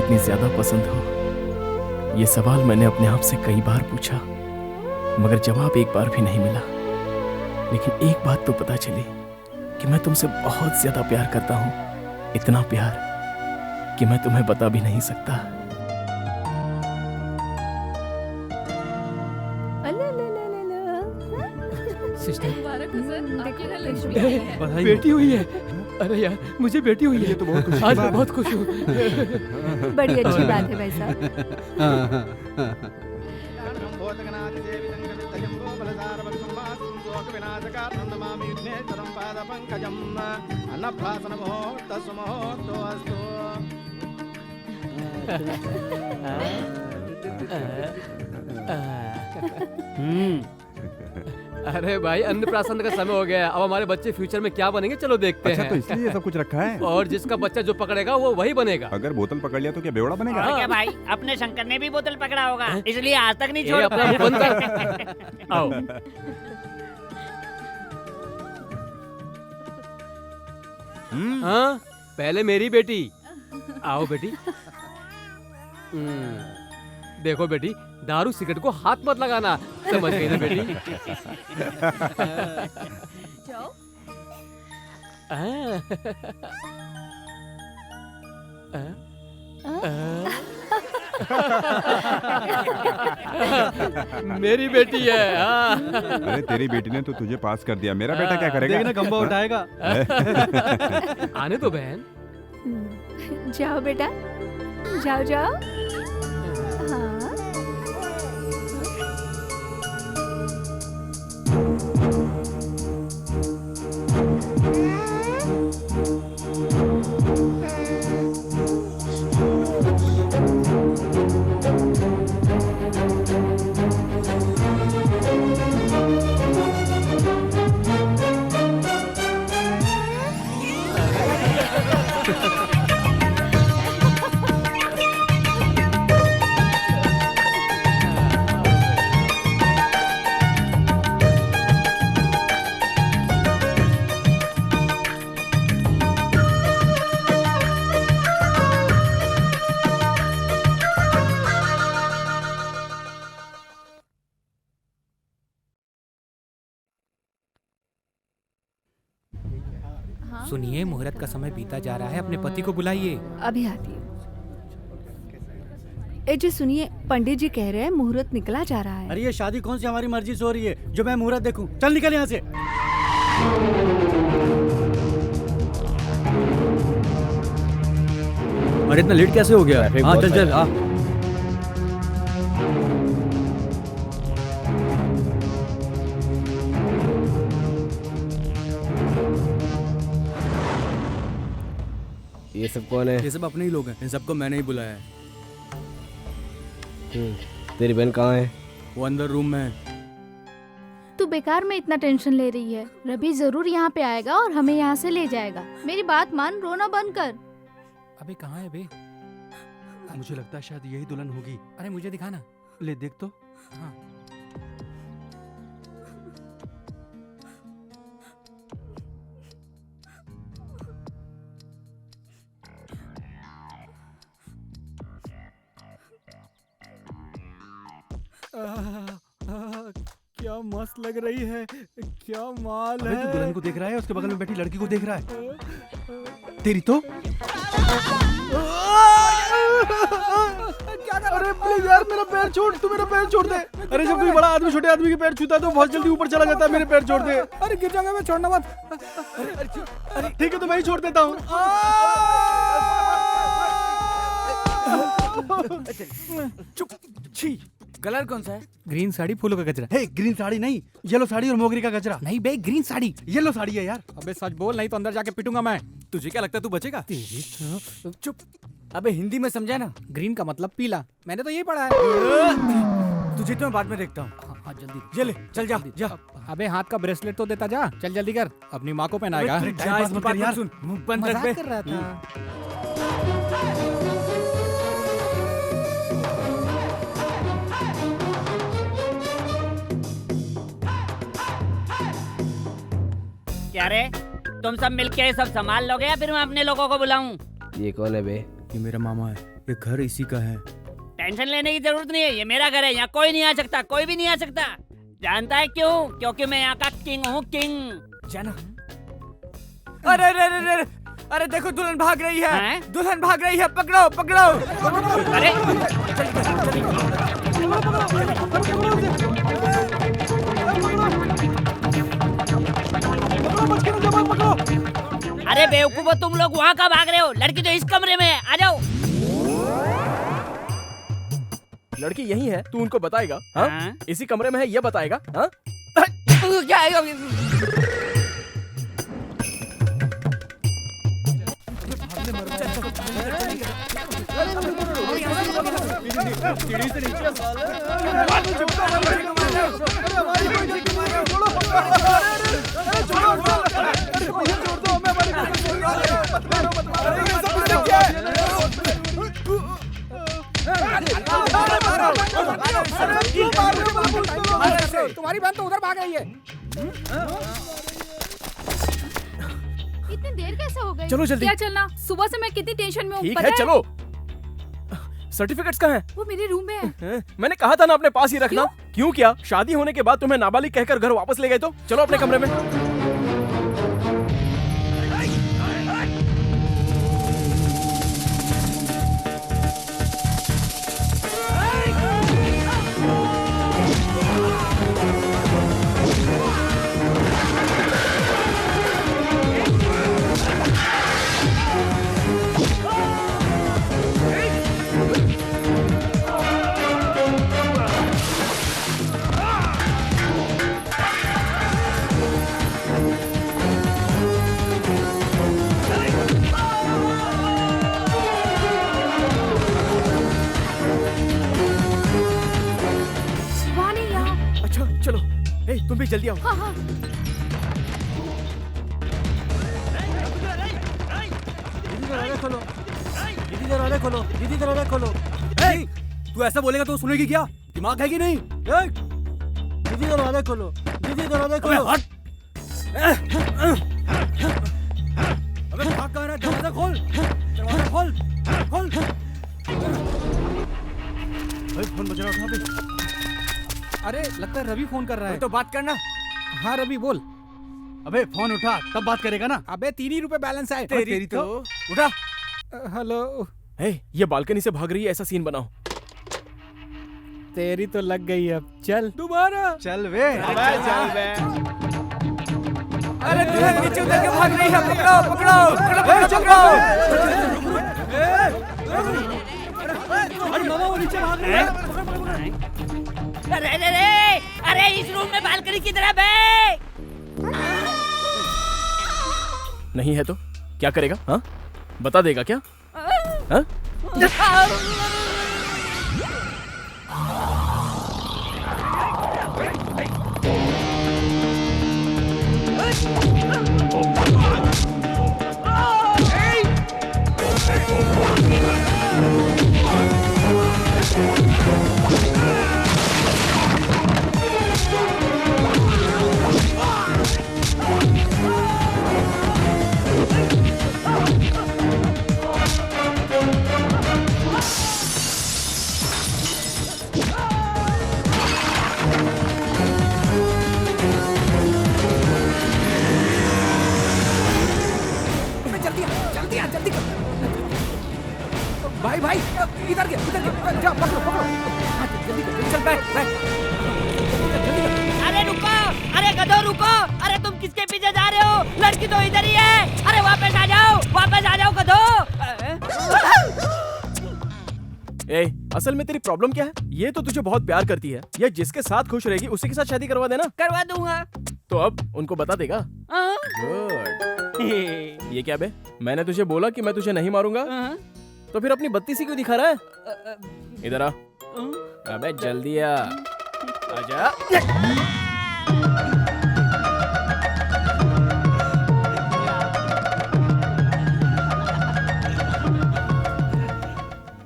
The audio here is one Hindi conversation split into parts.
इतनी ज्यादा पसंद हो, ये सवाल मैंने अपने आप से कई बार पूछा, मगर जवाब एक बार भी नहीं मिला। लेकिन एक बात तो पता चली कि मैं तुमसे बहुत ज्यादा प्यार करता हूं, इतना प्यार कि मैं तुम्हें बता भी नहीं सकता। बेटी हुई है। अरे यार, मुझे बेटी हुई है तो बहुत खुश। आज मैं बहुत खुश हूँ। बड़ी अच्छी बात है भाई साहब। अरे भाई, अन्नप्राशन का समय हो गया। अब हमारे बच्चे फ्यूचर में क्या बनेंगे, चलो देखते हैं। तो इसलिए ये सब कुछ रखा है। और जिसका बच्चा जो पकड़ेगा वो वही बनेगा। अगर बोतल पकड़ लिया तो क्या बेवड़ा बनेगा? और क्या भाई, अपने शंकर ने भी बोतल पकड़ा होगा, इसलिए आज तक नहीं छोड़ा। अपना मुंह बंद कर। आओ। हाँ, पहले मेरी बेटी। आओ बेटी। देखो बेटी, दारू सिगरेट को हाथ मत लगाना, समझ गई ना बेटी? जाओ। मेरी बेटी है। अरे तेरी बेटी ने तो तुझे पास कर दिया, मेरा बेटा क्या करेगा? देखना गंबा उठाएगा। आने तो बहन। जाओ बेटा, जाओ जाओ। हाँ। सुनिए, मुहूर्त का समय बीता जा रहा है, अपने पति को बुलाइए। अभी आती हूँ। ए जी सुनिए, पंडित जी कह रहे हैं मुहूर्त निकला जा रहा है। अरे ये शादी कौन सी हमारी मर्जी से हो रही है जो मैं मुहूर्त देखूं? चल निकल यहाँ से। अरे इतना लेट कैसे हो गया? हाँ चल चल। ये सब कौन है? ये सब अपने ही लोग हैं, इन सबको मैंने ही बुलाया है। तेरी बहन कहाँ है? वो अंदर रूम में है। तू बेकार में इतना टेंशन ले रही है। रवि जरूर यहाँ पे आएगा और हमें यहाँ से ले जाएगा। मेरी बात मान, रोना बंद कर। अबे कहाँ है बे? मुझे लगता है शायद यही दुल्हन होगी। अरे मुझे दिखाना। ले देख तो। हाँ। क्या मस्त लग रही है, क्या माल अबे है। तू दुल्हन को देख रहा है, उसके बगल में बैठी लड़की को देख रहा है। तेरी तो अरे प्लीज यार, मेरा पैर छोड़, तू मेरा पैर छोड़ दे। अरे जब कोई बड़ा आदमी छोटे आदमी के पैर छूता है तो बहुत जल्दी ऊपर चला जाता है। मेरे पैर छोड़ दे। अरे गिर जाऊंगा मैं, छोड़ना मत। अरे ठीक है तो मैं ही छोड़ देता हूँ। चुप। छी। कलर कौन सा है? ग्रीन साड़ी, फूलों का गजरा। हे, ग्रीन साड़ी नहीं, येलो साड़ी और मोगरी का गजरा। नहीं बे, ग्रीन साड़ी। येलो साड़ी है यार। अबे सच बोल, नहीं तो अंदर जाके पिटूंगा मैं। तुझे क्या लगता है तू बचेगा? चुप। अबे हिंदी में समझा ना? ग्रीन का मतलब पीला, मैंने तो यही पढ़ा है। तुझे तो मैं बाद में देखता हूँ। हाँ जल्दी। ये ले, चल जा जा। अबे हाथ का ब्रेसलेट तो देता जा। चल जल्दी कर, अपनी माँ को पहनाएगा। जा, इस बात मत सुन, मुंह बंद रख बे। मजाक कर रहा था। क्या रे, तुम सब मिलके ये सब संभाल लोगे या फिर मैं अपने लोगों को बुलाऊं? ये कौन है बे? ये मेरा मामा है। ये घर इसी का है। टेंशन लेने की जरूरत नहीं है, ये मेरा घर है, यहाँ कोई नहीं आ सकता, कोई भी नहीं आ सकता। जानता है क्यों? क्योंकि मैं यहाँ का किंग हूँ, किंग। जाना। अरे अरे अरे अरे अरे देखो दुल्हन भाग रही है, हैं? दुल्हन भाग रही है, पकड़ो पकड़ो। अरे अरे बेवकूफो, तुम लोग वहाँ का भाग रहे हो? लड़की तो इस कमरे में है, आ जाओ। लड़की यही है, तू उनको बताएगा? हाँ? हाँ? इसी कमरे में है, ये बताएगा? हाँ? क्या है? तुम्हारी बहन तो उधर भाग रही है। इतनी देर कैसे हो गई? चलो जल्दी। क्या चलना? सुबह से मैं कितनी टेंशन में हूँ। ठीक पता है, चलो। सर्टिफिकेट्स कहाँ हैं? वो मेरे रूम में है। हैं? मैंने कहा था ना अपने पास ही रखना। क्यों किया? शादी होने के बाद तुम्हें नाबालिग कहकर घर वापस ले गए तो? चलो अपने कमरे में। शिवानी यहाँ। अच्छा चलो, ए तुम भी जल्दी आओ। हाँ हाँ। तू ऐसा बोलेगा तो सुनेगी क्या? दिमाग है कि नहीं? दीदी दरवाजा खोलो, दीदी दरवाजा खोलो। हट। अबे भाग कहाँ रहा है? दरवाजा खोल, दरवाजा खोल, खोल। फोन बज रहा है पे। अरे लगता है रवि फोन कर रहा है। तो बात करना। हाँ रवि बोल। अबे फोन उठा, तब बात करेगा ना। अबे 3 ही रुपए बैलेंस है। तेरी तो। उठा। हेलो। ये बालकनी से भाग रही है, ऐसा सीन बनाओ। तेरी तो लग गई अब। चल दोबारा। चल वे। चल बे। अरे दुल्हन नीचे उतर के भाग रही है। पकड़ो पकड़ो पकड़ो। अरे मामा वो नीचे भाग रही है। अरे अरे अरे अरे इस रूम में बालकनी की तरफ है। नहीं है तो क्या करेगा? हाँ? बता देगा क्या? हाँ? जल्दी कर। भाई भाई इधर के जा पकड़ो पकड़ो। जल्दी कर, चल बैठ बैठ। अरे रुको, अरे गधो रुको, अरे तुम किसके पीछे जा रहे हो? लड़की तो इधर ही है। अरे वापस आ जाओ गधो। असल में तेरी प्रॉब्लम क्या है? ये तो तुझे बहुत प्यार करती है, ये जिसके साथ खुश रहेगी उसी के साथ शादी करवा देना। करवा दूंगा। तो अब उनको बता देगा। गुड। ये क्या बे? मैंने तुझे बोला कि मैं तुझे नहीं मारूंगा, तो फिर अपनी बत्ती सी क्यों दिखा रहा है? इधर आ। अबे जल्दी आ। आजा।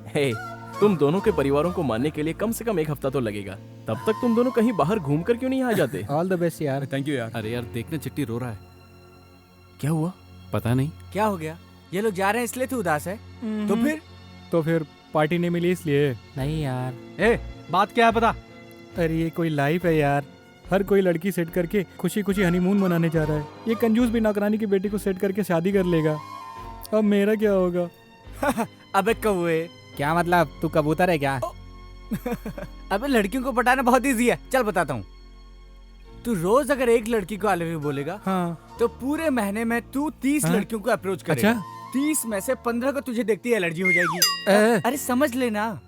हे, तुम दोनों के परिवारों को मानने के लिए कम से कम 1 हफ्ता तो लगेगा। तब तक तुम दोनों कहीं बाहर घूमकर क्यों नहीं आ जाते? ऑल द बेस्ट यार। थैंक यू यार। अरे यार देखना, चिट्टी रो रहा है। क्या हुआ? पता नहीं। क्या हो गया? ये लोग जा रहे हैं इसलिए तू उदास है? तो फिर पार्टी नहीं मिली इसलिए। नहीं यार, ए बात क्या है पता? अरे ये कोई लाइफ है यार, हर कोई लड़की सेट करके खुशी खुशी हनीमून मनाने जा रहा है। ये कंजूस भी नौकरानी की बेटी को सेट करके शादी कर लेगा। अब मेरा क्या होगा? अबे कौवे, क्या मतलब? तू कबूतर है क्या? अबे लड़कियों को पटाना बहुत इजी है, चल बताता हूँ। तू रोज अगर एक लड़की को आई लव यू बोलेगा, हाँ। तो पूरे महीने में तू 30 हाँ? लड़कियों को अप्रोच करेगा। अच्छा? 30 में से 15 को तुझे देखती ही एलर्जी हो जाएगी। अरे समझ लेना।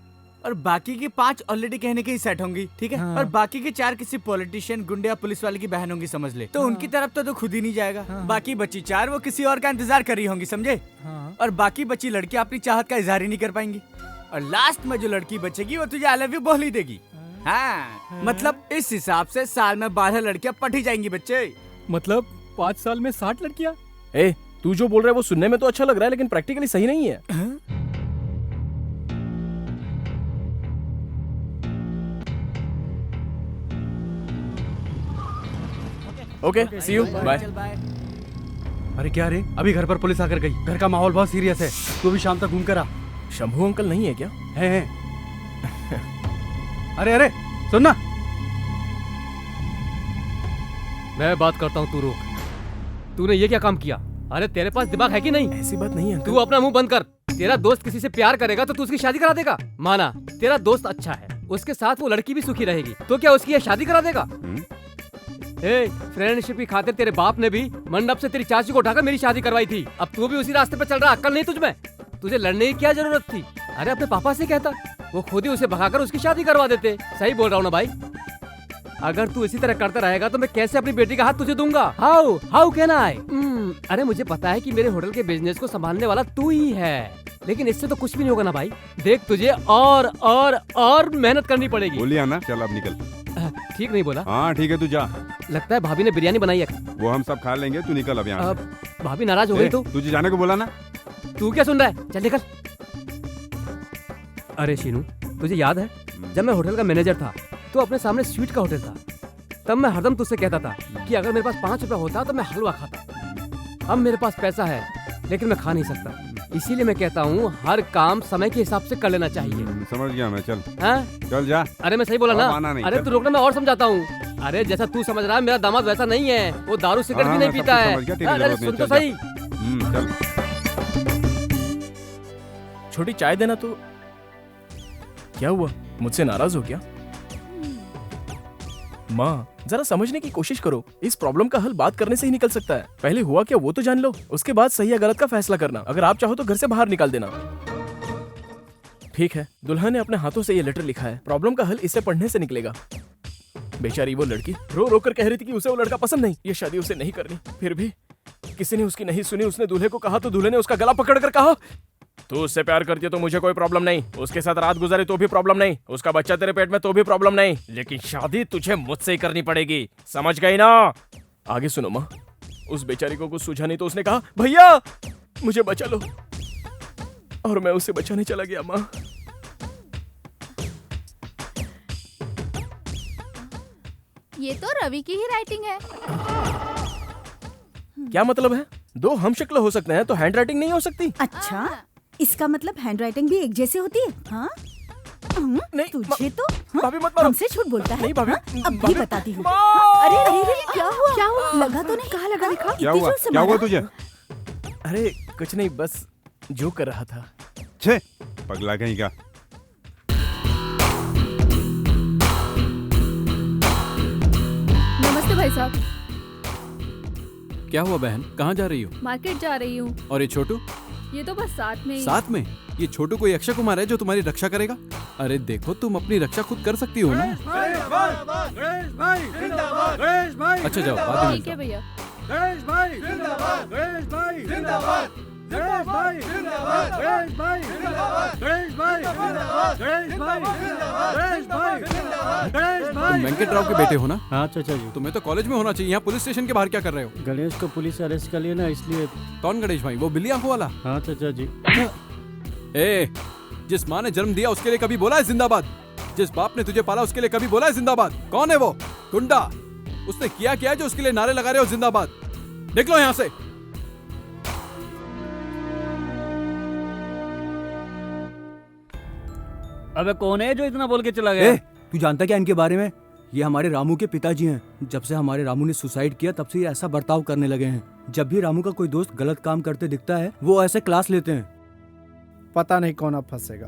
और बाकी की 5 ऑलरेडी कहने के ही सेट होंगी, ठीक है? हाँ। और बाकी के 4 किसी पॉलिटिशियन, गुंडे या पुलिस वाले की बहन होंगी, समझ ले। तो उनकी तरफ तो खुद ही नहीं जाएगा। हाँ। बाकी बची 4 वो किसी और का इंतजार कर रही होंगी, समझे? हाँ। और बाकी बची लड़की अपनी चाहत का इजहार ही नहीं कर पाएंगी। और लास्ट में जो लड़की बचेगी वो तुझे आई लव यू बोल ही देगी। हाँ, मतलब इस हिसाब से साल में 12 लड़कियां पट ही जाएंगी बच्चे। मतलब 5 साल में 60 लड़कियां? ए, तू जो बोल रहा है वो सुनने में तो अच्छा लग रहा है, लेकिन प्रैक्टिकली सही नहीं है। Okay, see you, bye. अरे क्या रे, अभी घर पर पुलिस आकर गई। घर का माहौल बहुत सीरियस है, तू भी शाम तक घूम कर आ। शंभू अंकल नहीं है क्या? है। अरे अरे सुन ना, मैं बात करता हूँ, तू रुक। तूने ये क्या काम किया? अरे तेरे पास दिमाग है कि नहीं? ऐसी बात नहीं है तू अंकल। अपना मुंह बंद कर। तेरा दोस्त किसी से प्यार करेगा तो तू उसकी शादी करा देगा? माना तेरा दोस्त अच्छा है, उसके साथ वो लड़की भी सुखी रहेगी, तो क्या उसकी ये शादी करा देगा? ए, फ्रेंडशिप की खातिर तेरे बाप ने भी मंडप से तेरी चाची को उठाकर मेरी शादी करवाई थी। अब तू भी उसी रास्ते पे चल रहा, अक्ल नहीं तुझमें? तुझे लड़ने की क्या जरूरत थी? अरे अपने पापा से कहता, वो खुद ही उसे भगाकर उसकी शादी करवा देते। सही बोल रहा हूँ ना भाई? अगर तू इसी तरह करता रहेगा तो मैं कैसे अपनी बेटी का हाथ तुझे दूंगा? How can I? अरे मुझे पता है कि मेरे होटल के बिजनेस को संभालने वाला तू ही है, लेकिन इससे तो कुछ भी नहीं होगा ना भाई। देख तुझे और मेहनत करनी पड़ेगी। बोलिए ना, चल अब निकल। ठीक नहीं बोला? हाँ ठीक है, तू जा। लगता है भाभी ने बिरयानी बनाई है। वो हम सब खा लेंगे, तू निकल अब यहाँ से। भाभी नाराज हो गई तो? तुझे जाने को बोला ना। तू क्या सुन रहा है? चल निकल। अरे शीनू, तुझे याद है जब मैं होटल का मैनेजर था तो अपने सामने स्वीट का होटल था, तब मैं हरदम तुझसे कहता था कि अगर मेरे पास 5 रुपए होता तो मैं हलवा खाता। अब मेरे पास पैसा है लेकिन मैं खा नहीं सकता, इसीलिए मैं कहता हूँ हर काम समय के हिसाब से कर लेना चाहिए। समझ गया मैं, चल। हाँ? चल जा। अरे मैं सही बोला ना? आना नहीं, अरे चल। तू रुकना, मैं और समझाता हूँ। अरे जैसा तू समझ रहा है, मेरा दामाद वैसा नहीं है। वो दारू सिगरेट भी नहीं सब पीता कुछ है। समझ गया, तेरी अरे जरूरत सुन नहीं, तो चल सही। चल। छोटी चाय देना तो। क्या हुआ, मुझसे नाराज हो क्या? माँ, जरा समझने की कोशिश करो। इस प्रॉब्लम का हल बात करने से ही निकल सकता है। पहले हुआ क्या वो तो जान लो, उसके बाद सही या गलत का फैसला करना। अगर आप चाहो तो घर से बाहर निकाल देना। ठीक है, दुल्हन ने अपने हाथों से ये लेटर लिखा है। प्रॉब्लम का हल इसे पढ़ने से निकलेगा। बेचारी वो लड़की रो रो कर कह रही थी कि उसे वो लड़का पसंद नहीं, ये शादी उसे नहीं करनी। फिर भी किसी ने उसकी नहीं सुनी। उसने दूल्हे को कहा तो दूल्हे ने उसका गला पकड़कर कहा, तू उससे प्यार करती है तो मुझे कोई प्रॉब्लम नहीं, उसके साथ रात गुजारे तो भी प्रॉब्लम नहीं, उसका बच्चा तेरे पेट में तो भी प्रॉब्लम नहीं, लेकिन शादी तुझे मुझसे ही करनी पड़ेगी। समझ गई ना? आगे सुनो माँ। उस बेचारी को कुछ सूझा नहीं तो उसने कहा, भैया मुझे बचा लो, और मैं उसे बचाने चला गया। माँ, ये तो रवि की ही राइटिंग है। क्या मतलब है? दो हम शक्ल हो सकते हैं तो हैंड राइटिंग नहीं हो सकती? अच्छा, इसका मतलब हैंडराइटिंग भी एक जैसे होती है? हाँ? नहीं, तुझे तो भाभी मत मारो। हमसे झूठ बोलता है। नहीं भाभी, हाँ? अब भी भाभी, बताती हूँ। माँ! अरे अरे अरे, क्या हुआ? क्या हुआ? लगा तो नहीं? कहाँ लगा? दिखा। क्या हुआ? क्या हुआ तुझे? अरे कुछ नहीं, बस जो कर रहा था। छे पगला कहीं का। नमस्ते भाई साहब। क्या हुआ बहन, कहाँ जा रही हो? मार्केट जा रही हूँ। और ये छोटू? ये तो बस साथ में ही। साथ में? ये छोटू कोई अक्षय कुमार है जो तुम्हारी रक्षा करेगा? अरे देखो, तुम अपनी रक्षा खुद कर सकती हो ना। अच्छा जाओ, बाद में ठीक है भैया। तुम वेंकट राव के बेटे हो ना? हाँ चाचा जी। तुम्हें तो कॉलेज में होना चाहिए, यहाँ पुलिस स्टेशन के बाहर क्या कर रहे हो? गणेश को पुलिस अरेस्ट कर लिया ना, इसलिए। कौन गणेश भाई? वो बिल्ली आंखों वाला? हाँ चाचा जी। ए, जिस माँ ने जन्म दिया उसके लिए कभी बोला है जिंदाबाद? जिस बाप ने तुझे पाला उसके लिए कभी बोला है जिंदाबाद? कौन है वो गुंडा? उसने किया क्या है जो उसके लिए नारे लगा रहे हो जिंदाबाद? निकलो यहाँ से। अबे कौन है जो इतना बोल के चला गया? तू जानता क्या इनके बारे में? ये हमारे रामू के पिताजी हैं। जब से हमारे रामू ने सुसाइड किया तब से ये ऐसा बर्ताव करने लगे हैं। जब भी रामू का कोई दोस्त गलत काम करते दिखता है वो ऐसे क्लास लेते हैं। पता नहीं कौन अब फंसेगा।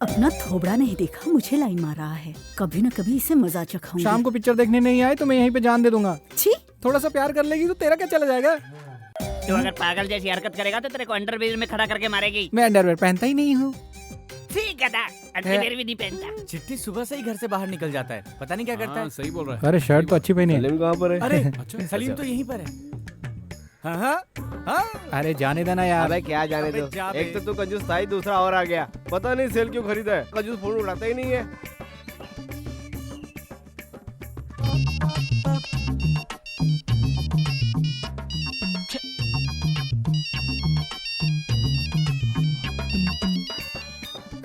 अपना थोबड़ा नहीं देखा मुझे लाई मार रहा है। कभी न कभी इसे मजा चखाऊंगी। शाम को पिक्चर देखने नहीं आए तो मैं यहीं पे जान दे दूंगा। छी, थोड़ा सा प्यार कर लेगी तो तेरा क्या चला जाएगा? तू अगर पागल जैसी हरकत करेगा तो तेरे को अंडरवियर में खड़ा करके मारेगी। मैं अंडरवेयर पहनता ही नहीं हूँ। ठीक है, अंडरवियर भी नहीं पहनता। चिट्ठी सुबह से ही घर से बाहर निकल जाता है, पता नहीं क्या करता है। सही बोल रहा है। अरे शर्ट तो अच्छी पहनी है। सलीम कहाँ पर है? अरे अच्छा सलीम तो यहीं पर है। हाँ हाँ हाँ। अरे जाने देना यार। अबे क्या जाने अबे दो, जा बे। एक तो तू कंजूस था ही, दूसरा और आ गया। पता नहीं सेल क्यों खरीदा है, कंजूस फोन उठाता ही नहीं है।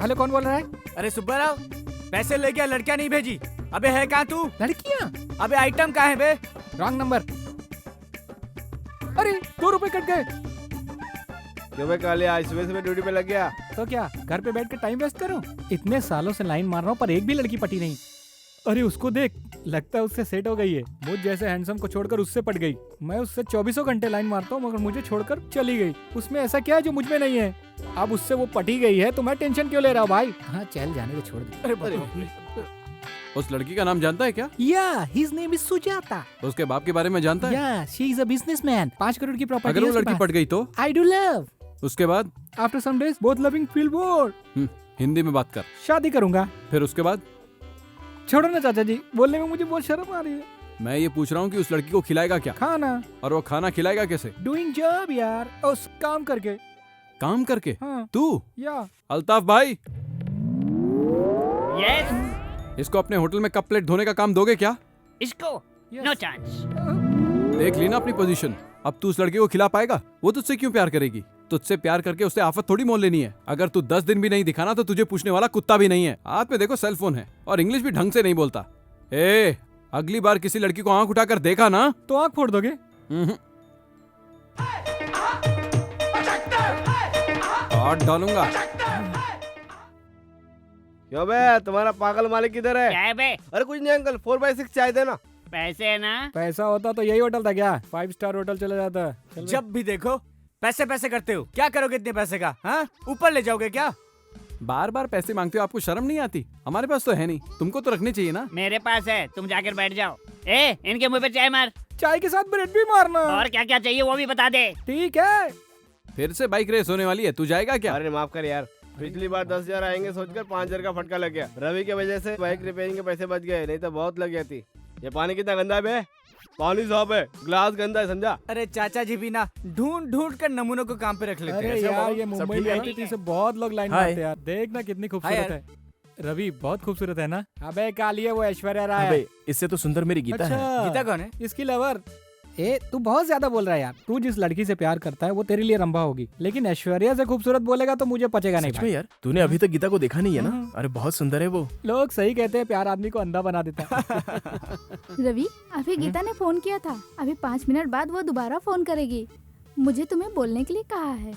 हेलो, कौन बोल रहा है? अरे सुब्बाराव, पैसे लेके लड़कियां नहीं भेजी। अबे है कहाँ तू? लड़कियाँ? अबे आइटम कहाँ है बे? Wrong number. अरे 2 रुपए कट गए। क्यों बे काले, आज सुबह सुबह ड्यूटी पे लग गया? तो क्या घर पे बैठ के टाइम वेस्ट करूं? इतने सालों से लाइन मार रहा हूँ पर एक भी लड़की पटी नहीं। अरे उसको देख, लगता है उससे सेट हो गई है। मुझ जैसे हैंडसम को छोड़कर उससे पट गई। मैं उससे 24 घंटे लाइन मारता हूँ मगर मुझे छोड़कर चली गई। उसमें ऐसा क्या है जो मुझ में नहीं है? अब उससे वो पटी गई है तो मैं टेंशन क्यों ले रहा हूँ भाई? हाँ चल जाने दे, छोड़ दे। अरे उस लड़की का नाम जानता है क्या? या हिज नेम इज सुजाता। उसके बाप के बारे में जानता है? या she is a businessman. 5 crore की प्रॉपर्टी। अगर वो लड़की पट गई तो? I do love. उसके बाद? After some days both loving feel bored. Hindi में बात कर। शादी करूंगा। फिर उसके बाद? छोड़ो ना चाचा जी, बोलने में मुझे बहुत शर्म आ रही है। मैं ये पूछ रहा हूँ कि उस लड़की को खिलाएगा क्या? खाना। और वो खाना खिलाएगा कैसे? डूइंग जॉब यार, उस काम करके। काम करके? हाँ। तू? या अल्ताफ भाई, यस, इसको अपने होटल में कप प्लेट धोने का काम दोगे क्या? इसको नो चांस। देख ली ना अपनी पोजीशन। अब तू उस लड़की को खिला पाएगा? वो तुझसे क्यों प्यार करेगी? तुझसे प्यार करके उससे आफत थोड़ी मोल लेनी है। अगर तू 10 दिन भी नहीं दिखाना तो तुझे पूछने वाला कुत्ता भी नहीं है। हाथ में देखो सेल फोन है और इंग्लिश भी ढंग से नहीं बोलता। ए, अगली बार किसी लड़की को आंख उठाकर देखा ना तो आंख फोड़ दोगे? काट डालूंगा। क्यों बे, तुम्हारा पागल मालिक किधर है? क्या है बे? अरे कुछ नहीं अंकल, 4x6 चाय देना। पैसे है ना? पैसा होता तो यही होटल था क्या? 5 स्टार होटल चला जाता। चल बे। जब भी देखो पैसे पैसे करते हो। क्या करोगे इतने पैसे का? हाँ, ऊपर ले जाओगे क्या? बार बार पैसे मांगते हो, आपको शर्म नहीं आती? हमारे पास तो है नहीं, तुमको तो रखनी चाहिए ना। मेरे पास है, तुम जाकर बैठ जाओ। ए, इनके मुंह पे चाय मार। चाय के साथ ब्रेड भी मारना। और क्या क्या चाहिए वो भी बता दे। ठीक है। फिर से बाइक रेस होने वाली है, तू जाएगा क्या? अरे माफ कर यार, पिछली बार 10,000 आएंगे सोचकर 5,000 का फटका लग गया। रवि की वजह से बाइक रिपेयरिंग के पैसे बच गए, नहीं तो बहुत लग गई थी। ये पानी कितना गंदा है बे? पानी साफ है, ग्लास गंदा है, समझा? अरे चाचा जी भी ना ढूंढ ढूंढ कर नमूनों को काम पे रख लेते अरे हैं। यार, ये सब मुंबई ठीक में है? आती थी से बहुत लोग लाइन हाय। मारते यार। देखना कितनी हाय खूबसूरत यार। है। रवि बहुत खूबसूरत है ना? अबे काली है वो ऐश्वर्या राय। अबे इससे तो सुंदर मेरी गीता है। अच्छा, गीता कौन है? इसकी लवर। ए तू बहुत ज्यादा बोल रहा है यार। तू जिस लड़की से प्यार करता है वो तेरे लिए रंभा होगी, लेकिन ऐश्वर्या से खूबसूरत बोलेगा तो मुझे पचेगा नहीं सच भाई। में यार, तूने अभी तक गीता को देखा नहीं है ना? अरे बहुत सुंदर है वो। लोग सही कहते हैं, प्यार आदमी को अंधा बना देता है। रवि, अभी गीता ने फोन किया था। अभी 5 मिनट बाद वो दोबारा फोन करेगी। मुझे तुम्हें बोलने के लिए कहा है।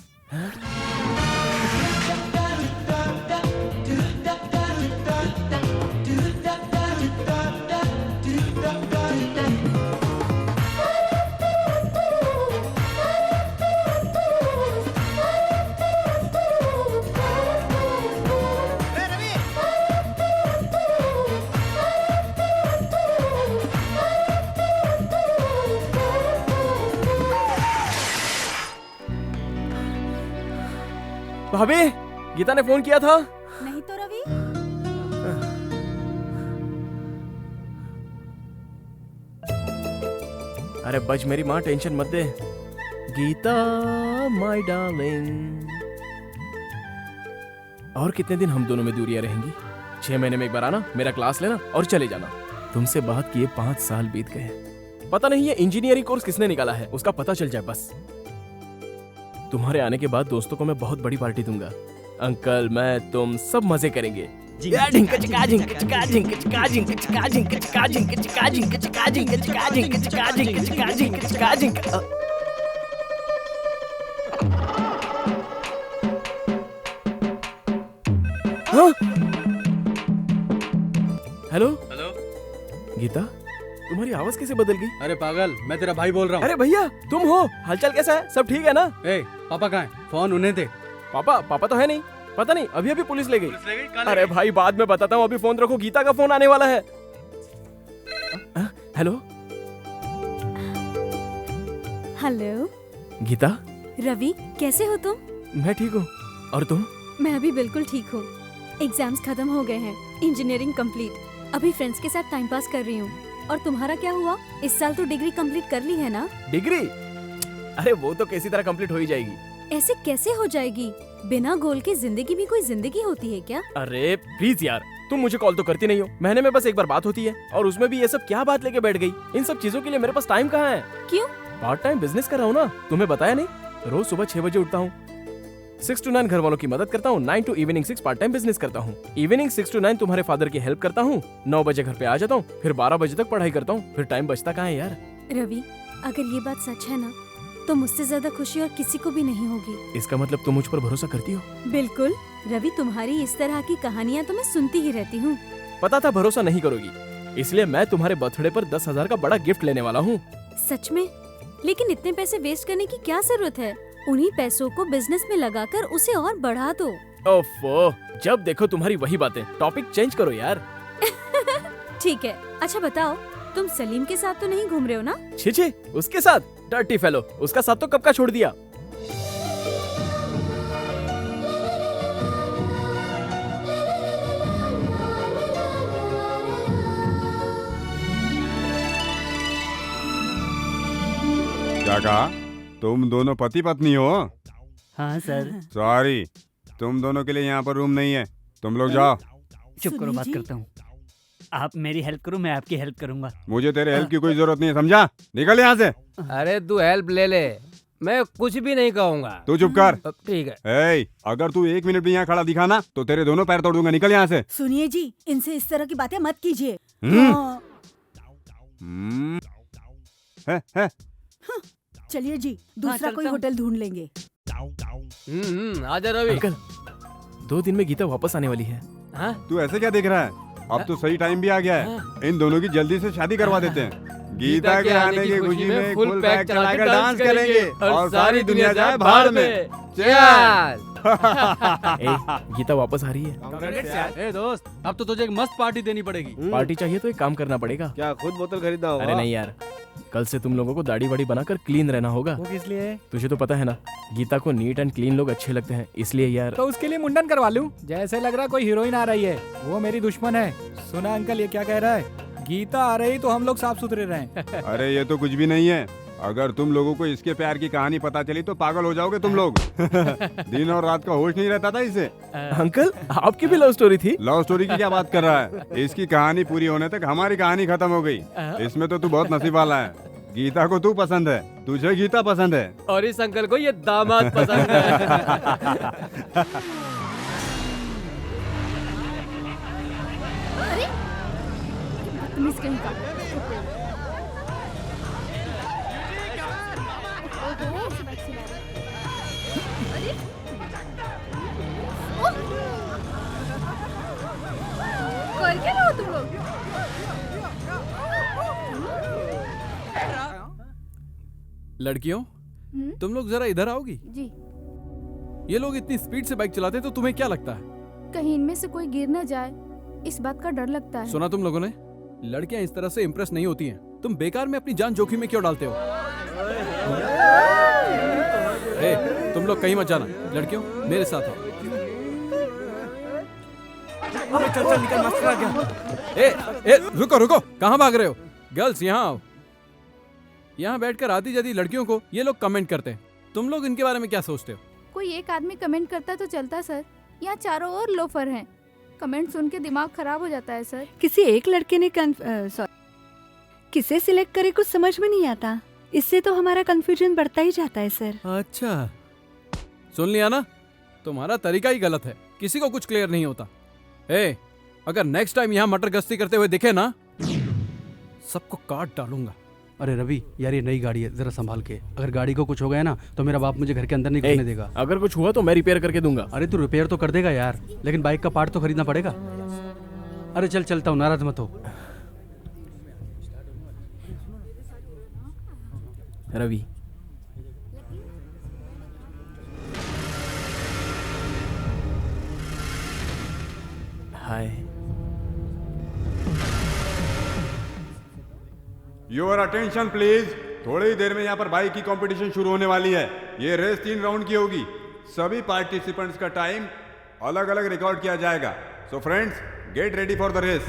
भाभी, गीता ने फोन किया था। नहीं तो रवि, अरे बज मेरी माँ, टेंशन मत दे। Gita my darling. और कितने दिन हम दोनों में दूरियां रहेंगी? 6 महीने में एक बार आना, मेरा क्लास लेना और चले जाना। तुमसे बात किए 5 साल बीत गए। पता नहीं ये इंजीनियरिंग कोर्स किसने निकाला है, उसका पता चल जाए बस। तुम्हारे आने के बाद दोस्तों को मैं बहुत बड़ी पार्टी दूंगा। अंकल, मैं, तुम सब मजे करेंगे। Hello hello. गीता, तुम्हारी आवाज कैसे बदल गई? अरे पागल, मैं तेरा भाई बोल रहा हूँ। अरे भैया, तुम हो? हालचाल कैसा है? सब ठीक है ना? ए, पापा कहाँ है? फोन उन्हें दे। पापा तो है नहीं। पता नहीं, अभी पुलिस ले गई। अरे भाई, बाद में बताता हूँ, अभी फोन रखो, गीता का फोन आने वाला है। Hello hello Gita. रवि, कैसे हो तुम? मैं ठीक हूँ, और तुम? मैं भी बिल्कुल ठीक हूँ। एग्जाम्स खत्म हो गए हैं, इंजीनियरिंग कंप्लीट। अभी फ्रेंड्स के साथ टाइम पास कर रही हूँ। और तुम्हारा क्या हुआ? इस साल तो डिग्री कंप्लीट कर ली है ना? डिग्री? अरे वो तो किसी तरह कंप्लीट हो ही जाएगी। ऐसे कैसे हो जाएगी? बिना गोल के जिंदगी भी कोई जिंदगी होती है क्या? अरे प्लीज यार, तुम मुझे कॉल तो करती नहीं हो। महीने में बस एक बार बात होती है, और उसमें भी ये सब क्या बात लेके बैठ गई? इन सब चीजों के लिए मेरे पास टाइम कहाँ है? क्यों? पार्ट टाइम बिजनेस कर रहा हूँ ना, तुम्हें बताया नहीं? रोज सुबह 6 बजे उठता हूँ, 6 to 9 घर वालों की मदद करता हूँ, 9 to evening 6 part time business करता हूँ, इवनिंग 6 to 9 तुम्हारे फादर की हेल्प करता हूँ, 9 बजे घर पे आ जाता हूँ, फिर 12 बजे तक पढ़ाई करता हूँ, फिर टाइम बचता कहाँ है यार? रवि, अगर ये बात सच है ना, तो मुझसे ज्यादा खुशी और किसी को भी नहीं होगी। इसका मतलब तुम मुझ पर भरोसा करती हो? बिल्कुल रवि, तुम्हारी इस तरह की कहानियाँ तो मैं सुनती ही रहती हूँ। पता था भरोसा नहीं करोगी, इसलिए मैं तुम्हारे बर्थडे पर 10,000 का बड़ा गिफ्ट लेने वाला हूँ। सच में? लेकिन इतने पैसे वेस्ट करने की क्या जरूरत है? उन्हीं पैसों को बिजनेस में लगाकर उसे और बढ़ा दो। ओफो, जब देखो तुम्हारी वही बातें। टॉपिक चेंज करो यार। ठीक है, अच्छा बताओ, तुम सलीम के साथ तो नहीं घूम रहे हो ना? छे, उसके साथ? डर्टी फेलो, उसका साथ तो कब का छोड़ दिया। क्या कहा? तुम दोनों पति पत्नी हो? हाँ सर। सॉरी, तुम दोनों के लिए यहाँ पर रूम नहीं है, तुम लोग जाओ। चुप करो, बात करता हूँ। आप मेरी हेल्प करो, मैं आपकी हेल्प करूंगा। मुझे तेरे हेल्प की कोई जरूरत नहीं है, समझा? निकल यहाँ से। अरे तू हेल्प ले ले, मैं कुछ भी नहीं कहूँगा। तू चुप कर। ठीक है। ए, अगर तू 1 मिनट भी यहाँ खड़ा दिखा ना, तो तेरे दोनों पैर तोड़ दूंगा। निकल यहाँ से। सुनिए जी, इनसे इस तरह की बातें मत कीजिए। है। चलिए जी, दूसरा कोई होटल ढूंढ लेंगे। आजा रवि। अंकल, 2 दिन में गीता वापस आने वाली है। हाँ? तू ऐसे क्या देख रहा है? अब तो सही टाइम भी आ गया है, इन दोनों की जल्दी से शादी करवा देते हैं। गीता के आने की खुशी में फुल पैक चलाकर डांस करेंगे और सारी दुनिया जाए भाड़ में। चल। गीता वापस आ रही है। ए दोस्त, अब तो तुझे एक मस्त पार्टी देनी पड़ेगी। पार्टी चाहिए तो एक काम करना पड़ेगा। क्या खुद बोतल खरीदना होगा? अरे नहीं यार, कल से तुम लोगों को दाढ़ी वाड़ी बनाकर क्लीन रहना होगा। वो किस लिए? तुझे तो पता है ना, गीता को नीट एंड क्लीन लोग अच्छे लगते हैं, इसलिए यार। तो उसके लिए मुंडन करवा लूं? जैसे लग रहा कोई हीरोइन आ रही है, वो मेरी दुश्मन है। सुना अंकल, ये क्या कह रहा है? गीता आ रही तो हम लोग साफ सुथरे रहें। अरे ये तो कुछ भी नहीं है। अगर तुम लोगों को इसके प्यार की कहानी पता चली तो पागल हो जाओगे तुम लोग। दिन और रात का होश नहीं रहता था इसे। अंकल, आपकी भी लव स्टोरी थी? लव स्टोरी की क्या बात कर रहा है? इसकी कहानी पूरी होने तक हमारी कहानी खत्म हो गई। इसमें तो तू बहुत नसीब वाला है। गीता को तू पसंद है, तुझे गीता पसंद है, और इस अंकल को ये दामाद पसंद है। अरे मिस कहीं का। अरे कर क्या रहे हो तुम लोग? लड़कियों, तुम लोग जरा इधर आओगी? जी। ये लोग इतनी स्पीड से बाइक चलाते तो तुम्हें क्या लगता है? कहीं इनमें से कोई गिर न जाए, इस बात का डर लगता है। सुना तुम लोगों ने? लड़कियां इस तरह से इम्प्रेस नहीं होती हैं। तुम बेकार में अपनी जान जोखिम में क्यों डालते हो? तुम लोग कहीं मत जाना। लड़कियों, मेरे साथ आओ। चल निकल, मस्त आ गया। रुको रुको, कहाँ भाग रहे हो? गर्ल्स यहाँ आओ। यहाँ बैठकर आधी जादी लड़कियों को ये लोग कमेंट करते हैं। तुम लोग इनके बारे में क्या सोचते हो? कोई एक आदमी कमेंट करता तो चलता सर, यहाँ चारों ओर लोफर हैं। कमेंट सुन के दिमाग खराब हो जाता है सर। किसी एक लड़के ने किसे सिलेक्ट करे कुछ समझ में नहीं आता। इससे तो हमारा कंफ्यूजन बढ़ता ही जाता है सर। अच्छा, सुन लिया ना? तुम्हारा तरीका ही गलत है, किसी को कुछ क्लियर नहीं होता। अगर नेक्स्ट टाइम यहाँ मटर गश्ती करते हुए दिखे ना, सबको काट डालूंगा। अरे रवि यार, ये नई गाड़ी है, जरा संभाल के। अगर गाड़ी को कुछ हो गया ना तो मेरा बाप मुझे घर के अंदर नहीं घुसने देगा। अगर कुछ हुआ तो मैं रिपेयर करके दूंगा। अरे तू रिपेयर तो कर देगा यार, लेकिन बाइक का पार्ट तो खरीदना पड़ेगा। अरे चल चलता हूँ, नाराज मत हो। Ravi, hi. Your attention please. थोड़ी ही देर में यहाँ पर बाइक की कंपटीशन शुरू होने वाली है। ये रेस 3 राउंड की होगी। सभी पार्टिसिपेंट्स का टाइम अलग अलग रिकॉर्ड किया जाएगा। So friends, get ready for the race.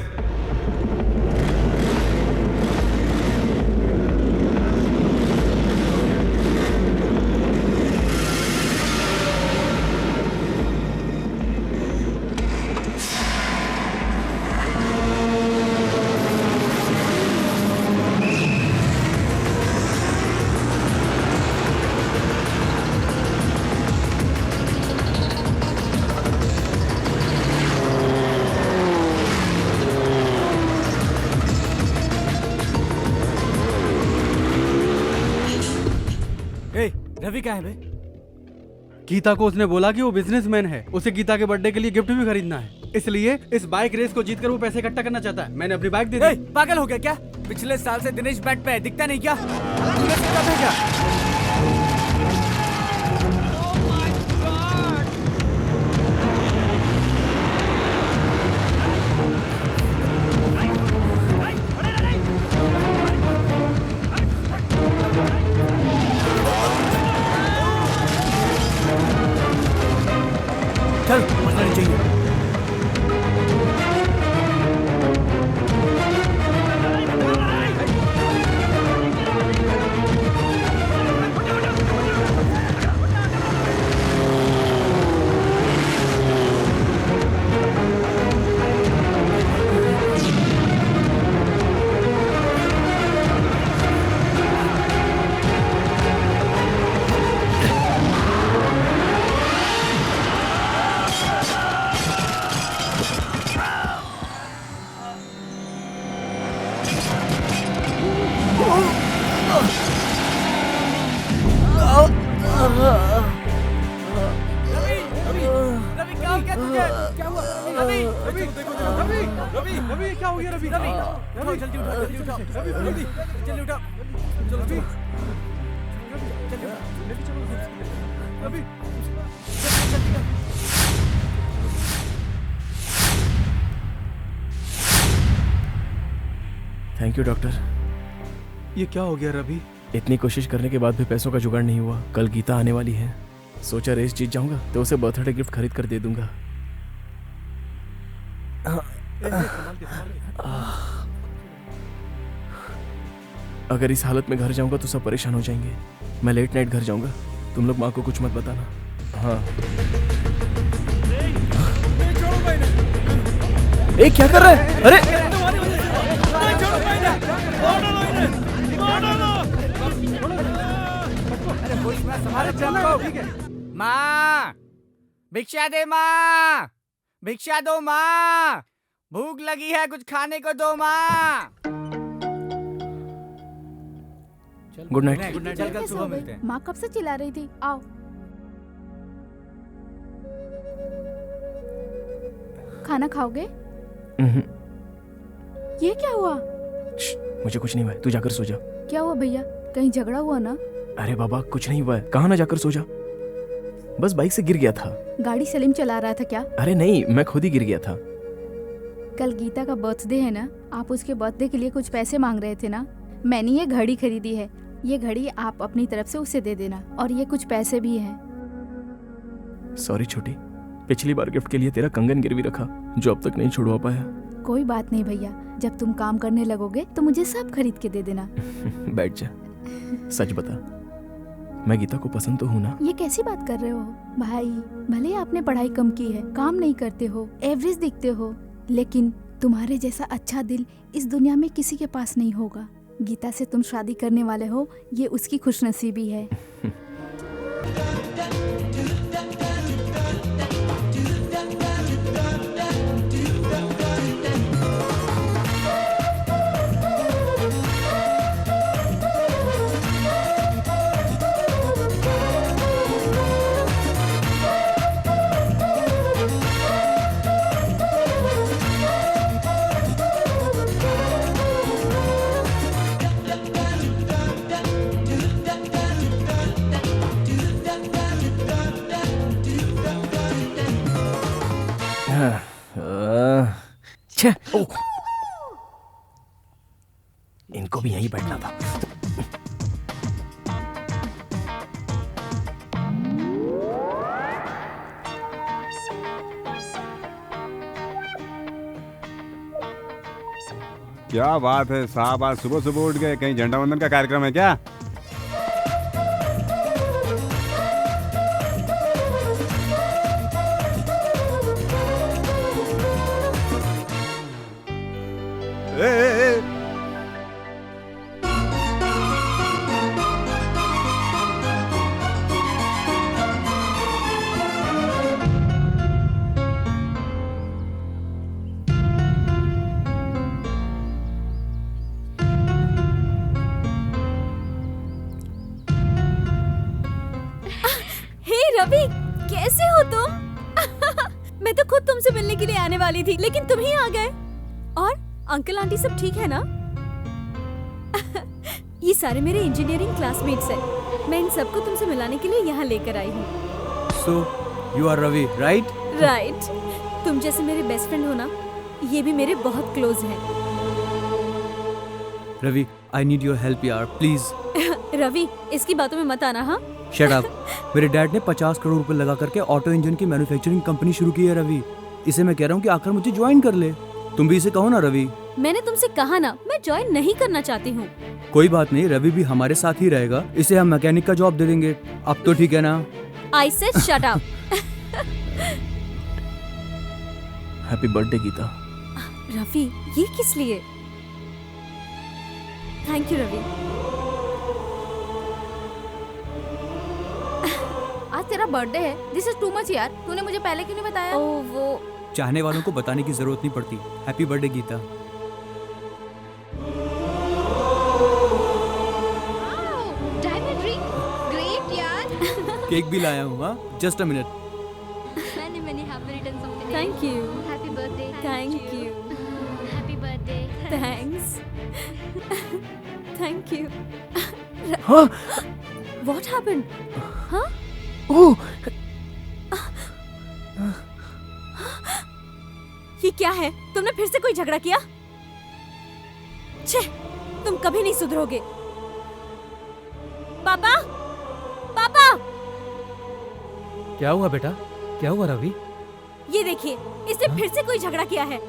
Ravi कहाँ है बे? गीता को उसने बोला कि वो बिजनेसमैन है, उसे गीता के बर्थडे के लिए गिफ्ट भी खरीदना है, इसलिए इस बाइक रेस को जीतकर वो पैसे इकट्ठा करना चाहता है। मैंने अपनी बाइक दे दी। पागल हो गया क्या? पिछले साल से दिनेश बैट पे है, दिखता नहीं क्या? तूने सीखा था क्या? चल, मरना चाहिए। Thank you doctor. ये क्या हो गया रवि? इतनी कोशिश करने के बाद भी पैसों का जुगाड़ नहीं हुआ। कल गीता आने वाली है, सोचा रेस जीत जाऊंगा तो उसे बर्थडे गिफ्ट खरीद कर दे दूंगा। अगर इस हालत में घर जाऊंगा तो सब परेशान हो जाएंगे। मैं लेट नाइट घर जाऊंगा। तुम लोग माँ को कुछ मत बताना। हाँ। ए, क्या कर रहा है? अरे माँ, भिक्षा दे माँ, भिक्षा दो माँ, भूख लगी है, कुछ खाने को दो माँ। Good night. Good night. कल सुबह मिलते हैं। माँ कब से चिल्ला रही थी? आओ। खाना खाओगे? ये क्या हुआ? मुझे कुछ नहीं हुआ, तू जाकर सो जा। क्या हुआ भैया, कहीं झगड़ा हुआ ना? अरे बाबा कुछ नहीं हुआ है, कहाँ ना जाकर सो जा। बस बाइक से गिर गया था। गाड़ी सलीम चला रहा था क्या? अरे नहीं, मैं खुद ही गिर गया था। कल गीता का बर्थडे है ना, आप उसके बर्थडे के लिए कुछ पैसे मांग रहे थे ना। मैंने ये घड़ी खरीदी है, ये घड़ी आप अपनी तरफ से उसे दे देना, और ये कुछ पैसे भी हैं। सॉरी छोटी, पिछली बार गिफ्ट के लिए तेरा कंगन गिरवी रखा जो अब तक नहीं छुड़वा पाया। कोई बात नहीं भैया, जब तुम काम करने लगोगे तो मुझे सब खरीद के दे देना। बैठ जा, सच बता, मैं गीता को पसंद तो हूँ ना? ये कैसी बात कर रहे हो भाई? भले आपने पढ़ाई कम की है, काम नहीं करते हो, एवरेज दिखते हो, लेकिन तुम्हारे जैसा अच्छा दिल इस दुनिया में किसी के पास नहीं होगा। गीता से तुम शादी करने वाले हो, ये उसकी खुशनसीबी है। छे ओह, इनको भी यहीं बैठना था। क्या बात है साहब, आज सुबह सुबह उठ गए, कहीं झंडा वंदन का कार्यक्रम है क्या? ए, हे रवि, कैसे हो तुम? मैं तो खुद तुमसे मिलने के लिए आने वाली थी, लेकिन तुम ही आ गए। और अंकल आंटी सब ठीक है ना? ये सारे मेरे इंजीनियरिंग क्लासमेट्स हैं। मैं इन सबको तुमसे मिलाने के लिए यहाँ लेकर आई हूँ। So, you are Ravi, right? Right, तुम जैसे मेरे बेस्ट फ्रेंड हो ना, ये भी मेरे बहुत क्लोज हैं। Ravi, I need your help यार, please. रवि, इसकी बातों में मत आना। हाँ, Shut up. मेरे डैड ने 50 करोड़ रुपए लगा करके ऑटो इंजन की मैन्युफैक्चरिंग कंपनी शुरू की है रवि। इसे मैं कह रहा हूँ कि आकर मुझे ज्वाइन कर ले। तुम भी इसे कहो ना रवि। मैंने तुमसे कहा ना, मैं ज्वाइन नहीं करना चाहती हूँ। कोई बात नहीं, रवि भी हमारे साथ ही रहेगा। इसे हम मैकेनिक का जॉब दे देंगे। अब तो ठीक है ना? I said shut up. Happy birthday Geeta. Ravi, ये किस लिए? Thank you Ravi. आज तेरा बर्थडे है। दिस इज टू मच यार। तूने मुझे पहले क्यों नहीं बताया? ओ वो चाहने वालों को बताने की जरूरत नहीं पड़ती। Happy birthday Geeta. Diamond ring, great यार। केक भी लाया हूँ। हाँ, just a minute. Many happy returns of the day. Thank you. Happy birthday. Thank you. Happy birthday. Thanks. Thank you. हाँ, What happened? हाँ? ओह, ये क्या है? तुमने फिर से कोई झगड़ा किया? छे, तुम कभी नहीं सुधरोगे। पापा, पापा, क्या हुआ बेटा? क्या हुआ रवि? ये देखिए, इसने फिर से कोई झगड़ा किया है।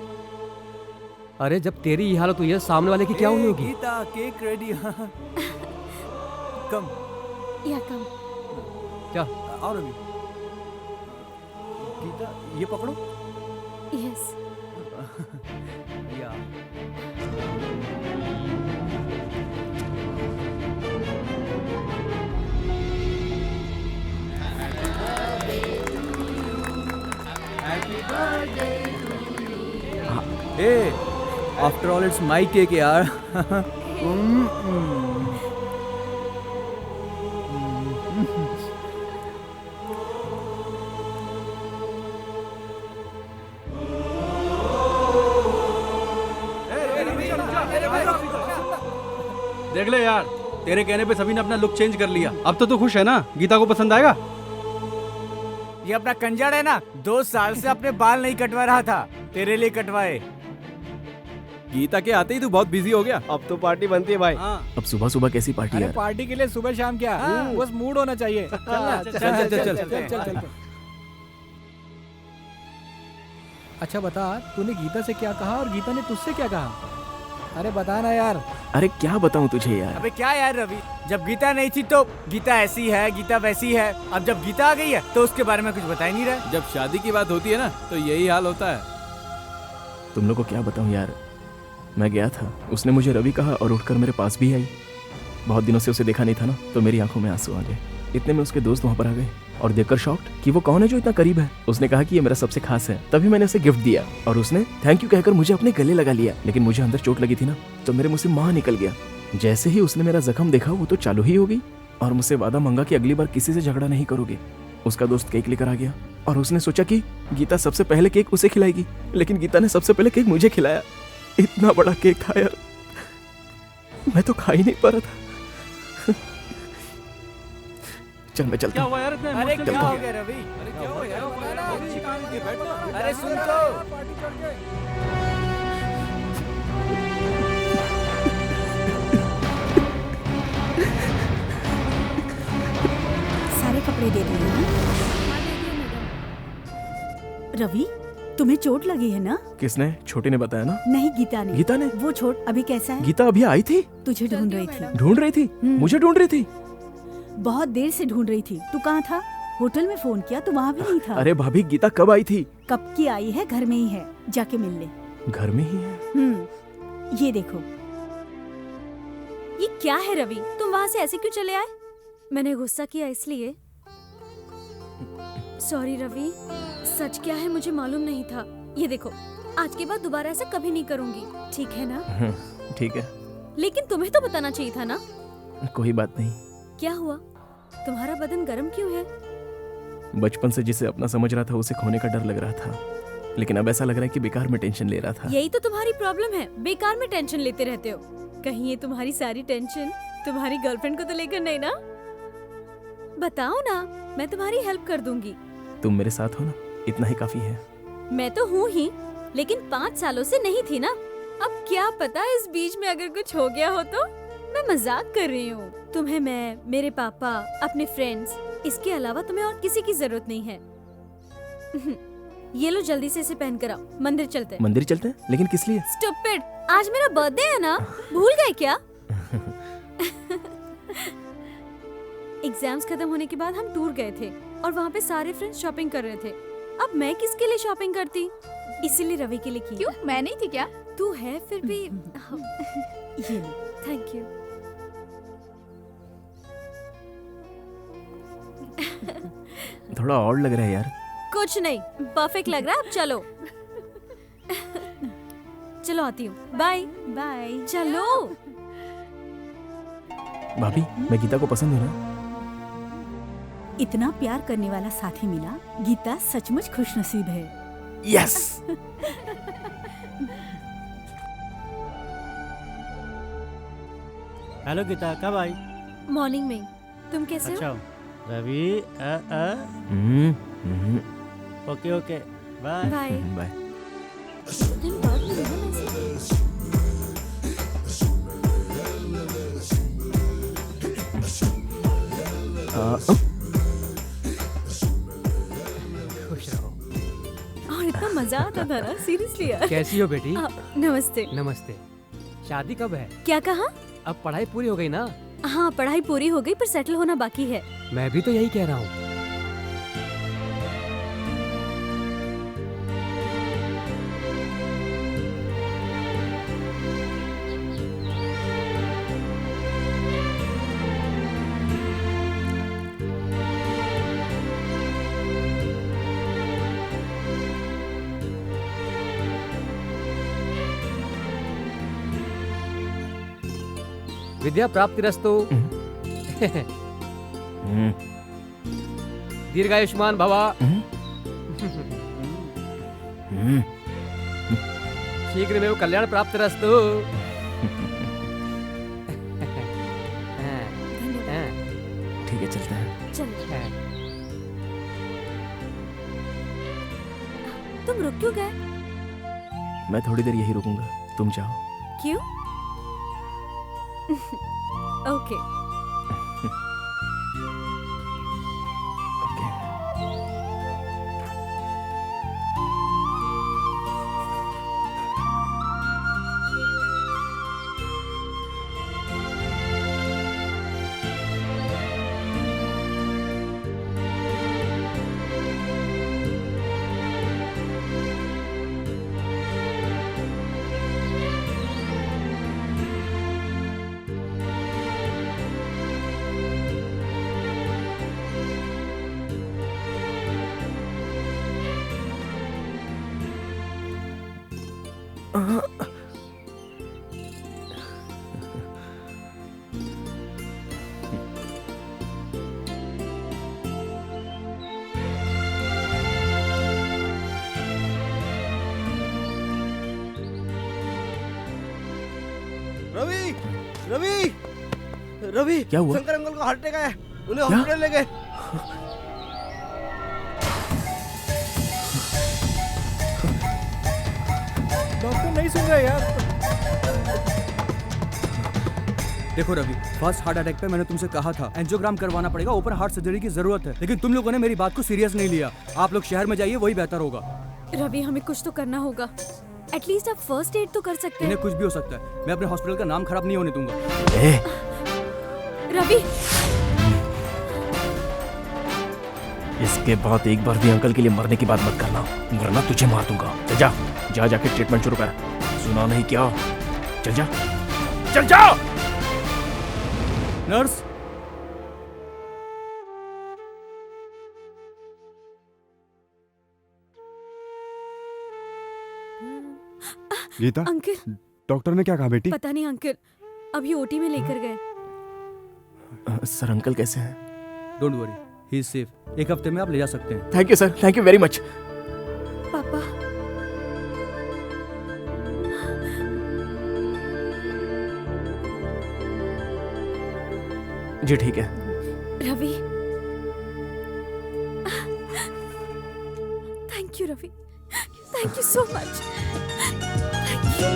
अरे जब तेरी ये हालत हुई है, सामने वाले की क्या हुई होगी? Gita, cake ready. कम या कम। क्या? आओ रवि। गीता, ये पकड़ो। यस। या ए, after all it's my cake यार। देख ले यार, तेरे कहने पे सभी ने अपना लुक चेंज कर लिया। अब तो तू खुश है ना? गीता को पसंद आएगा? ये अपना कंजड़ है ना, 2 साल से अपने बाल नहीं कटवा रहा था, तेरे लिए कटवाए। गीता के आते ही तू बहुत बिजी हो गया। अब तो पार्टी बनती है भाई। अब सुबह सुबह कैसी पार्टी अरे यार? पार्टी के लिए सुबह शाम क्या, बस मूड होना चाहिए। चल चल चल चल चल चल। अच्छा बता, तूने गीता से क्या कहा और गीता ने तुझसे क्या कहा? अरे बता ना यार। अरे क्या बताऊं तुझे यार? अबे क्या यार रवि, जब गीता नहीं थी तो गीता ऐसी है, गीता वैसी है। अब जब गीता आ गई है तो उसके बारे में कुछ बता ही नहीं रहा। जब शादी की बात होती है ना, तो यही हाल होता है। तुम लोग को क्या बताऊं यार, मैं गया था, उसने मुझे रवि कहा और उठकर मेरे पास भी आई। बहुत दिनों से उसे देखा नहीं था ना, तो मेरी आंखों में आंसू आ गए। इतने में उसके दोस्त वहां पर आ गए और देखकर शॉक्ड कि वो कौन है जो इतना करीब है। उसने कहा कि ये मेरा सबसे खास है। तभी मैंने उसे गिफ्ट दिया और उसने थैंक यू कहकर मुझे अपने गले लगा लिया। लेकिन मुझे अंदर चोट लगी थी ना, तो मेरे मुंह से मां निकल गया। जैसे ही उसने मेरा जख्म देखा, वो तो चालू ही हो गई और मुझसे वादा मांगा कि अगली बार किसी से झगड़ा नहीं करोगे। उसका दोस्त केक लेकर आ गया और उसने सोचा कि गीता सबसे पहले केक उसे खिलाएगी, लेकिन गीता ने सबसे पहले केक मुझे खिलाया। इतना बड़ा केक था यार, मैं तो खा ही नहीं पा रहा था। चल मैं चलता हूँ। अरे क्या हो गया रवि? अरे क्या हो यार? अरे सुन तो। रवि, तुम्हें चोट लगी है ना? किसने? छोटे ने बताया ना। नहीं, गीता ने। गीता ने? वो चोट अभी कैसा है? गीता अभी आई थी? तुझे ढूंढ रही थी। ढूंढ रही थी? मुझे ढूंढ रही थी? बहुत देर से ढूंढ रही थी। तू कहाँ था? होटल में फोन किया तो वहाँ भी नहीं था। अरे भाभी, गीता कब आई थी? कब की आई है? घर में ही है, जाके मिल ले। घर में ही है? ये देखो। ये क्या है रवि, तुम वहाँ से ऐसे क्यों चले आए? मैंने गुस्सा किया इसलिए। सॉरी रवि, सच क्या है मुझे मालूम नहीं था। ये देखो, आज के बाद दोबारा ऐसा कभी नहीं करूँगी, ठीक है ना? ठीक है। लेकिन तुम्हें तो बताना चाहिए था ना। कोई बात नहीं। क्या हुआ? तुम्हारा बदन गर्म क्यों है? बचपन से जिसे अपना समझ रहा था उसे खोने का डर लग रहा था, लेकिन अब ऐसा लग रहा है कि बेकार में टेंशन ले रहा था। यही तो तुम्हारी प्रॉब्लम है, बेकार में टेंशन लेते रहते हो। कहीं ये तुम्हारी सारी टेंशन तुम्हारी गर्लफ्रेंड को तो लेकर नहीं ना? बताओ ना, मैं तुम्हारी हेल्प कर दूंगी। तुम मेरे साथ हो ना, इतना ही काफी है। मैं तो हूँ ही, लेकिन 5 सालों से नहीं थी ना। अब क्या पता इस बीच में अगर कुछ हो गया हो तो। मैं मजाक कर रही हूँ। तुम्हें मैं, मेरे पापा, अपने फ्रेंड्स, इसके अलावा तुम्हें और किसी की जरूरत नहीं है। ये लो, जल्दी से इसे पहन कर आओ। मंदिर चलते हैं। मंदिर चलते हैं? लेकिन किस लिए? स्टूपिड, आज मेरा बर्थडे है ना, भूल गए क्या? एग्जाम्स खत्म होने के बाद हम टूर गए थे और वहाँ पे सारे फ्रेंड्स शॉपिंग कर रहे थे। अब मैं किसके लिए शॉपिंग करती? इसीलिए रवि के लिए की। क्यों, मैं नहीं थी क्या? तू है फिर भी। ये लो, थैंक यू। थोड़ा और लग रहा है यार। कुछ नहीं, परफेक्ट लग रहा है। अब चलो। चलो आती हूँ। Bye bye. चलो। भाभी, मैं गीता को पसंद हूँ ना? इतना प्यार करने वाला साथी मिला। गीता सचमुच खुशनसीब है। यस। हेलो गीता, कब आई? मॉर्निंग में। तुम कैसे अच्छा हो? Ravi, okay okay, bye bye bye. खुश रहो। और इतना मजा आता था ना, सीरियसली यार। कैसी हो बेटी? नमस्ते। नमस्ते। शादी कब है? क्या कहा? अब पढ़ाई पूरी हो गई ना? हाँ, पढ़ाई पूरी हो गई पर सेटल होना बाकी है। मैं भी तो यही कह रहा हूँ। विद्या प्राप्तिरस्तु। दीर्घायुष्मान भवा। शीघ्रमेव कल्याण प्राप्तिरस्तु। ठीक है, चलते हैं। चलो। तुम रुक क्यों गए? मैं थोड़ी देर यही रुकूंगा, तुम जाओ। क्यों? ओके। रवि, रवि, रवि, क्या हुआ? शंकर अंकल को हार्ट अटैक आया, उन्हें हॉस्पिटल ले गए। डॉक्टर नहीं सुन रहा यार। देखो रवि, फर्स्ट हार्ट अटैक पे मैंने तुमसे कहा था एंजियोग्राम करवाना पड़ेगा, ओपन हार्ट सर्जरी की जरूरत है, लेकिन तुम लोगों ने मेरी बात को सीरियस नहीं लिया। आप लोग शहर में जाइए, वही बेहतर होगा। रवि हमें कुछ तो करना होगा, एटलीस्ट आप फर्स्ट एड तो कर सकते हैं। इन्हें कुछ भी हो सकता है, मैं अपने हॉस्पिटल का नाम खराब नहीं होने दूंगा। रवि, इसके बाद एक बार भी अंकल के लिए मरने की बात मत करना, वरना तुझे मार दूंगा। चल जा, जा जाके ट्रीटमेंट शुरू कर। सुना नहीं क्या? चल जा, चल जा। नर्स, गीता, अंकल डॉक्टर ने क्या कहा बेटी? पता नहीं अंकल, अभी ओटी में लेकर गए। सर अंकल कैसे हैं? Don't worry, he is safe. एक हफ्ते में आप ले जा सकते हैं। Thank you sir, thank you very much. पापा, जी ठीक है। Ravi, thank you Ravi, thank you so much. Thank you.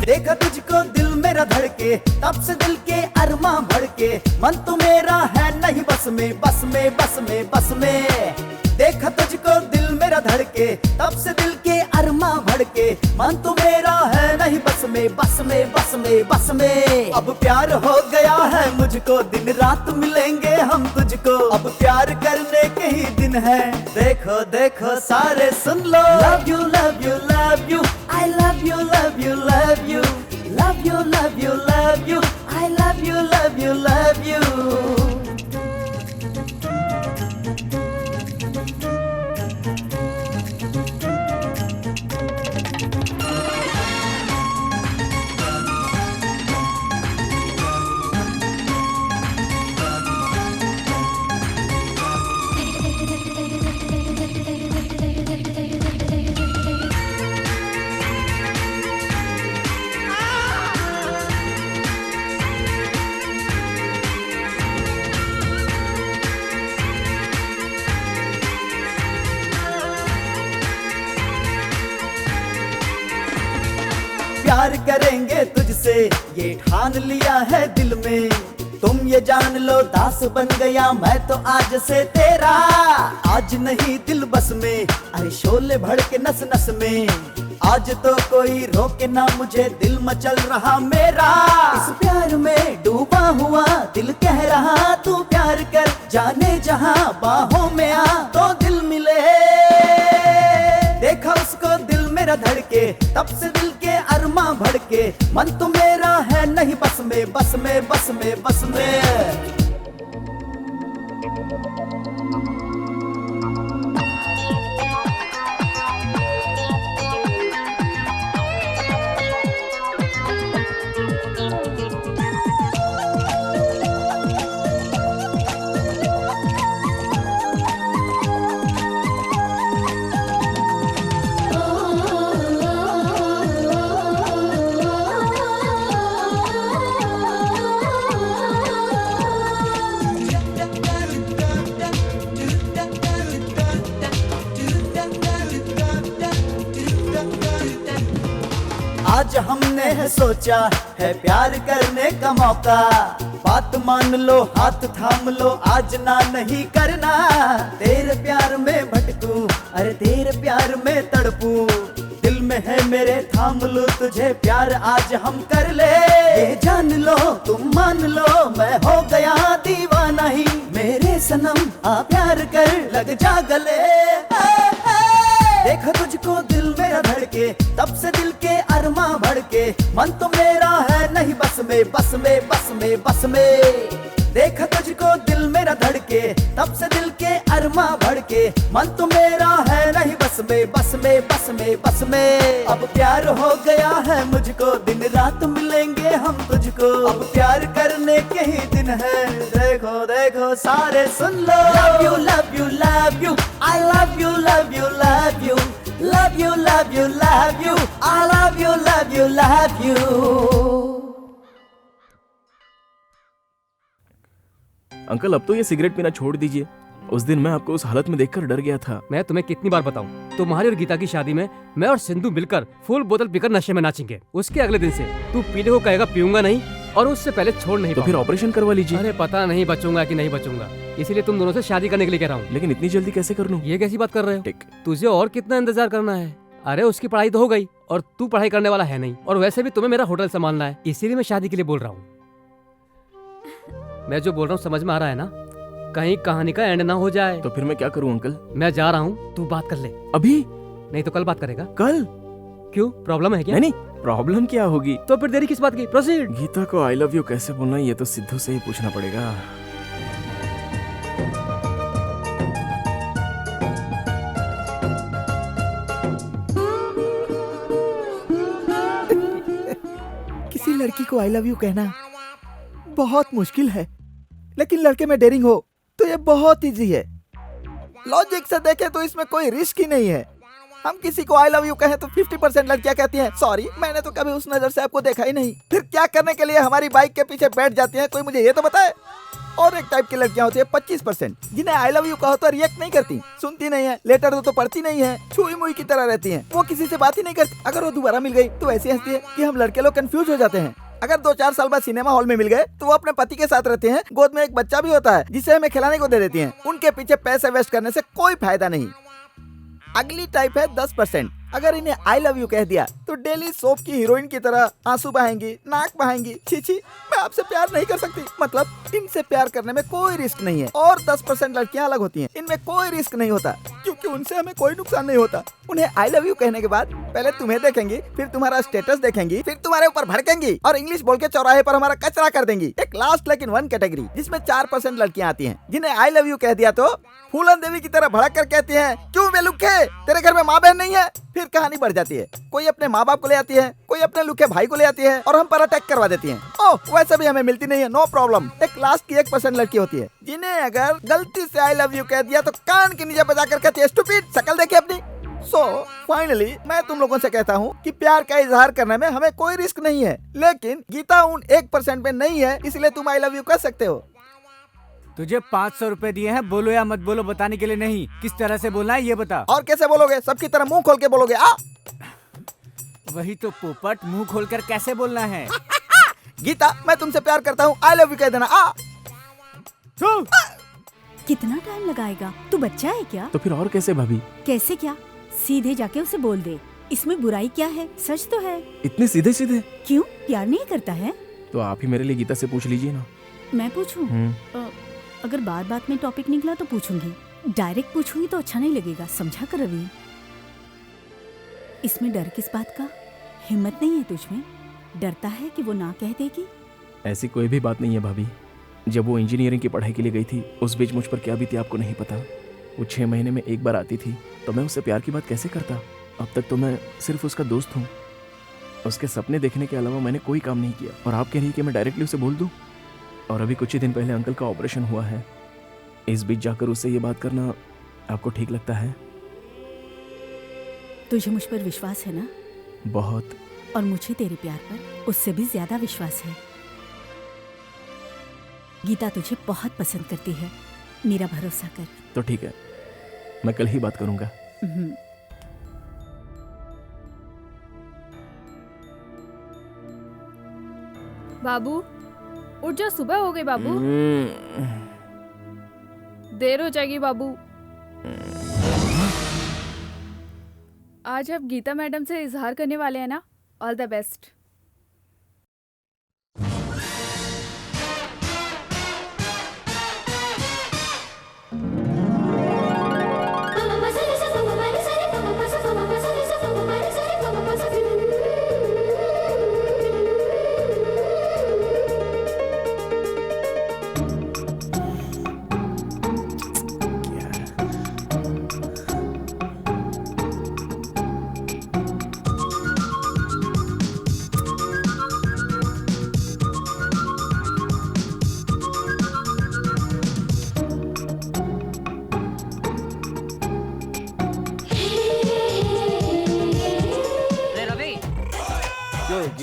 देखा तुझको दिल मेरा धड़के, तब से दिल के अरमा भड़के, मन तो मेरा है नहीं बस में, बस में, बस में, बस में। देखा तुझको दिल मेरा धड़के, तब से दिल के अरमा भड़के, मन तो मेरा है नहीं बस में, बस में, बस में, बस में। अब प्यार हो गया है मुझको, दिन रात मिलेंगे हम तुझको, अब प्यार करने के ही दिन है। देखो देखो सारे सुन लो, love you love you love you, I love you love you love you, love you love you love you, I love you love you love you। प्यार करेंगे तुझसे ये ठान लिया है दिल में, तुम ये जान लो दास बन गया मैं तो आज से तेरा। आज नहीं दिल बस में, अरे शोले भड़के नस नस में, आज तो कोई रोके ना मुझे, दिल मचल रहा मेरा। इस प्यार में डूबा हुआ दिल कह रहा तू प्यार कर, जाने जहां बाहों में आ तो दिल मिले। देखा उसको दिल मेरा धड़के, तब से दिल के अरमा भड़के, मन तो मेरा है नहीं बस में, बस में, बस में, बस में। आज हमने है सोचा है प्यार करने का मौका, बात मान लो हाथ थाम लो, आज ना नहीं करना। तेरे प्यार में भटकूं, अरे तेरे प्यार में तड़पूं, दिल में है मेरे थाम लो तुझे प्यार आज हम कर ले। ये जान लो तुम मान लो मैं हो गया दीवाना ही, मेरे सनम आ प्यार कर लग जा गले। देखा तुझको दिल मेरा धड़के, तब से दिल के अरमा भड़के, मन तो मेरा है नहीं बस में, बस में, बस में, बस में। देखा तुझको दिल मेरा धड़के, तब से दिल के अरमा भड़के, मन तो मेरा है नहीं बस में, बस में, बस में, बस में। अब प्यार हो गया है मुझको, दिन रात मिलेंगे हम तुझको, अब प्यार करने के ही दिन है, देखो देखो सारे सुन लो। Love you love you love you, I love you love you love you, love you love you love you, I love you love you love you। Uncle अब तो ये सिगरेट पीना छोड़ दीजिए। उस दिन मैं आपको उस हालत में देखकर डर गया था। मैं तुम्हें कितनी बार बताऊं, तुम्हारी और गीता की शादी में मैं और सिंधु मिलकर फुल बोतल पीकर नशे में नाचेंगे। उसके अगले दिन से तू पीने को कहेगा पीऊंगा नहीं, और उससे पहले छोड़ नहीं तो फिर ऑपरेशन करवा लीजिए। अरे पता नहीं बचूंगा कि नहीं बचूंगा, इसीलिए तुम दोनों से शादी करने के लिए कह रहा हूँ। लेकिन इतनी जल्दी कैसे कर लूं? ये कैसी बात कर रहे हो? तुझे और कितना इंतजार करना है? अरे उसकी पढ़ाई तो हो गई और तू पढ़ाई करने वाला है नहीं, और वैसे भी तुम्हें मेरा होटल संभालना है, इसीलिए मैं शादी के लिए बोल रहा हूँ। मैं जो बोल रहा हूँ समझ में आ रहा है ना? कहीं कहानी का एंड ना हो जाए। तो फिर मैं क्या करूँ अंकल? मैं जा रहा हूँ, तू बात कर ले। अभी नहीं तो कल बात करेगा। कल? क्यों, प्रॉब्लम है क्या? नहीं प्रॉब्लम क्या होगी? तो फिर देरी किस बात की? प्रोसीड। गीता को आई लव यू कैसे बोलना है ये तो सिद्धू से ही पूछना पड़ेगा। किसी लड़की को आई लव यू कहना बहुत मुश्किल है, लेकिन लड़के में डेयरिंग हो तो ये बहुत इजी है। लॉजिक से देखें तो इसमें कोई रिस्क ही नहीं है। हम किसी को आई लव यू कहें तो 50% लड़कियां कहती हैं सॉरी मैंने तो कभी उस नजर से आपको देखा ही नहीं, फिर क्या करने के लिए हमारी बाइक के पीछे बैठ जाती हैं, कोई मुझे ये तो बताए। और एक टाइप की लड़कियां होती है 25% जिन्हें आई लव यू कहो तो रिएक्ट नहीं करती, सुनती नहीं है, लेटर तो पढ़ती नहीं है, छुई मुई की तरह रहती हैं, वो किसी से बात ही नहीं करती। अगर वो दोबारा मिल गई तो ऐसी हंसती है कि हम लड़के लोग कंफ्यूज हो जाते हैं। अगर 2-4 साल बाद सिनेमा हॉल में मिल गए तो वो अपने पति के साथ रहते हैं, गोद में एक बच्चा भी होता है जिसे हमें खिलाने को दे देती हैं। उनके पीछे पैसे वेस्ट करने से कोई फायदा नहीं। अगली टाइप है 10%। अगर इन्हें आई लव यू कह दिया तो डेली सोप की हीरोइन की तरह आंसू बहाएंगी, नाक बहाएंगी, छी मैं आपसे प्यार नहीं कर सकती। मतलब इनसे प्यार करने में कोई रिस्क नहीं है। और 10% लड़कियां अलग होती हैं, इनमें कोई रिस्क नहीं होता क्योंकि उनसे हमें कोई नुकसान नहीं होता। उन्हें आई लव यू कहने के बाद पहले तुम्हें देखेंगी, फिर तुम्हारा स्टेटस देखेंगी, फिर तुम्हारे ऊपर भड़केंगी और इंग्लिश बोल के चौराहे पर हमारा कचरा कर देंगी। एक लास्ट लेकिन वन कैटेगरी जिसमें 4% लड़कियां आती हैं जिन्हें आई लव यू कह दिया तो फूलन देवी की तरह भड़क कर कहती हैं क्यों बेलुखे तेरे घर में माँ बहन नहीं है। फिर कहानी बढ़ जाती है, कोई अपने माँ बाप को ले आती है, कोई अपने लुखे भाई को ले आती है और हम पर अटैक करवा देती हैं। ओह वैसे भी हमें मिलती नहीं है, नो प्रॉब्लम। एक लास्ट की 1% लड़की होती है जिन्हें अगर गलती से आई लव यू कह दिया तो कान के नीचे बजा कर कहती है स्टूपिड, शक्ल देखिए अपनी। सो फाइनली मैं तुम लोगों से कहता हूँ कि प्यार का इजहार करने में हमें कोई रिस्क नहीं है, लेकिन गीता उन 1% में नहीं है, इसलिए तुम आई लव यू कर सकते हो। तुझे 500 रुपए दिए हैं, बोलो या मत बोलो बताने के लिए नहीं, किस तरह से बोलना है ये बता। और कैसे बोलोगे? सबकी तरह मुंह खोल के बोलोगे। वही तो पोपट, मुंह खोलकर कैसे बोलना है? गीता मैं तुमसे प्यार करता हूँ, आई लव यू कह देना। कितना टाइम लगाएगा? तू बच्चा है क्या? तो फिर और कैसे भाभी? कैसे क्या? सीधे जाके उसे बोल दे, इसमें बुराई क्या है? सच तो है। इतने सीधे सीधे? क्यों, प्यार नहीं करता है? तो आप ही मेरे लिए गीता से पूछ लीजिए ना। मैं पूछूं? अगर बात बात में टॉपिक निकला तो पूछूंगी, डायरेक्ट पूछूंगी तो अच्छा नहीं लगेगा, समझा कर रवि। इसमें डर किस बात का? हिम्मत नहीं है तुझमें? डरता है कि वो ना कह देगी? ऐसी कोई भी बात नहीं है भाभी। जब वो इंजीनियरिंग की पढ़ाई के लिए गई थी उस बीच मुझ पर क्या बीती आपको नहीं पता। वो 6 महीने में एक बार आती थी तो मैं उससे प्यार की बात कैसे करता? अब तक तो मैं सिर्फ उसका दोस्त हूँ। उसके सपने देखने के अलावा मैंने कोई काम नहीं किया और आप कह रही है कि मैं डायरेक्टली उसे बोल दूँ? और अभी कुछ ही दिन पहले अंकल का ऑपरेशन हुआ है, इस बीच जाकर उससे ये बात करना आपको ठीक लगता है? तुझे मुझ पर विश्वास है ना? बहुत। और मुझे तेरे प्यार पर उससे भी ज्यादा विश्वास है। गीता तुझे बहुत पसंद करती है, मेरा भरोसा कर। तो ठीक है, मैं कल ही बात करूंगा। बाबू उठ जा, सुबह हो गई बाबू। देर हो जाएगी बाबू। आज आप गीता मैडम से इजहार करने वाले हैं ना? All the best.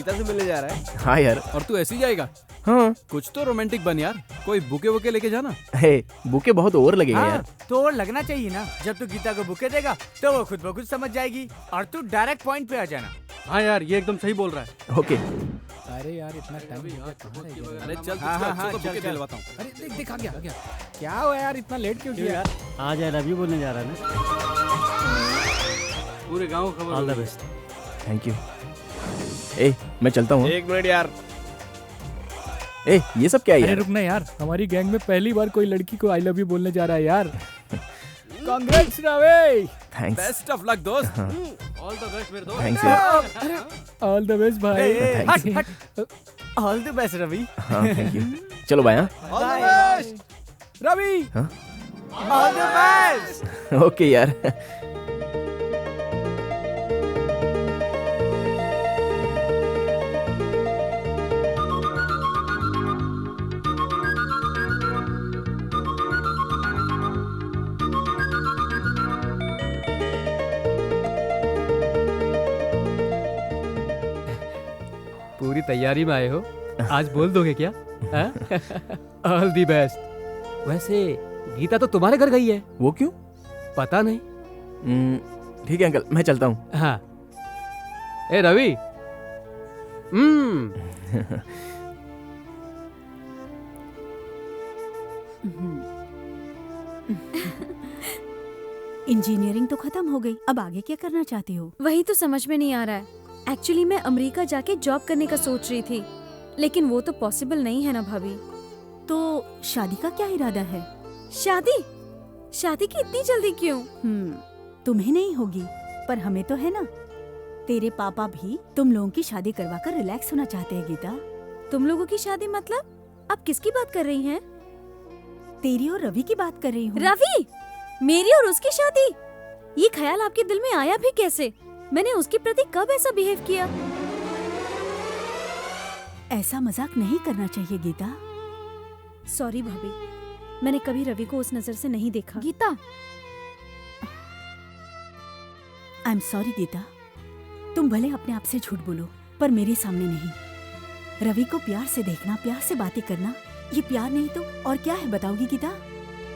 गीता से मिलने जा रहा है? हाँ यार। और तू ऐसे ही जाएगा? हाँ। कुछ तो रोमांटिक बन यार, कोई बुके वुके लेके जाना। हे, बुके बहुत ओवर लगेगा यार। तो और लगना चाहिए ना। जब तू गीता को बुके देगा तो वो खुद ब खुद समझ जाएगी और तू डायरेक्ट पॉइंट पे आ जाना। हाँ यार, ये एकदम सही बोल रहा है। ओके। अरे यार इतना टाइम अरे चल बुके दिलवाता हूँ। अरे देख आ गया। क्या हुआ यार, इतना लेट क्यों किया? आज आई लव यू बोलने जा रहा है ना। पूरे गांव को खबर। All the best. Thank you. ए, मैं चलता हूँ। 1 मिनट यार। ए, ये सब क्या है अरे यार? रुकना यार, हमारी गैंग में पहली बार कोई लड़की को आई लव यू बोलने जा रहा है यार। Congrats Ravi. Thanks. Best of luck दोस्त। ऑल द बेस्ट मेरे दोस्त। थैंक्स यार। ऑल द बेस्ट भाई। All the best Ravi. हाँ थैंक यू। चलो भाई। हाँ ऑल द बेस्ट रवि। हाँ ऑल द बेस्ट। ओके यार। पूरी तैयारी में आए हो, आज बोल दोगे क्या? All the best. वैसे गीता तो तुम्हारे घर गई है। वो क्यों? पता नहीं। ठीक है अंकल, मैं चलता हूँ। हाँ। ए रवि। इंजीनियरिंग तो खत्म हो गई, अब आगे क्या करना चाहती हो? वही तो समझ में नहीं आ रहा है। एक्चुअली मैं अमेरिका जाके जॉब करने का सोच रही थी, लेकिन वो तो पॉसिबल नहीं है ना भाभी। तो शादी का क्या इरादा है? शादी? शादी की इतनी जल्दी क्यों? तुम्हें नहीं होगी पर हमें तो है ना। तेरे पापा भी तुम लोगों की शादी करवा कर रिलैक्स होना चाहते हैं गीता। तुम लोगों की शादी मतलब? आप किसकी बात कर रही हैं? तेरी और रवि की बात कर रही हूँ। रवि? मेरी और उसकी शादी? ये ख्याल आपके दिल में आया भी कैसे? मैंने उसके प्रति कब ऐसा बिहेव किया? ऐसा मजाक नहीं करना चाहिए गीता। सॉरी भाभी, मैंने कभी रवि को उस नजर से नहीं देखा। Geeta. I am sorry Geeta, तुम भले अपने आप से झूठ बोलो पर मेरे सामने नहीं। रवि को प्यार से देखना, प्यार से बातें करना, ये प्यार नहीं तो और क्या है बताओगी गीता?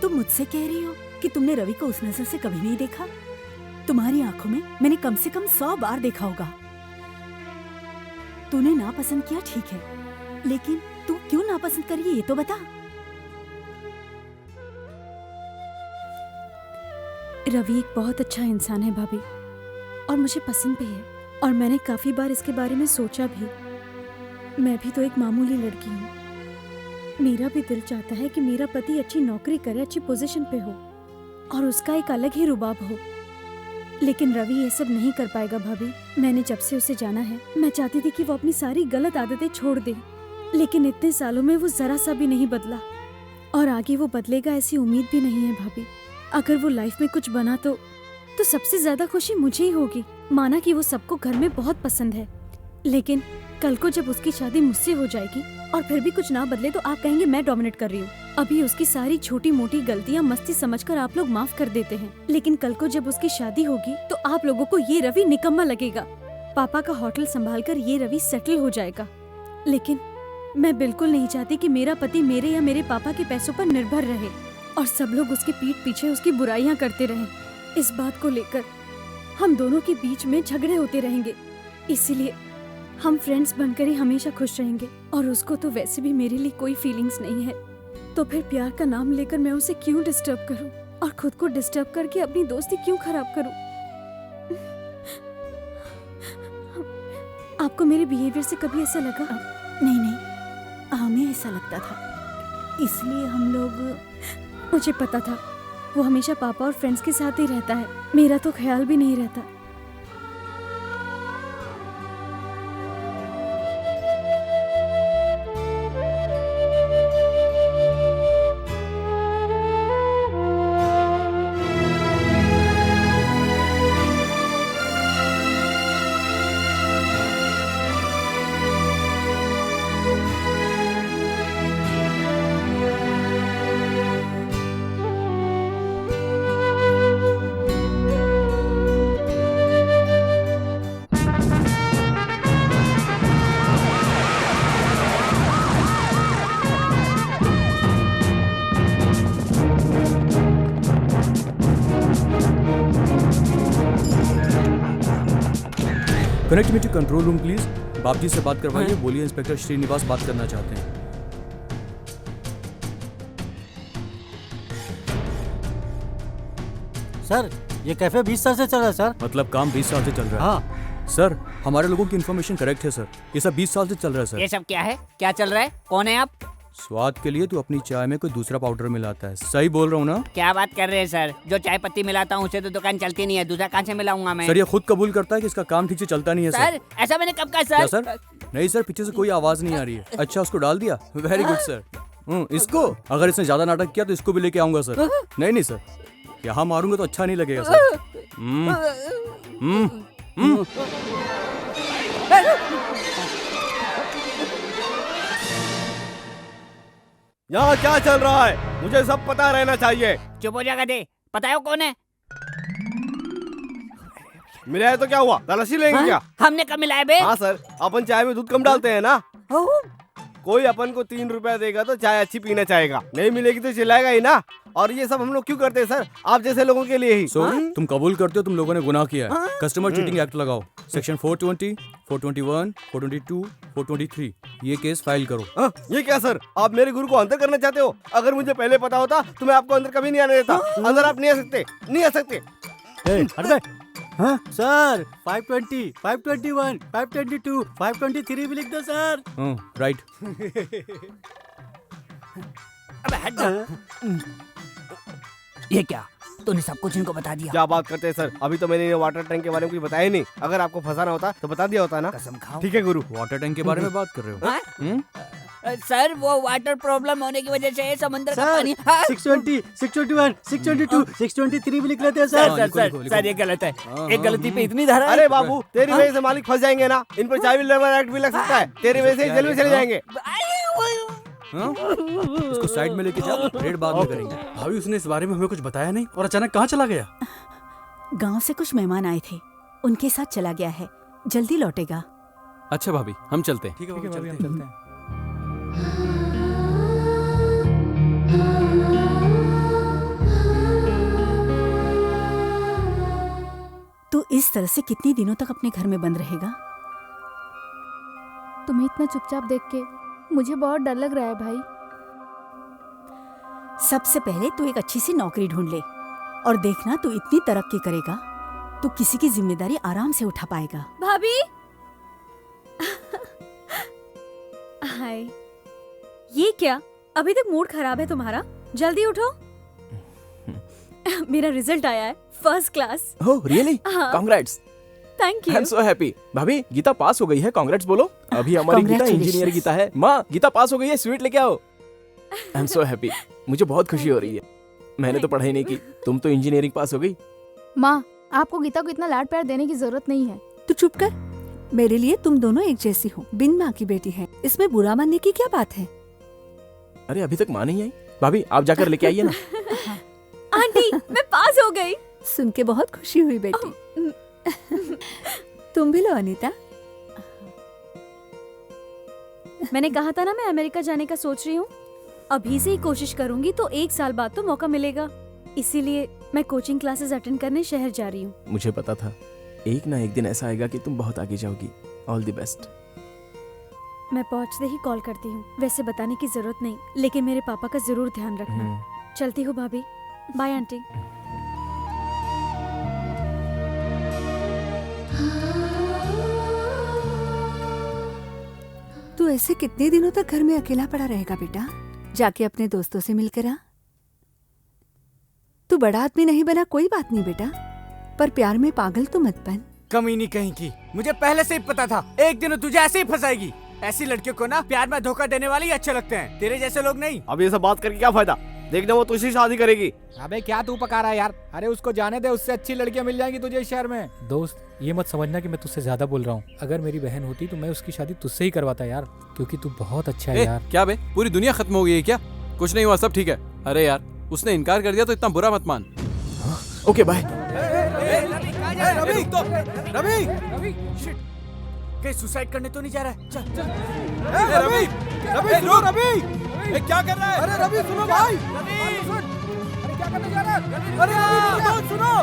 तुम मुझसे कह रही हो कि तुमने रवि को उस नजर से कभी नहीं देखा? तुम्हारी आंखों में मैंने कम से कम 100 बार देखा होगा। तूने नापसंद किया ठीक है, लेकिन तू क्यों नापसंद करी ये तो बता। रवि एक बहुत अच्छा इंसान है भाभी, और मुझे पसंद भी है, और मैंने काफी बार इसके बारे में सोचा भी। मैं भी तो एक मामूली लड़की हूँ। मेरा भी दिल चाहता है कि मेरा पति अच्छी नौकरी करे, अच्छी पोजीशन पे हो और उसका एक अलग ही रुबाब हो, लेकिन रवि ये सब नहीं कर पाएगा भाभी। मैंने जब से उसे जाना है, मैं चाहती थी कि वो अपनी सारी गलत आदतें छोड़ दे, लेकिन इतने सालों में वो जरा सा भी नहीं बदला, और आगे वो बदलेगा ऐसी उम्मीद भी नहीं है भाभी। अगर वो लाइफ में कुछ बना तो सबसे ज्यादा खुशी मुझे ही होगी। माना कि वो सबको घर में बहुत पसंद है, लेकिन कल को जब उसकी शादी मुझसे हो जाएगी और फिर भी कुछ ना बदले तो आप कहेंगे मैं डोमिनेट कर रही हूँ। अभी उसकी सारी छोटी मोटी गलतियाँ मस्ती समझकर आप लोग माफ कर देते हैं, लेकिन कल को जब उसकी शादी होगी तो आप लोगों को ये रवि निकम्मा लगेगा। पापा का होटल संभालकर ये रवि सेटल हो जाएगा, लेकिन मैं बिल्कुल नहीं चाहती कि मेरा पति मेरे या मेरे पापा के पैसों पर निर्भर रहे और सब लोग उसके पीठ पीछे उसकी बुराइयां करते रहें। इस बात को लेकर हम दोनों के बीच में झगड़े होते रहेंगे, इसीलिए हम फ्रेंड्स बनकर ही हमेशा खुश रहेंगे। और उसको तो वैसे भी मेरे लिए कोई फीलिंग्स नहीं है, तो फिर प्यार का नाम लेकर मैं उसे क्यों डिस्टर्ब करूं और खुद को डिस्टर्ब करके अपनी दोस्ती क्यों खराब करूं? आपको मेरे बिहेवियर से कभी ऐसा लगा? नहीं, हमें ऐसा लगता था, इसलिए हम लोग। मुझे पता था वो हमेशा पापा और फ्रेंड्स के साथ ही रहता है, मेरा तो ख्याल भी नहीं रहता। Connect me to control room please. बाप जी से बात करवाइए। बोलिए इंस्पेक्टर श्रीनिवास बात करना चाहते हैं। सर ये कैफे 20 साल से चल रहा है सर। मतलब काम 20 साल से चल रहा है? हाँ सर, हमारे लोगों की इन्फॉर्मेशन करेक्ट है सर। ये सब 20 साल से चल रहा है सर। ये सब क्या है? क्या चल रहा है? कौन है आप? स्वाद के लिए तू अपनी चाय में कोई दूसरा पाउडर मिलाता है। सही बोल रहा हूँ ना? क्या बात कर रहे हैं सर? जो चाय पत्ती मिलाता हूँ उसे तो दुकान चलती नहीं है, दूसरा कहाँ से मिलाऊंगा मैं? सर ये खुद कबूल करता है कि इसका काम ठीक से चलता नहीं है सर। ऐसा मैंने कब कहा सर? क्या सर? नहीं सर, पीछे से कोई आवाज नहीं आ रही है। अच्छा, उसको डाल दिया। Very good sir. इसको अगर इसने ज्यादा नाटक किया तो इसको भी लेके आऊंगा सर। नहीं सर, यहाँ मारूंगा तो अच्छा नहीं लगेगा सर। यहाँ क्या चल रहा है? मुझे सब पता रहना चाहिए। चुप हो जाएगा दे। पता है वो कौन है? मिला है तो क्या हुआ? तलाशी लेंगे क्या? हमने कब मिलाया बे? हाँ सर, अपन चाय में दूध कम डालते हैं ना। कोई अपन को 3 रुपया देगा तो चाय अच्छी पीना चाहेगा, नहीं मिलेगी तो चिल्लाएगा ही ना। और ये सब हम लोग क्यों करते हैं सर? आप जैसे लोगों के लिए ही। तुम कबूल करते हो तुम लोगों ने गुनाह किया है। कस्टमर चीटिंग एक्ट लगाओ। सेक्शन 420, 421, 422, 423 ये केस फाइल करो। ये क्या सर? आप मेरे गुरु को अंदर करना चाहते हो? अगर मुझे पहले पता होता तो मैं आपको अंदर कभी नहीं आने देता। अंदर आप नहीं आ सकते, नहीं आ सकते। हाँ सर 520, 521, 522, 523 भी लिख दो सर। राइट। अबे हट जा। ये क्या? तूने सब कुछ इनको बता दिया? क्या बात करते हैं सर? अभी तो मैंने वाटर टैंक के बारे में कुछ बताया ही नहीं। अगर आपको फंसाना होता तो बता दिया होता ना। कसम खाओ। ठीक है गुरु। वाटर टैंक के बारे में बात कर रहे हो? सर वो वाटर प्रॉब्लम होने की वजह से समुद्र का पानी। 620, 621, 622, 623 भी लिख लेते हैं सर। सर ये गलत है। एक गलती पे इतनी धारा। अरे बाबू, तेरी वजह से मालिक फंस जाएंगे ना। इन पर चाइल्ड लेबर एक्ट भी लग सकता है। तेरी वजह से जेल में चले जाएंगे। इसको साइड में लेके जाओ, रेड बाद में करेंगे। भाभी उसने इस बारे में हमें कुछ बताया नहीं और अचानक कहाँ चला गया? गांव से कुछ मेहमान आए थे, उनके साथ चला गया है, जल्दी लौटेगा। अच्छा भाभी, हम चलते हैं। ठीक है भाभी, हम चलते हैं। तू इस तरह से कितने दिनों तक अपने घर में बंद रहेगा? तुम्हें इतना चुपचाप देख के मुझे बहुत डर लग रहा है भाई। सबसे पहले तू एक अच्छी सी नौकरी ढूंढ ले और देखना तू इतनी तरक्की करेगा तो किसी की जिम्मेदारी आराम से उठा पाएगा। भाभी हाय। ये क्या? अभी तक मूड खराब है तुम्हारा? जल्दी उठो। मेरा रिजल्ट आया है, फर्स्ट क्लास। Oh really? हाँ। Congrats. Thank I am you. So happy. भाभी गीता पास हो गई है, कांग्रेट्स बोलो। अभी हमारी गीता इंजीनियर गीता है। माँ गीता पास हो गई है, स्वीट लेके आओ। I am so happy. मुझे बहुत खुशी हो रही है। मैंने तो पढ़ाई नहीं की, तुम तो इंजीनियरिंग पास हो गई। माँ आपको गीता को इतना लाड प्यार देने की जरूरत नहीं है। तू चुप कर। मेरे लिए तुम दोनों एक जैसी हो, बिन माँ की बेटी है, इसमें बुरा मानने की क्या बात है? अरे अभी तक माँ नहीं आई। भाभी आप जाकर लेके आइए ना। आंटी मैं पास हो गई। सुन के बहुत खुशी हुई बेटी। तुम भी लो अनीता। मैंने कहा था ना मैं अमेरिका जाने का सोच रही हूँ। अभी से ही कोशिश करूंगी तो 1 साल बाद तो मौका मिलेगा। इसीलिए मैं कोचिंग क्लासेस अटेंड करने शहर जा रही हूँ। मुझे पता था एक ना एक दिन ऐसा आएगा कि तुम बहुत आगे जाओगी। All the best. मैं पहुँचते ही कॉल करती हूँ। वैसे बताने की जरूरत नहीं, लेकिन मेरे पापा का जरूर ध्यान रखना। चलती हूँ भाभी। Bye aunty. तू ऐसे कितने दिनों तक घर में अकेला पड़ा रहेगा बेटा? जाके अपने दोस्तों से मिलकर आ। तू बड़ा आदमी नहीं बना कोई बात नहीं बेटा, पर प्यार में पागल तो मत बन। कमीनी कहीं की, मुझे पहले से ही पता था एक दिन तुझे ऐसे ही फंसाएगी। ऐसी लड़कियों को ना प्यार में धोखा देने वाले ही अच्छे लगते हैं, तेरे जैसे लोग नहीं। अब ये सब बात करके क्या फायदा? देखना वो तुझसे शादी करेगी। अबे क्या तू पका रहा है यार? अरे उसको जाने दे, उससे अच्छी लड़कियां मिल जाएंगी तुझे इस शहर में। दोस्त ये मत समझना कि मैं तुझसे ज्यादा बोल रहा हूँ। अगर मेरी बहन होती तो मैं उसकी शादी तुझसे ही करवाता यार, क्योंकि तू बहुत अच्छा है यार। क्या बे, पूरी दुनिया खत्म हो गई है क्या? कुछ नहीं हुआ, सब ठीक है। अरे यार उसने इनकार कर दिया तो इतना बुरा मत मान। Okay bye. रवि कहीं सुसाइड करने तो नहीं जा रहा है? चल चल। रवि क्या कर रहा है? अरे रवि सुनो भाई। अरे सुनो,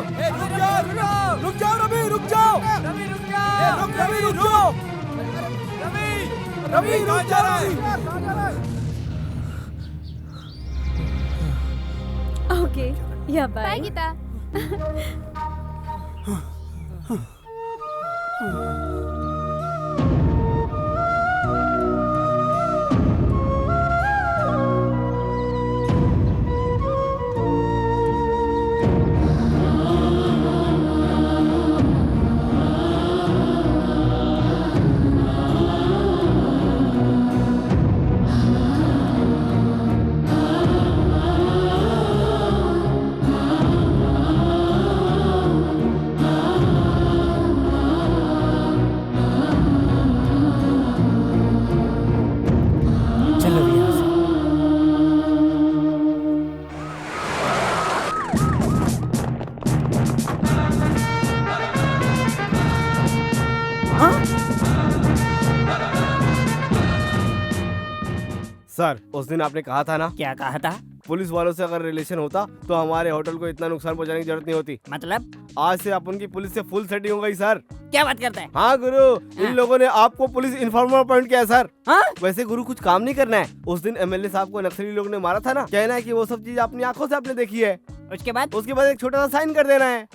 रुक जाओ रवि, रुक जाओ रवि, रुक जाओ रवि, रुक जाओ। ओके, या बाय गीता। सर, उस दिन आपने कहा था ना। क्या कहा था? पुलिस वालों से अगर रिलेशन होता तो हमारे होटल को इतना नुकसान पहुंचाने की जरूरत नहीं होती। मतलब? आज से अपन की पुलिस से फुल सेटिंग हो गई सर। क्या बात करता है? हाँ गुरु, इन लोगों ने आपको पुलिस इन्फॉर्मर अपॉइंट किया है सर। हाँ? वैसे गुरु कुछ काम नहीं करना है। उस दिन एमएलए साहब को नक्सली लोग ने मारा था ना, कहना है कि वो सब चीज अपनी आंखों से आपने देखी है। उसके बाद एक छोटा सा साइन कर देना है।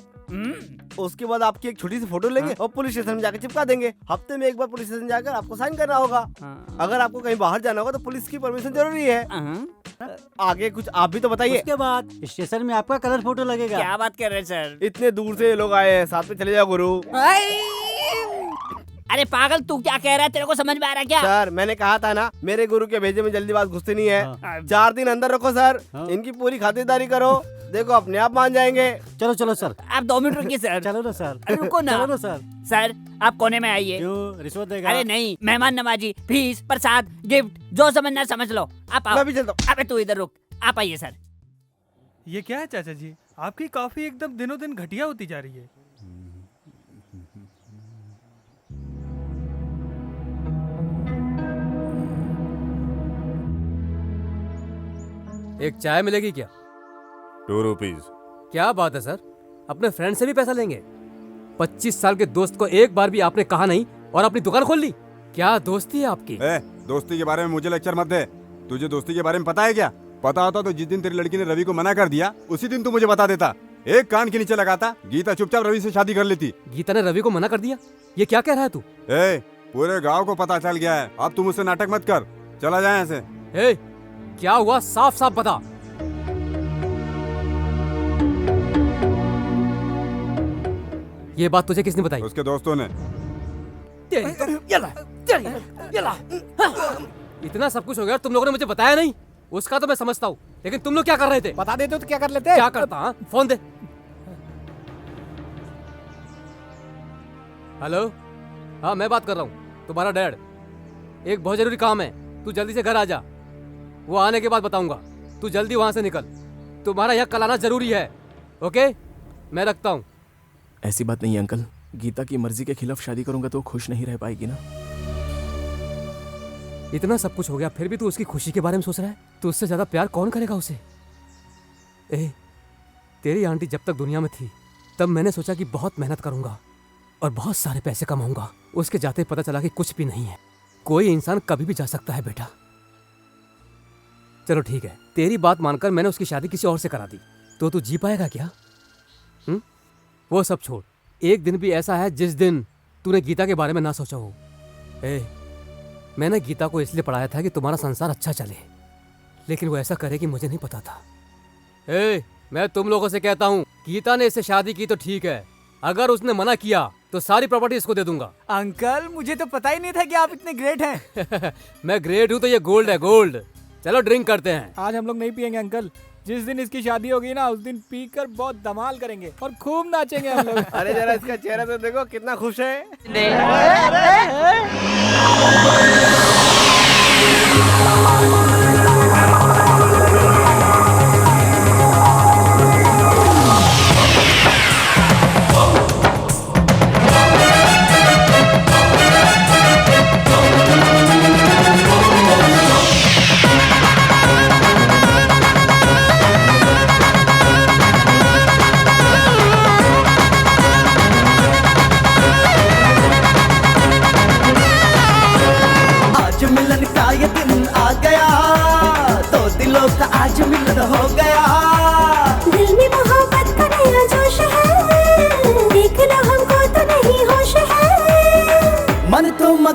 उसके बाद आपकी एक छोटी सी फोटो लेंगे और पुलिस स्टेशन में जाकर चिपका देंगे। हफ्ते में एक बार पुलिस स्टेशन जाकर आपको साइन करना होगा। अगर आपको कहीं बाहर जाना होगा तो पुलिस की परमिशन जरूरी है। आगे कुछ आप भी तो बताइए। उसके बाद स्टेशन में आपका कलर फोटो लगेगा। क्या बात कर रहे हैं सर? इतने दूर से ये लोग आए हैं, साथ में चले जाओ गुरु। अरे पागल, तू क्या कह रहा है? तेरे को समझ में आ रहा है क्या? सर, मैंने कहा था ना, मेरे गुरु के भेजे में जल्दीबाज घुसते नहीं है। 4 दिन अंदर रखो सर, इनकी पूरी खातिरदारी करो, देखो अपने आप मान जाएंगे। चलो चलो सर। आप 2 मिनट रुकिए सर। चलो ना सर। अरे रुको ना। चलो ना सर। सर, आप कोने में आइए। क्यों, रिश्वत देगा? अरे नहीं, मेहमान नवाजी, फीस, प्रसाद, गिफ्ट, जो समझना समझ लो। आप आओ। मैं भी चलता हूँ। अबे तू इधर रुक, आप आइए सर। ये क्या है चाचा जी? आपकी कॉफी एकदम दिनों दिन घटिया होती जा रही है। एक चाय मिलेगी क्या? 2 रुपीज। क्या बात है सर, अपने फ्रेंड से भी पैसा लेंगे? 25 साल के दोस्त को एक बार भी आपने कहा नहीं और अपनी दुकान खोल ली। क्या दोस्ती है आपकी? दोस्ती के बारे में मुझे लेक्चर मत दे। तुझे दोस्ती के बारे में पता है क्या? पता होता तो जिस दिन तेरी लड़की ने रवि को मना कर दिया उसी दिन तू मुझे बता देता। एक कान के नीचे लगाता, गीता चुपचाप रवि से शादी कर लेती। गीता ने रवि को मना कर दिया? ये क्या कह रहा है तू? पूरे गाँव को पता चल गया है, अब तुम मुझसे नाटक मत कर, चला जाए ऐसे। क्या हुआ, साफ साफ बता। ये बात तुझे किसने बताई? उसके दोस्तों ने। इतना सब कुछ हो गया, तुम लोगों ने मुझे बताया नहीं? उसका तो मैं समझता हूँ, लेकिन तुम लोग क्या कर रहे थे? बता देते तो क्या कर लेते? क्या करता? हाँ, फोन दे। हेलो, हाँ मैं बात कर रहा हूँ, तुम्हारा डैड। एक बहुत जरूरी काम है, तू जल्दी से घर आ जा। वो आने के बाद बताऊंगा, तू जल्दी वहां से निकल। तुम्हारा यहाँ कल आना जरूरी है। ओके, मैं रखता हूँ। ऐसी बात नहीं है अंकल, गीता की मर्जी के खिलाफ शादी करूंगा तो खुश नहीं रह पाएगी ना। इतना सब कुछ हो गया फिर भी तू उसकी खुशी के बारे में सोच रहा है? तो उससे ज्यादा प्यार कौन करेगा उसे? तेरी आंटी जब तक दुनिया में थी तब मैंने सोचा कि बहुत मेहनत करूंगा और बहुत सारे पैसे कमाऊंगा। उसके जाते पता चला कि कुछ भी नहीं है। कोई इंसान कभी भी जा सकता है बेटा। चलो ठीक है, तेरी बात मानकर मैंने उसकी शादी किसी और से करा दी, तो तू जी पाएगा क्या? वो सब छोड़, एक दिन भी ऐसा है जिस दिन तूने गीता के बारे में ना सोचा हो। मैंने गीता को इसलिए पढ़ाया था कि तुम्हारा संसार अच्छा चले, लेकिन वो ऐसा करेगी मुझे नहीं पता था। मैं तुम लोगों से कहता हूँ, गीता ने इससे शादी की तो ठीक है, अगर उसने मना किया तो सारी प्रॉपर्टी इसको दे दूंगा। अंकल, मुझे तो पता ही नहीं था कि आप इतने ग्रेट हैं। मैं ग्रेट हूँ तो ये गोल्ड है, गोल्ड। चलो ड्रिंक करते हैं। आज हम लोग नहीं पियेंगे अंकल, जिस दिन इसकी शादी होगी ना उस दिन पीकर बहुत धमाल करेंगे और खूब नाचेंगे हम लोग। अरे जरा इसका चेहरा तो देखो, कितना खुश है।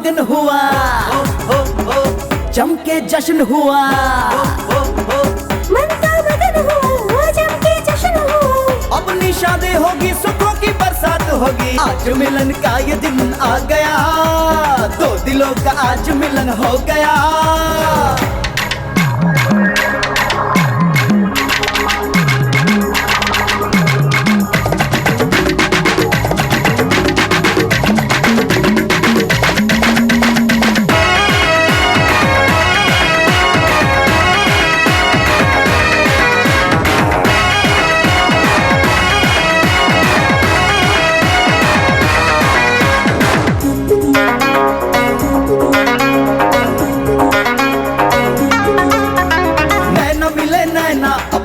मगन हुआ, जम के जश्न हुआ, मन तो मगन हुआ, जम के जश्न हुआ। अब निशादे होगी, सुखों की बरसात होगी, आज मिलन का ये दिन आ गया, दो दिलों का आज मिलन हो गया।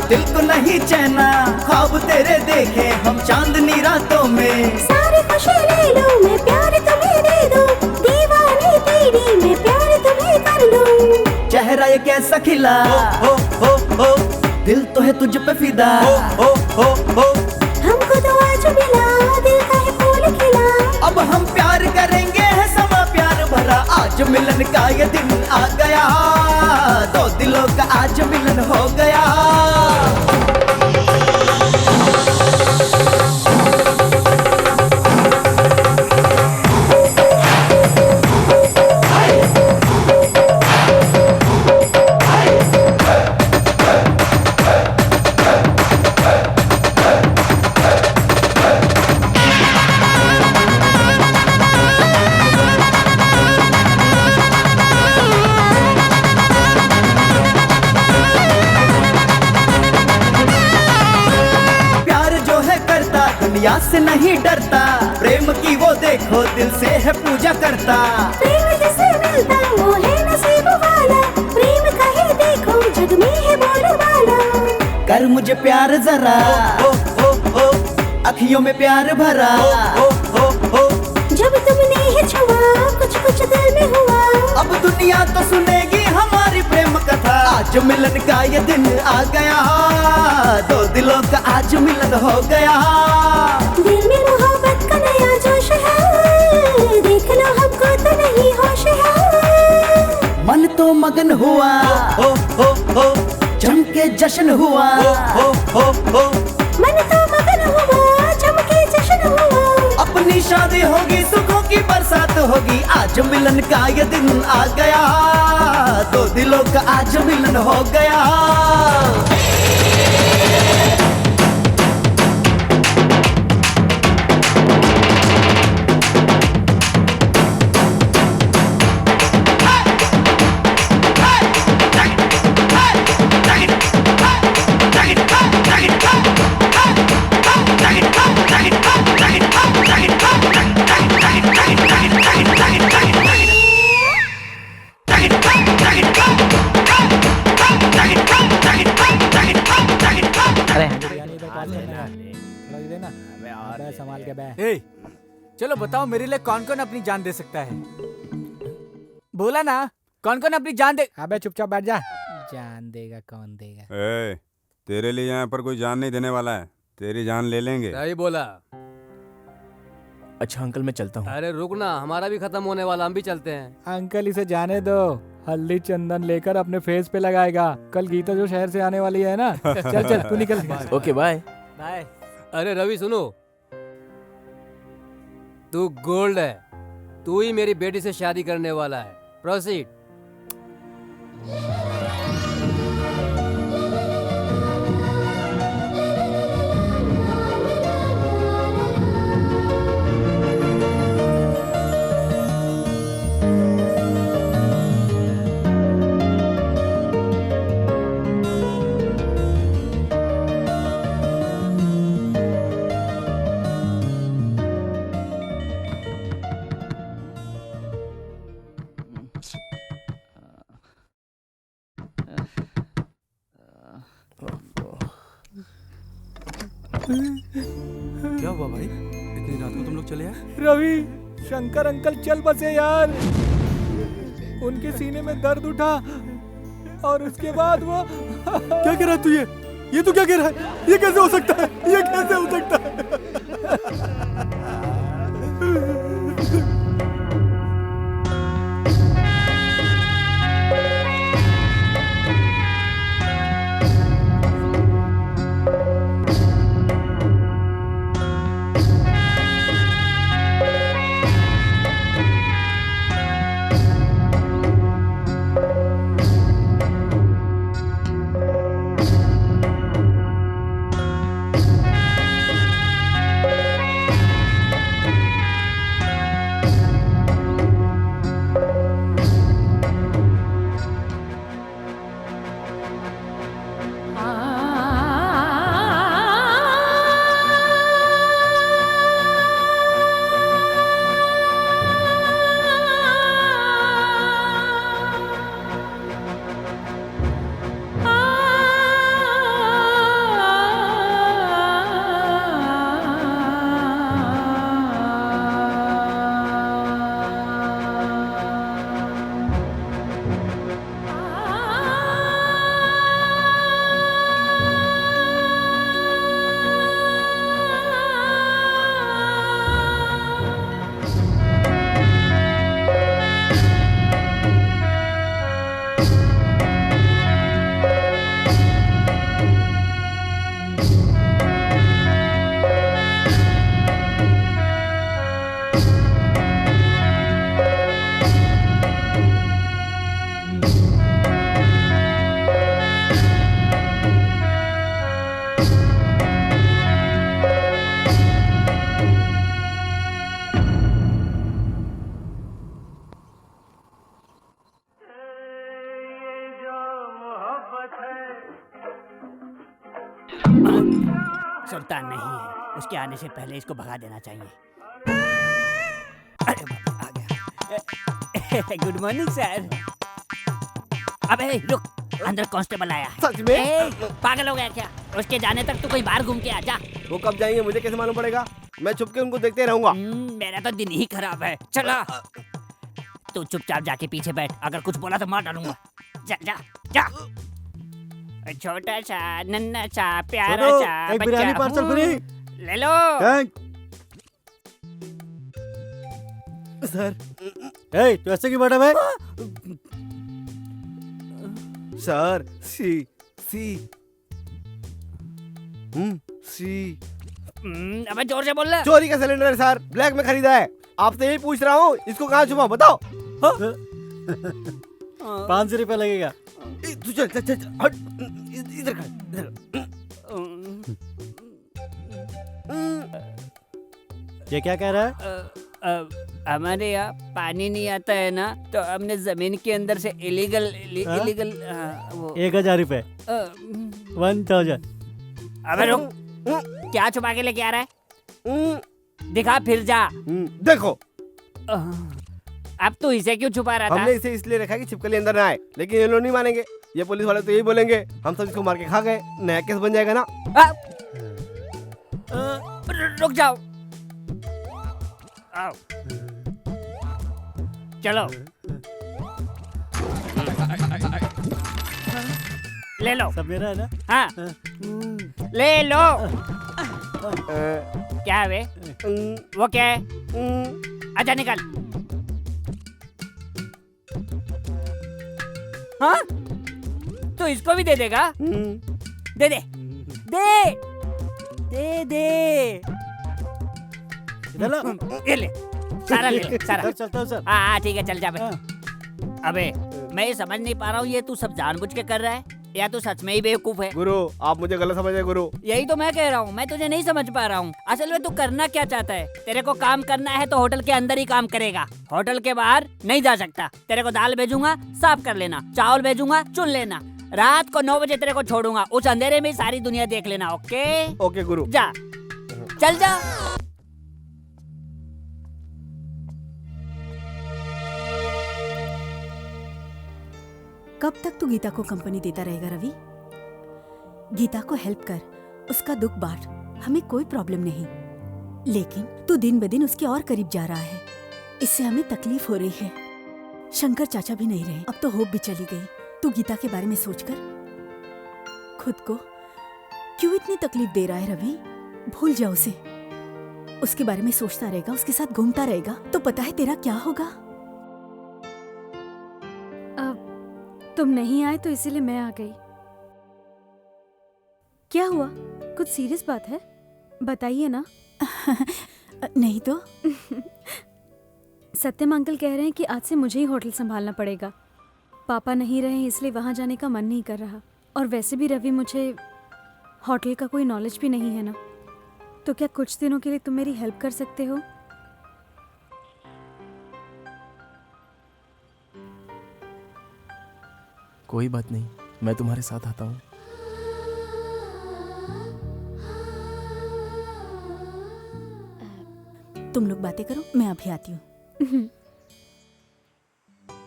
दिल को नहीं चैना, ख्वाब तेरे देखे हम चांदनी रातों में, सारी खुशी ले लूं मैं, प्यार तुम्हें दे दूं, दीवानी तेरी मैं, प्यार तुम्हें कर लूं। चेहरा ये कैसा खिला, हो दिल तो है तुझ पे फिदा, हो हमको तो आज मिला, दिल का है फूल खिला। अब हम प्यार करेंगे, है समा प्यार भरा, आज मिलन का ये दिन आ गया, दो दिलों का आज मिलन हो गया। दुनिया से नहीं डरता, प्रेम की वो देखो दिल से है पूजा करता, प्रेम जिसे मिलता वो है नसीब वाला, प्रेम का ही देखो जग में है बोल वाला। कर मुझे प्यार जरा, अखियों में प्यार भरा, जब तुमने ही छुआ कुछ कुछ दिल में हुआ। अब दुनिया तो सुनेगी हमारी प्रेम कथा, आज मिलन का ये दिन आ गया, दो दिलों का आज मिलन हो गया। दिल में मोहब्बत का नया जोश है, देख लो हमको तो नहीं होश है। मन तो मगन हुआ, जम के जश्न हुआ, मन तो मगन हुआ, जम के जश्न हुआ। अपनी शादी होगी, सुखों की बरसात होगी, आज मिलन का ये दिन आ गया, दो दिलों का आज मिलन हो गया। संभाल के बैठ। ए, चलो बताओ मेरे लिए कौन कौन अपनी जान दे सकता है? बोला ना, कौन कौन अपनी जान दे। अबे चुपचाप बैठ जा। जान देगा कौन देगा? तेरे लिए यहाँ पर कोई जान नहीं देने वाला है, तेरी जान ले लेंगे। सही बोला। अच्छा अंकल मैं चलता हूँ। अरे रुक ना, हमारा भी खत्म होने वाला, हम भी चलते हैं। अंकल इसे जाने दो, हल्दी चंदन लेकर अपने फेस पे लगाएगा। कल गीता जो शहर से आने वाली है ना। चल चल तू निकल। Okay bye bye. अरे रवि सुनो, तू गोल्ड है, तू ही मेरी बेटी से शादी करने वाला है। प्रोसीड। क्या हुआ भाई, इतनी रात को तुम लोग चले आए? रवि, शंकर अंकल चल बसे यार। उनके सीने में दर्द उठा और उसके बाद वो क्या कह रहा है तू? ये तू क्या कह रहा है? ये कैसे हो सकता है? ये कैसे हो सकता है? लगता नहीं है। उसके आने से पहले इसको भगा देना चाहिए। अरे बाप रे, आ गया। Good morning sir. अबे रुक, अंदर कांस्टेबल आया है। सच में? ए, पागल हो गया क्या? उसके जाने तक तू कहीं बाहर घूम के आ जा। वो कब जाएंगे मुझे कैसे मालूम पड़ेगा? मैं छुप के उनको देखते रहूंगा। मेरा तो दिन ही खराब है। चला, तू चुपचाप जाके पीछे बैठ, अगर कुछ बोला तो मार डालूंगा। जा जा जा। छोटा सा नन्ना सा प्यारा छोटू, सा एक बिरयानी बच्चा पार्सल हूँ। फ्री। ले लो। सर, ए, तू ऐसे क्यों बैठा भाई? सर, सी अबे जोर से बोल ले। चोरी का सिलेंडर है सर, ब्लैक में खरीदा है। आपसे यही पूछ रहा हूँ, इसको कहाँ छुपा बताओ। 500 रुपया लगेगा। तू चल चल चल हट, इधर खा, इधर। ये क्या कह रहा है? हमारे यहाँ पानी नहीं आता है ना, तो हमने जमीन के अंदर से इलीगल वो 1000 रुपए। 1000। अबे रुक, क्या छुपा के लेके आ रहा है? दिखा फिर जा। देखो, अब तू इसे क्यों छुपा रहा था? हमने इसे इसलिए रखा कि छिपकली अंदर ना आए, लेकिन ये लोग नहीं मानेंगे। ये पुलिस वाले तो यही बोलेंगे, हम सब इसको मार के खा गए, नया केस बन जाएगा ना। रुक जाओ, आओ चलो, ले लो। सब मेरा है ना? हाँ, ले लो। क्या है वे? वो क्या है? अच्छा निकल। हाँ, तो इसको भी दे देगा? दे दे दे दे दे। ये ले, सारा ले ले, सारा। चलता हूँ सर। हाँ ठीक है, चल जा भाई। अबे मैं ये समझ नहीं पा रहा हूँ, ये तू सब जानबूझ के कर रहा है या तू सच में ही बेवकूफ है? गुरु, आप मुझे गलत समझ रहे गुरु। यही तो मैं कह रहा हूँ, मैं तुझे नहीं समझ पा रहा हूँ। असल में तू करना क्या चाहता है? तेरे को काम करना है तो होटल के अंदर ही काम करेगा, होटल के बाहर नहीं जा सकता। तेरे को दाल भेजूंगा, साफ कर लेना, चावल भेजूंगा, चुन लेना। रात को 9 बजे तेरे को छोड़ूंगा, उस अंधेरे में ही सारी दुनिया देख लेना। ओके ओके गुरु। जा, चल जा। कब तक तू गीता को कंपनी देता रहेगा रवि? गीता को हेल्प कर, उसका दुख बांट, हमें कोई प्रॉब्लम नहीं। लेकिन तू दिन ब दिन उसके और करीब जा रहा है, इससे हमें तकलीफ हो रही है। शंकर चाचा भी नहीं रहे, अब तो होप भी चली गई। तू गीता के बारे में सोचकर खुद को क्यों इतनी तकलीफ दे रहा है रवि? भूल जा उसे। उसके बारे में सोचता रहेगा, उसके साथ घूमता रहेगा, तो पता है तेरा क्या होगा? तुम नहीं आए तो इसीलिए मैं आ गई। क्या हुआ? कुछ सीरियस बात है? बताइए ना। नहीं तो। सत्यम अंकल कह रहे हैं कि आज से मुझे ही होटल संभालना पड़ेगा। पापा नहीं रहे इसलिए वहाँ जाने का मन नहीं कर रहा। और वैसे भी रवि, मुझे होटल का कोई नॉलेज भी नहीं है ना, तो क्या कुछ दिनों के लिए तुम मेरी हेल्प कर सकते हो? कोई बात नहीं, मैं तुम्हारे साथ आता हूँ। तुम लोग बातें करो, मैं अभी आती हूँ।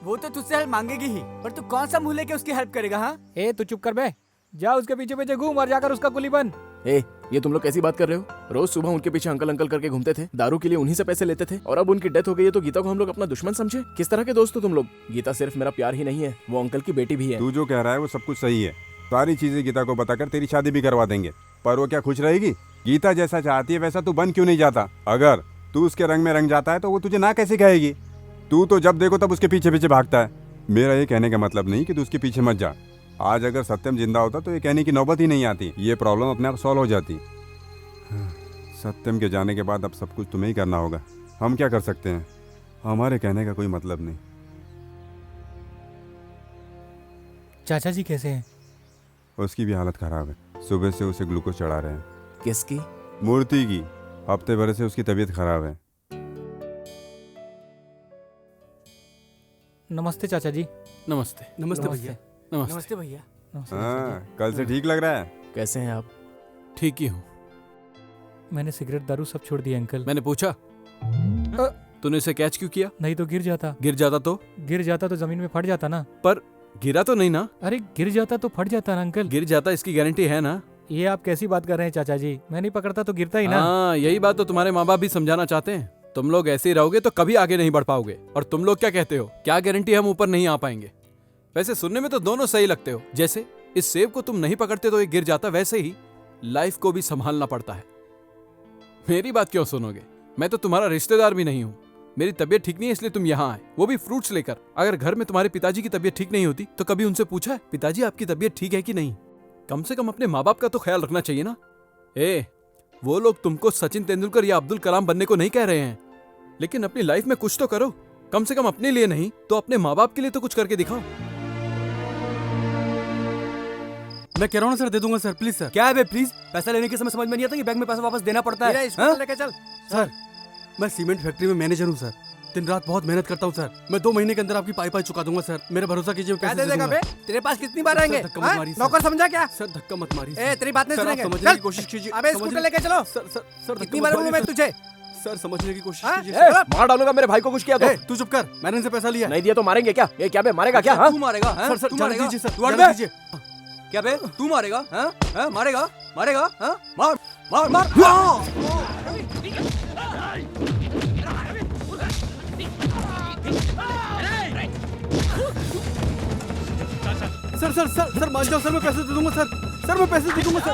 वो तो तुझसे हेल्प मांगेगी ही, पर तू कौन सा मुंह लेके उसकी हेल्प करेगा? हाँ, ए तू चुप कर बे, जा उसके पीछे पीछे घूम और जाकर उसका कुली बन। ए, ये तुम लोग कैसी बात कर रहे हो? रोज सुबह उनके पीछे अंकल अंकल करके घूमते थे, दारू के लिए उन्हीं से पैसे लेते थे, और अब उनकी डेथ हो गई है तो गीता को हम लोग अपना दुश्मन समझे? किस तरह के दोस्त हो तुम लोग? गीता सिर्फ मेरा प्यार ही नहीं है, वो अंकल की बेटी भी है। तू जो कह रहा है वो सब कुछ सही है, सारी चीजें गीता को बताकर तेरी शादी भी करवा देंगे, पर वो क्या खुश रहेगी? गीता जैसा चाहती है वैसा तू बन क्यों नहीं जाता? अगर तू उसके रंग में रंग जाता है तो वो तुझे ना कैसे कहेगी? तू तो जब देखो तब उसके पीछे पीछे भागता है। मेरा ये कहने का मतलब नहीं कि तू उसके पीछे मत जा। आज अगर सत्यम जिंदा होता तो ये कहने की नौबत ही नहीं आती, ये प्रॉब्लम अपने आप सॉल्व हो जाती। सत्यम के जाने के बाद अब सब कुछ तुम्हें ही करना होगा। हम क्या कर सकते हैं? हमारे कहने का कोई मतलब नहीं। चाचा जी कैसे हैं? उसकी भी हालत खराब है, सुबह से उसे ग्लूकोज चढ़ा रहे हैं। किसकी? मूर्ति की। हफ्ते भर से उसकी तबीयत खराब है। नमस्ते चाचा जी। नमस्ते। नमस्ते भैया। नमस्ते भैया। हाँ, कल से ठीक लग रहा है। कैसे हैं आप? ठीक ही हूँ। मैंने सिगरेट दारू सब छोड़ दिया अंकल। मैंने पूछा तूने इसे कैच क्यों किया? नहीं तो गिर जाता। गिर जाता तो जमीन में फट जाता ना। पर गिरा तो नहीं ना? अरे गिर जाता तो फट जाता ना अंकल। गिर जाता इसकी गारंटी है ना? ये आप कैसी बात कर रहे हैं चाचा जी? मैं नहीं पकड़ता तो गिरता ही ना। हाँ, यही बात तो तुम्हारे माँ बाप भी समझाना चाहते हैं। तुम लोग ऐसे ही रहोगे तो कभी आगे नहीं बढ़ पाओगे। और तुम लोग क्या कहते हो, क्या गारंटी हम ऊपर नहीं आ पाएंगे? वैसे सुनने में तो दोनों सही लगते हो। जैसे इस सेब को तुम नहीं पकड़ते तो ये गिर जाता, वैसे ही लाइफ को भी संभालना पड़ता है। मेरी बात क्यों सुनोगे? मैं तो तुम्हारा रिश्तेदार भी नहीं हूँ। मेरी तबीयत ठीक नहीं है इसलिए तुम यहाँ आए, वो भी फ्रूट्स लेकर। अगर घर में तुम्हारे पिताजी की तबीयत ठीक नहीं होती तो कभी उनसे पूछा है पिताजी आपकी तबीयत ठीक है कि नहीं? कम से कम अपने माँ बाप का तो ख्याल रखना चाहिए ना। वो लोग तुमको सचिन तेंदुलकर या अब्दुल कलाम बनने को नहीं कह रहे हैं, लेकिन अपनी लाइफ में कुछ तो करो। कम से कम अपने लिए नहीं तो अपने माँ बाप के लिए तो कुछ करके दिखाओ। मैं कह रहा हूँ सर, दे दूंगा सर, प्लीज सर। क्या है बे प्लीज? पैसा लेने के समय समझ में नहीं आता कि बैंक में पैसा वापस देना पड़ता है। लेके चल सर। मैं सीमेंट फैक्ट्री में मैनेजर हूँ सर। दिन रात बहुत मेहनत करता हूँ सर। मैं 2 महीने के अंदर आपकी पाई चुका दूंगा सर। मेरा भरोसा कीजिए। क्या दे देगा बे? तेरे पास कितनी बार आएंगे? नौकर समझा क्या? सर धक्का मत मारी। तेरी बात नहीं सुनेंगे। समझने की कोशिश कीजिए। अबे स्कूटर लेके चलो। सर कितनी बार बोलूं मैं तुझे? सर समझने की कोशिश कीजिए। मार डालूंगा मेरे भाई को। कुछ किया तो तू चुप कर। मैंने इनसे पैसा लिया। नहीं दिया तो मारेंगे क्या? ये क्या बे मारेगा क्या? तू मारेगा? सर तू मारेगा? सर क्या बे तू मारेगा? मारेगा मारेगा? मार मार मार। सर सर सर सर मान जाओ सर, मैं पैसे दे दूंगा सर। सर मैं पैसे दे दूंगा sir.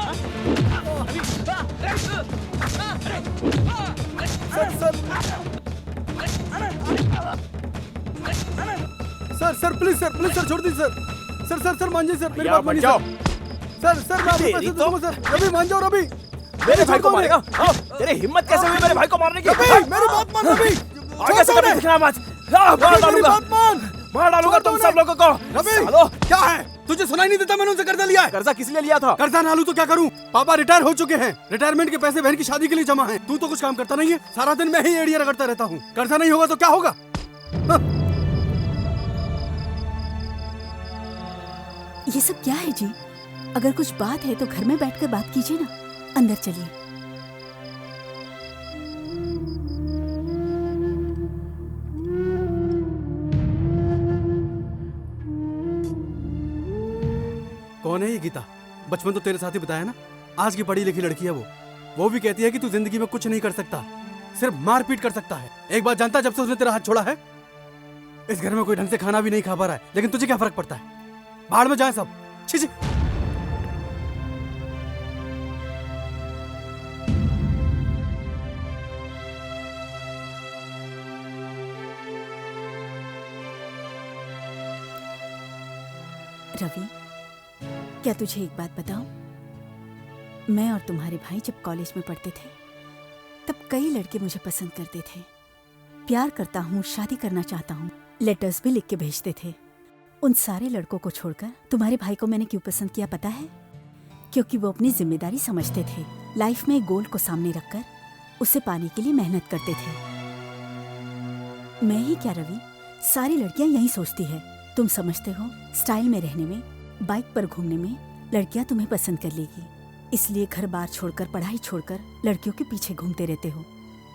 Sir sir please sir छोड़ दीजिए सर। सर मान जाइए सर, मेरी बात मानिए सर। सर मैं आपको पैसे दे दूंगा सर। रवि मान जाओ। रवि मेरे भाई को मारेगा? तेरे हिम्मत कैसे हुई मेरे भाई को मारने की? मेरी बात मान रवि। आगे से कभी दिखना मत। मार डालूंगा तुम सब लोगों को। सालो क्या है? तुझे सुनाई नहीं देता? मैंने उनसे कर्जा लिया है। कर्जा किस लिए लिया था? कर्जा ना लूं तो क्या करूं? पापा रिटायर हो चुके हैं। रिटायरमेंट के पैसे बहन की शादी के लिए जमा हैं। तू तो कुछ काम करता नहीं है। सारा दिन मैं ही एड़िया रगड़ता रहता हूँ। कर्जा नहीं होगा तो क्या होगा? ये सब क्या है जी? अगर कुछ बात है तो घर में बैठकर बात कीजिए ना। अंदर चलिए। कौन है ये गीता? बचपन तो तेरे साथ ही बताया ना। आज की पढ़ी लिखी लड़की है वो भी कहती है कि तू जिंदगी में कुछ नहीं कर सकता, सिर्फ मारपीट कर सकता है। एक बात जानता, जब से उसने तेरा हाथ छोड़ा है इस घर में कोई ढंग से खाना भी नहीं खा पा रहा है। लेकिन तुझे क्या फर्क पड़ता है? बाहर में जाए सब। छी छी। रवि, क्या तुझे एक बात बताऊं? मैं और तुम्हारे भाई जब कॉलेज में पढ़ते थे तब कई लड़के मुझे पसंद करते थे। प्यार करता हूँ, शादी करना चाहता हूँ, लेटर्स भी लिख के भेजते थे। उन सारे लड़कों को छोड़कर तुम्हारे भाई को मैंने क्यों पसंद किया पता है? क्योंकि वो अपनी जिम्मेदारी समझते थे। लाइफ में गोल को सामने रखकर उसे पाने के लिए मेहनत करते थे। मैं ही क्या रवि, सारी लड़कियां यही सोचती है। तुम समझते हो स्टाइल में रहने में, बाइक पर घूमने में लड़कियां तुम्हें पसंद कर लेगी, इसलिए घर बार छोड़कर, पढ़ाई छोड़कर लड़कियों के पीछे घूमते रहते हो।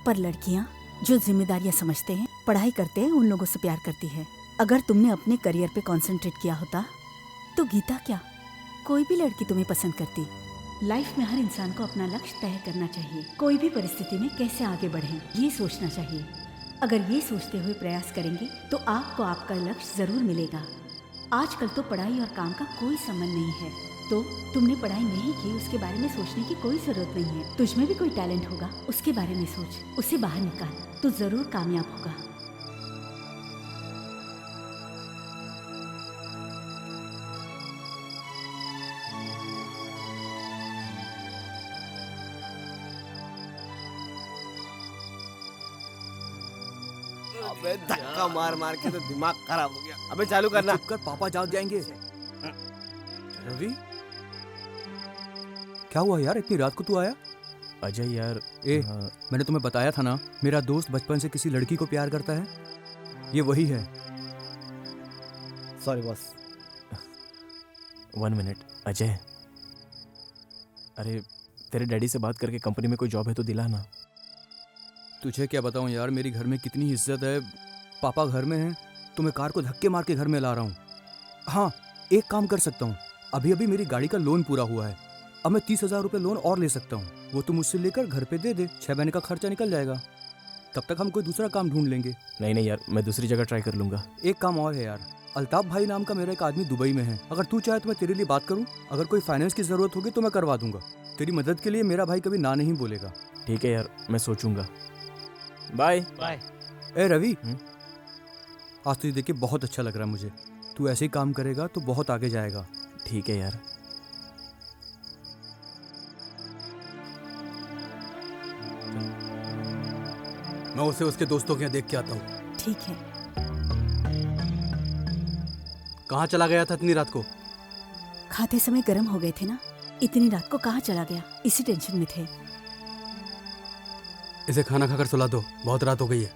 पर लड़कियां जो जिम्मेदारियां समझते हैं, पढ़ाई करते हैं, उन लोगों से प्यार करती है। अगर तुमने अपने करियर पे कंसंट्रेट किया होता तो गीता क्या, कोई भी लड़की तुम्हें पसंद करती। लाइफ में हर इंसान को अपना लक्ष्य तय करना चाहिए। कोई भी परिस्थिति में कैसे आगे बढ़ें ये सोचना चाहिए। अगर ये सोचते हुए प्रयास करेंगे तो आपको आपका लक्ष्य जरूर मिलेगा। आजकल तो पढ़ाई और काम का कोई संबंध नहीं है, तो तुमने पढ़ाई नहीं की उसके बारे में सोचने की कोई जरूरत नहीं है। तुझमें भी कोई टैलेंट होगा, उसके बारे में सोच, उसे बाहर निकाल, तो जरूर कामयाब होगा। अबे धक्का मार मार के तो दिमाग खराब हो गया। अबे चालू करना। चुप कर, पापा जाग जाएंगे। रवि क्या हुआ यार, इतनी रात को तू आया? अजय यार, मैंने तुम्हें बताया था ना, मेरा दोस्त बचपन से किसी लड़की को प्यार करता है। ये वही है। Sorry boss. 1 मिनट। अजय, अरे तेरे डैडी से बात करके कंपनी में कोई जॉब है तो दिला ना। तुझे क्या बताऊं यार, मेरी घर में कितनी इज्जत है। पापा घर में हैं तो मैं कार को धक्के मार के घर में ला रहा हूँ। हाँ, एक काम कर सकता हूँ, अभी अभी मेरी गाड़ी का लोन पूरा हुआ है, अब मैं 30,000 रुपये लोन और ले सकता हूँ। वो तुम मुझसे लेकर घर पे दे दे, 6 महीने का खर्चा निकल जाएगा। तब तक हम कोई दूसरा काम ढूंढ लेंगे। नहीं यार, मैं दूसरी जगह ट्राई कर लूंगा। एक काम और है यार, अल्ताफ भाई नाम का मेरा एक आदमी दुबई में है। अगर तू चाहे तो मैं तेरे लिए बात करूं। अगर कोई फाइनेंस की जरूरत होगी तो मैं करवा दूंगा। तेरी मदद के लिए मेरा भाई कभी ना नहीं बोलेगा। ठीक है यार, मैं सोचूंगा। Bye bye. ए रवि, आज तुझे देख के बहुत अच्छा लग रहा है मुझे। तू ऐसे ही काम करेगा तो बहुत आगे जाएगा। ठीक है यार। मैं उसे उसके दोस्तों के यहाँ देख के आता हूँ। ठीक है। कहाँ चला गया था इतनी रात को? खाते समय गर्म हो गए थे ना, इतनी रात को कहाँ चला गया, इसी टेंशन में थे। इसे खाना खाकर सुला दो, बहुत रात हो गई है।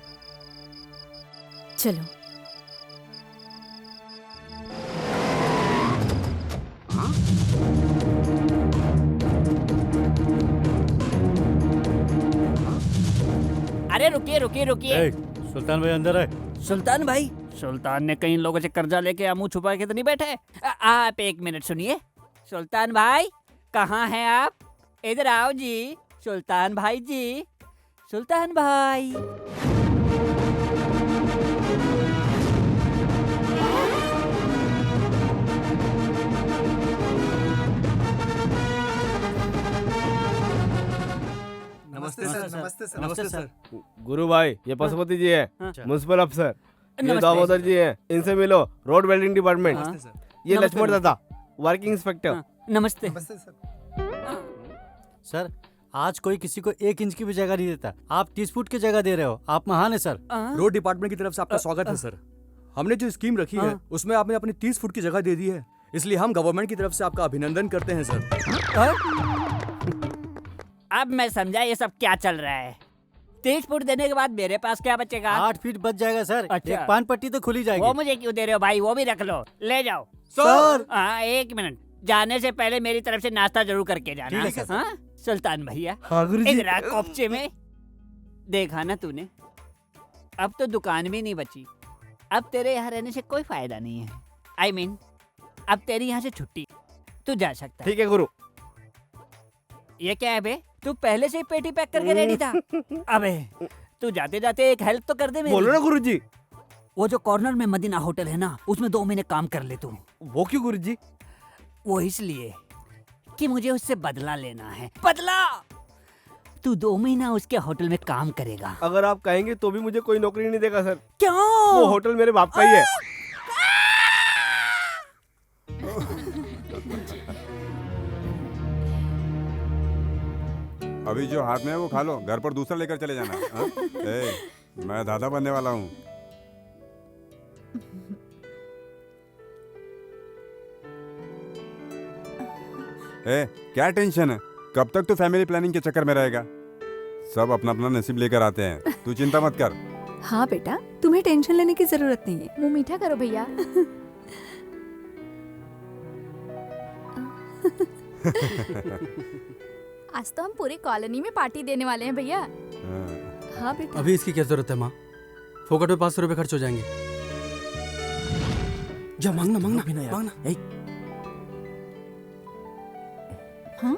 चलो। अरे रुकिए रुकिए रुकिए। सुल्तान भाई अंदर है। सुल्तान भाई? सुल्तान ने कई लोगों से कर्जा लेके मुंह छुपा के तो नहीं बैठे? आप एक मिनट सुनिए। सुल्तान भाई कहाँ हैं आप? इधर आओ जी। सुल्तान भाई जी, सुल्तान भाई। नमस्ते सर। नमस्ते सर। नमस्ते सर। गुरु भाई, ये पशुपति जी है, म्युनिसिपल अफसर। ये नमस्ते। दामोदर जी हैं, इनसे मिलो, रोड वेल्डिंग डिपार्टमेंट। ये नमस्ते। लक्ष्मण दादा, वर्किंग इंस्पेक्टर। नमस्ते। सर, आज कोई किसी को 1 इंच की भी जगह नहीं देता। आप 30 फुट की जगह दे रहे हो, आप महान है सर। रोड डिपार्टमेंट की तरफ से आपका स्वागत है सर। हमने जो स्कीम रखी है उसमें आपने अपनी 30 फुट की जगह दे दी है, इसलिए हम गवर्नमेंट की तरफ से आपका अभिनंदन करते हैं सर। अब मैं समझा ये सब क्या चल रहा है। 30 फुट देने के बाद मेरे पास क्या बचेगा? 8 फीट बच जाएगा सर। अच्छा। एक पान पट्टी तो खुली जाएगी। वो मुझे क्यों दे रहे हो भाई? वो भी रख लो, ले जाओ। सर। हाँ, एक मिनट, जाने से पहले मेरी तरफ से नाश्ता जरूर करके जाना। ठीक है सर। हाँ? सुल्तान भैया, हाँ गुरुजी। इधर आ कोपचे में। देखा ना तूने, अब तो दुकान भी नहीं बची। अब तेरे यहाँ रहने से कोई फायदा नहीं है। I mean, अब तेरी यहाँ से छुट्टी, तू जा सकता है। ठीक है गुरु। ये क्या है बे? तू पहले से ही पेटी पैक करके रेडी था। अबे तू जाते जाते एक हेल्प तो कर दे मेरी। बोलो ना गुरुजी। वो जो कॉर्नर में मदीना होटल है ना, उसमें 2 महीने काम कर ले तू। वो क्यों गुरुजी? वो इसलिए कि मुझे उससे बदला लेना है। बदला? तू 2 महीना उसके होटल में काम करेगा। अगर आप कहेंगे तो भी मुझे कोई नौकरी नहीं देगा सर। क्यों? वो होटल मेरे बाप का ही है। अभी जो हाथ में है वो खा लो, घर पर दूसरा लेकर चले जाना। हाँ? मैं दादा बनने वाला हूँ। क्या टेंशन है? कब तक तू फैमिली प्लानिंग के चक्कर में रहेगा? सब अपना अपना नसीब लेकर आते हैं, तू चिंता मत कर। हाँ बेटा, तुम्हें टेंशन लेने की जरूरत नहीं है। मुंह मीठा करो भैया। आज तो हम पूरी कॉलोनी में पार्टी देने वाले हैं भैया। हाँ बेटा। अभी इसकी क्या जरूरत है माँ? फोकट में 500 रुपए खर्च हो जाएंगे। जा मांगना मांगना मांगना। हाँ?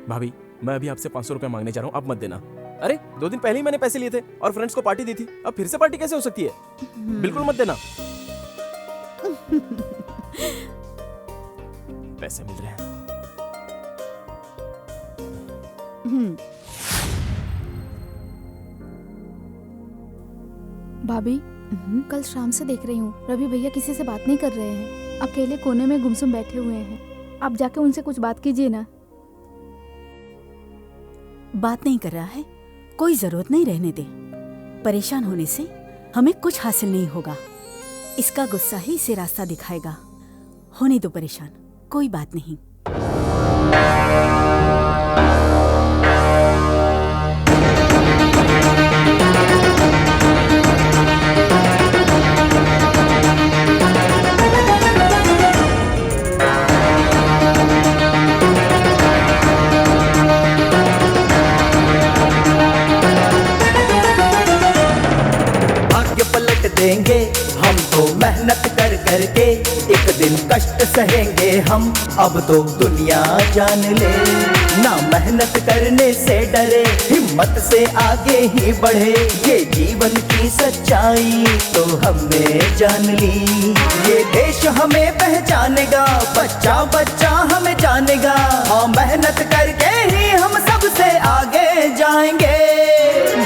भाभी, मैं अभी आपसे 500 रुपए मांगने जा रहा हूँ, आप मत देना। अरे 2 दिन पहले ही मैंने पैसे लिए थे और फ्रेंड्स को पार्टी दी थी, अब फिर से पार्टी कैसे हो सकती है? बिल्कुल मत देना। पैसे मिल रहे हैं। भाभी, कल शाम से देख रही हूँ रवि भैया किसी से बात नहीं कर रहे हैं, अकेले कोने में गुमसुम बैठे हुए हैं। आप जाके उनसे कुछ बात कीजिए ना। बात नहीं कर रहा है, कोई जरूरत नहीं, रहने दे। परेशान होने से हमें कुछ हासिल नहीं होगा। इसका गुस्सा ही इसे रास्ता दिखाएगा। होने दो परेशान, कोई बात नहीं। देंगे, हम तो मेहनत कर करके एक दिन कष्ट सहेंगे हम, अब तो दुनिया जान ले। ना मेहनत करने से डरे, हिम्मत से आगे ही बढ़े, ये जीवन की सच्चाई तो हमने जान ली। ये देश हमें पहचानेगा, बच्चा बच्चा हमें जानेगा, हाँ मेहनत करके ही हम सबसे आगे जाएंगे।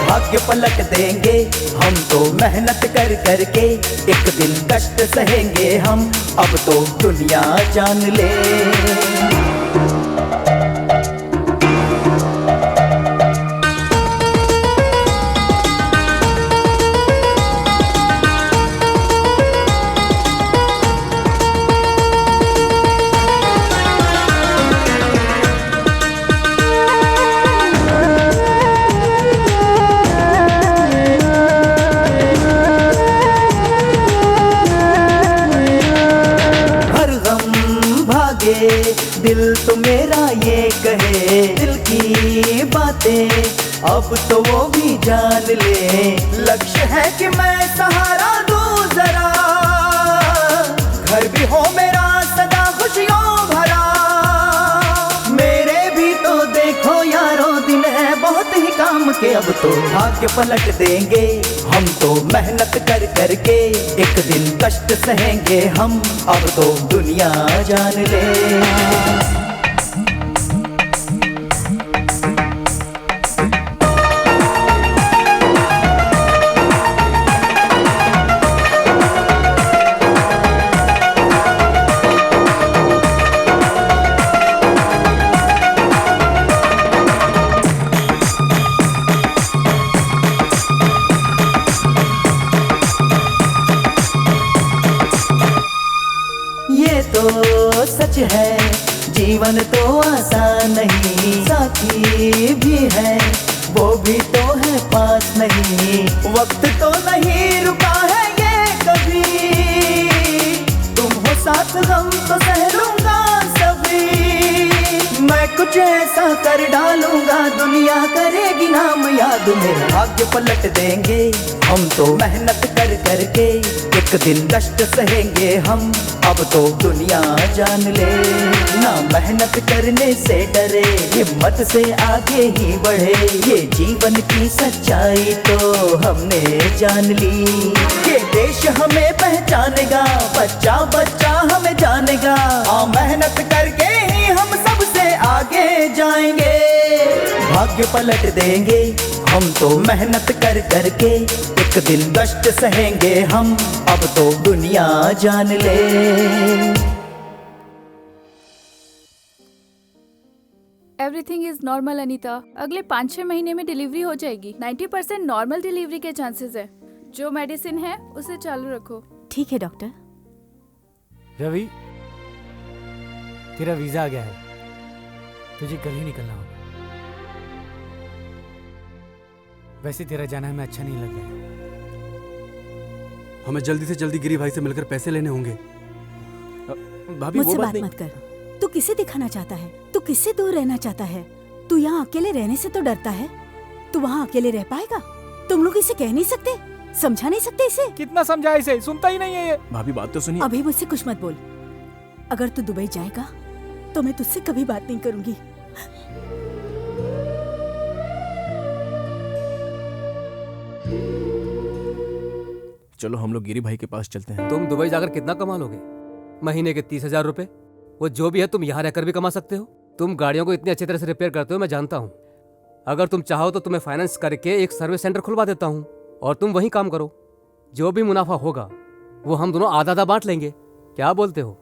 भाग्य पलट देंगे, हम तो मेहनत कर करके एक दिन कष्ट सहेंगे हम, अब तो दुनिया जान ले। दिल तो मेरा ये कहे, दिल की बातें अब तो वो भी जान ले। लक्ष्य है कि मैं सहारा दूं जरा, घर भी हो मेरा सदा खुशियों भरा। मेरे भी तो देखो यारो दिन है बहुत ही काम के, अब तो भाग्य पलट देंगे, हम तो मेहनत कर करके एक दिन कष्ट सहेंगे हम, अब तो दुनिया जान ले। सच है जीवन तो आसान नहीं, साथी भी है वो भी तो है पास नहीं, वक्त तो नहीं रुका है ये कभी, तुम हो साथ हम तो सह लूंगा सभी। मैं कुछ ऐसा कर डालूंगा दुनिया करेगी नाम याद, मेरा भाग्य पलट देंगे, हम तो मेहनत कर करके एक दिन कष्ट सहेंगे हम, अब तो दुनिया जान ले। ना मेहनत करने से डरे, हिम्मत से आगे ही बढ़े, ये जीवन की सच्चाई तो हमने जान ली। ये देश हमें पहचानेगा, बच्चा बच्चा हमें जानेगा, हाँ मेहनत करके ही हम सबसे आगे जाएंगे। भाग्य पलट देंगे, हम तो मेहनत कर करके एक दिन कष्ट सहेंगे हम, अब तो दुनिया जान ले। एवरीथिंग इज नॉर्मल अनीता, अगले 5-6 महीने में डिलीवरी हो जाएगी। 90% नॉर्मल डिलीवरी के चांसेस है। जो मेडिसिन है उसे चालू रखो। ठीक है डॉक्टर। रवि, तेरा वीजा आ गया है, तुझे कल ही निकलना होगा। वैसे तेरा जाना हमें अच्छा नहीं लग रहा। हमें जल्दी से जल्दी गिरी भाई से मिलकर पैसे लेने होंगे। भाभी मुझसे वो बात बात मत कर। तू किसे दिखाना चाहता है? तू किससे दूर रहना चाहता है? तू यहाँ अकेले रहने से तो डरता है। तू वहाँ अकेले रह पाएगा? तुम लोग इसे कह नहीं सकते, समझा नहीं सकते इसे? कितना समझाए इसे, सुनता ही नहीं है ये। भाभी बात तो सुनिए। अभी मुझसे कुछ मत बोल। अगर तू दुबई जाएगा तो मैं तुझसे कभी बात नहीं करूंगी। चलो हम लोग गिरी भाई के पास चलते हैं। तुम दुबई जाकर कितना कमा लोगे? महीने के 30,000 रुपए। वो जो भी है तुम यहाँ रहकर भी कमा सकते हो। तुम गाड़ियों को इतनी अच्छी तरह से रिपेयर करते हो, मैं जानता हूँ। अगर तुम चाहो तो तुम्हें फाइनेंस करके एक सर्विस सेंटर खुलवा देता हूँ और तुम वहीं काम करो। जो भी मुनाफा होगा वो हम दोनों आधा आधा बांट लेंगे। क्या बोलते हो?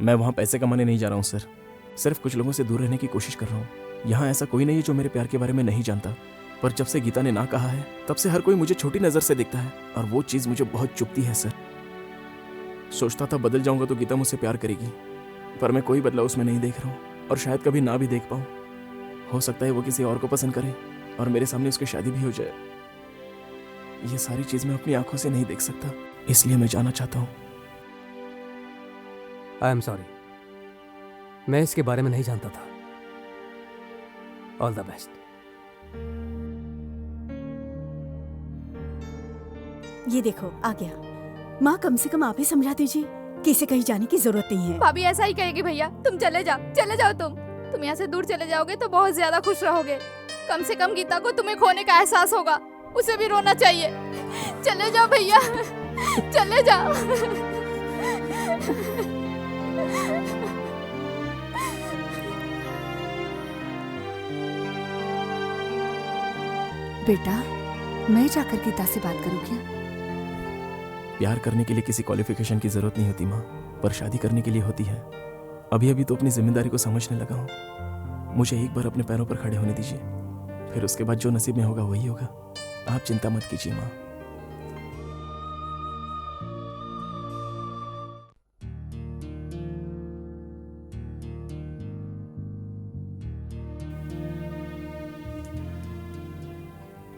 मैं वहाँ पैसे कमाने नहीं जा रहा हूँ सर, सिर्फ कुछ लोगों से दूर रहने की कोशिश कर रहा हूँ। यहाँ ऐसा कोई नहीं है जो मेरे प्यार के बारे में नहीं जानता, पर जब से गीता ने ना कहा है तब से हर कोई मुझे छोटी नज़र से देखता है और वो चीज़ मुझे बहुत चुभती है सर। सोचता था बदल जाऊंगा तो गीता मुझसे प्यार करेगी, पर मैं कोई बदलाव उसमें नहीं देख रहा हूँ और शायद कभी ना भी देख पाऊँ। हो सकता है वो किसी और को पसंद करे और मेरे सामने उसकी शादी भी हो जाए। ये सारी चीज़ मैं अपनी आंखों से नहीं देख सकता, इसलिए मैं जाना चाहता हूँ। आई एम सॉरी, मैं इसके बारे में नहीं जानता था। All the best. ये देखो आ गया। माँ कम से कम आप ही समझा दीजिए कि इसे कहीं जाने की जरूरत नहीं है। भाभी ऐसा ही कहेगी भैया, तुम चले जाओ तुम यहाँ से दूर चले जाओगे तो बहुत ज्यादा खुश रहोगे। कम से कम गीता को तुम्हें खोने का एहसास होगा, उसे भी रोना चाहिए। चले जाओ भैया, चले जाओ। बेटा, मैं जाकर गीता से बात करूं क्या? प्यार करने के लिए किसी क्वालिफिकेशन की जरूरत नहीं होती माँ, पर शादी करने के लिए होती है। अभी अभी तो अपनी जिम्मेदारी को समझने लगा हूँ। मुझे एक बार अपने पैरों पर खड़े होने दीजिए, फिर उसके बाद जो नसीब में होगा वही होगा। आप चिंता मत कीजिए माँ।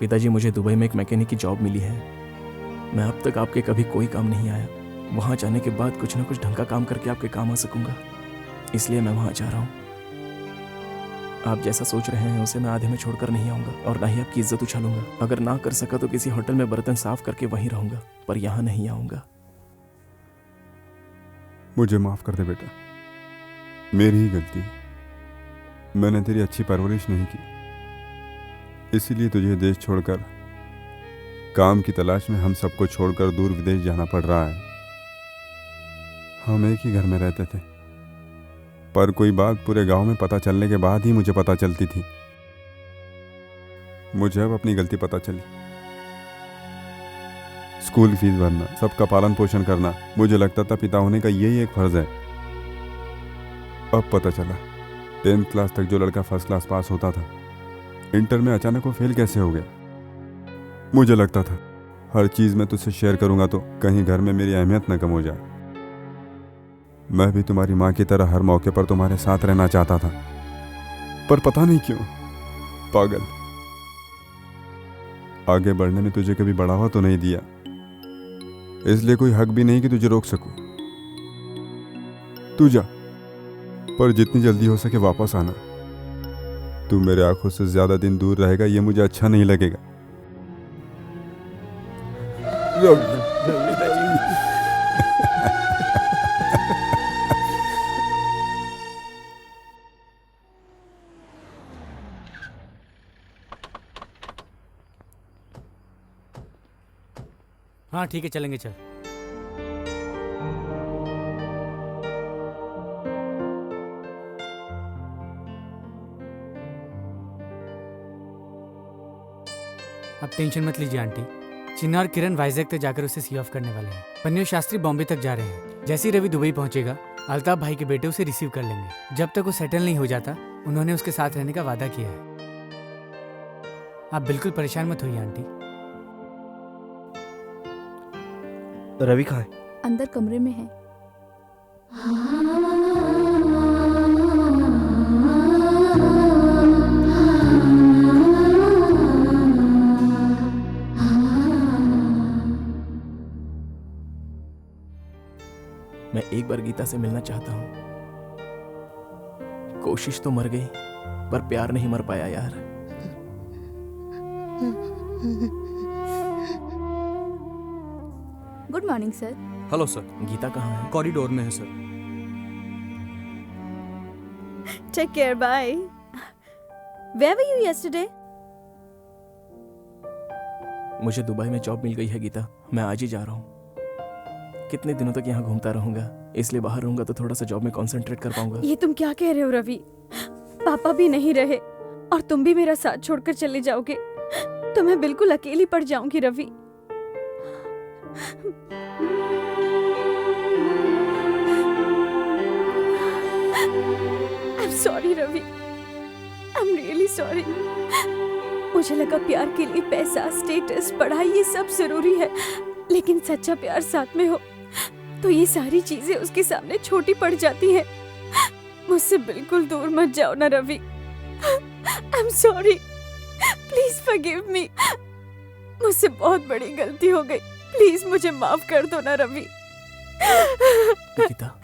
पिताजी, मुझे दुबई में एक मैकेनिक की जॉब मिली है। मैं अब तक आपके कभी कोई काम नहीं आया। वहां जाने के बाद कुछ ना कुछ ढंग का काम करके आपके काम आ सकूंगा, इसलिए मैं वहां जा रहा हूं। आप जैसा सोच रहे हैं उसे मैं आधे में छोड़कर नहीं आऊंगा, और ना ही आपकी इज्जत उछालूंगा। अगर ना कर सका तो किसी होटल में बर्तन साफ करके वहीं रहूंगा, पर यहां नहीं आऊंगा। मुझे माफ कर दे बेटा, मेरी ही गलती है। मैंने तेरी अच्छी परवरिश नहीं की, इसीलिए तुझे देश छोड़कर काम की तलाश में हम सबको छोड़कर दूर विदेश जाना पड़ रहा है। हम एक ही घर में रहते थे, पर कोई बात पूरे गांव में पता चलने के बाद ही मुझे पता चलती थी। मुझे अब अपनी गलती पता चली। स्कूल फीस भरना, सबका पालन पोषण करना, मुझे लगता था पिता होने का यही एक फर्ज है। अब पता चला 10th क्लास तक जो लड़का फर्स्ट क्लास पास होता था, इंटर में अचानक वो फेल कैसे हो गया। मुझे लगता था हर चीज में तुझसे शेयर करूंगा तो कहीं घर में मेरी अहमियत न कम हो जाए। मैं भी तुम्हारी माँ की तरह हर मौके पर तुम्हारे साथ रहना चाहता था, पर पता नहीं क्यों पागल आगे बढ़ने में तुझे कभी बढ़ावा तो नहीं दिया, इसलिए कोई हक भी नहीं कि तुझे रोक सकूं। तू जा, पर जितनी जल्दी हो सके वापस आना। तू मेरे आंखों से ज्यादा दिन दूर रहेगा ये मुझे अच्छा नहीं लगेगा। हाँ ठीक है, चलेंगे। चल अब टेंशन मत लीजिए आंटी। चिन्ना और किरण वाइजैक तक जाकर उसे सी ऑफ करने वाले हैं। पन्नू शास्त्री बॉम्बे तक जा रहे हैं। जैसे ही रवि दुबई पहुंचेगा, अल्ताफ भाई के बेटे उसे रिसीव कर लेंगे। जब तक वो सेटल नहीं हो जाता, उन्होंने उसके साथ रहने का वादा किया है। आप बिल्कुल परेशान मत होइए आंटी। रवि कहाँ है? अंदर कमरे में है। मैं एक बार गीता से मिलना चाहता हूं। कोशिश तो मर गई, पर प्यार नहीं मर पाया यार। Good morning sir. Hello sir. Geeta कहाँ है? कॉरिडोर में है sir. Take care, bye. Where were you yesterday? मुझे दुबई में जॉब मिल गई है गीता, मैं आज ही जा रहा हूँ। कितने दिनों तक यहाँ घूमता रहूंगा, इसलिए बाहर रहूंगा तो थोड़ा सा जॉब में कंसंट्रेट कर पाऊंगा। ये तुम क्या कह रहे हो रवि? पापा भी नहीं रहे और तुम भी मेरा साथ छोड़कर चले जाओगे तो मैं बिल्कुल अकेली पड़ जाऊंगी Ravi. I'm sorry Ravi, I'm really sorry। मुझे लगा प्यार के लिए पैसा, स्टेटस, पढ़ाई ये सब जरूरी है, लेकिन सच्चा प्यार साथ में हो तो ये सारी चीजें उसके सामने छोटी पड़ जाती हैं। मुझसे बिल्कुल दूर मत जाओ ना Ravi. I'm sorry, please forgive me। मुझसे बहुत बड़ी गलती हो गई, प्लीज मुझे माफ कर दो ना Ravi. Gita,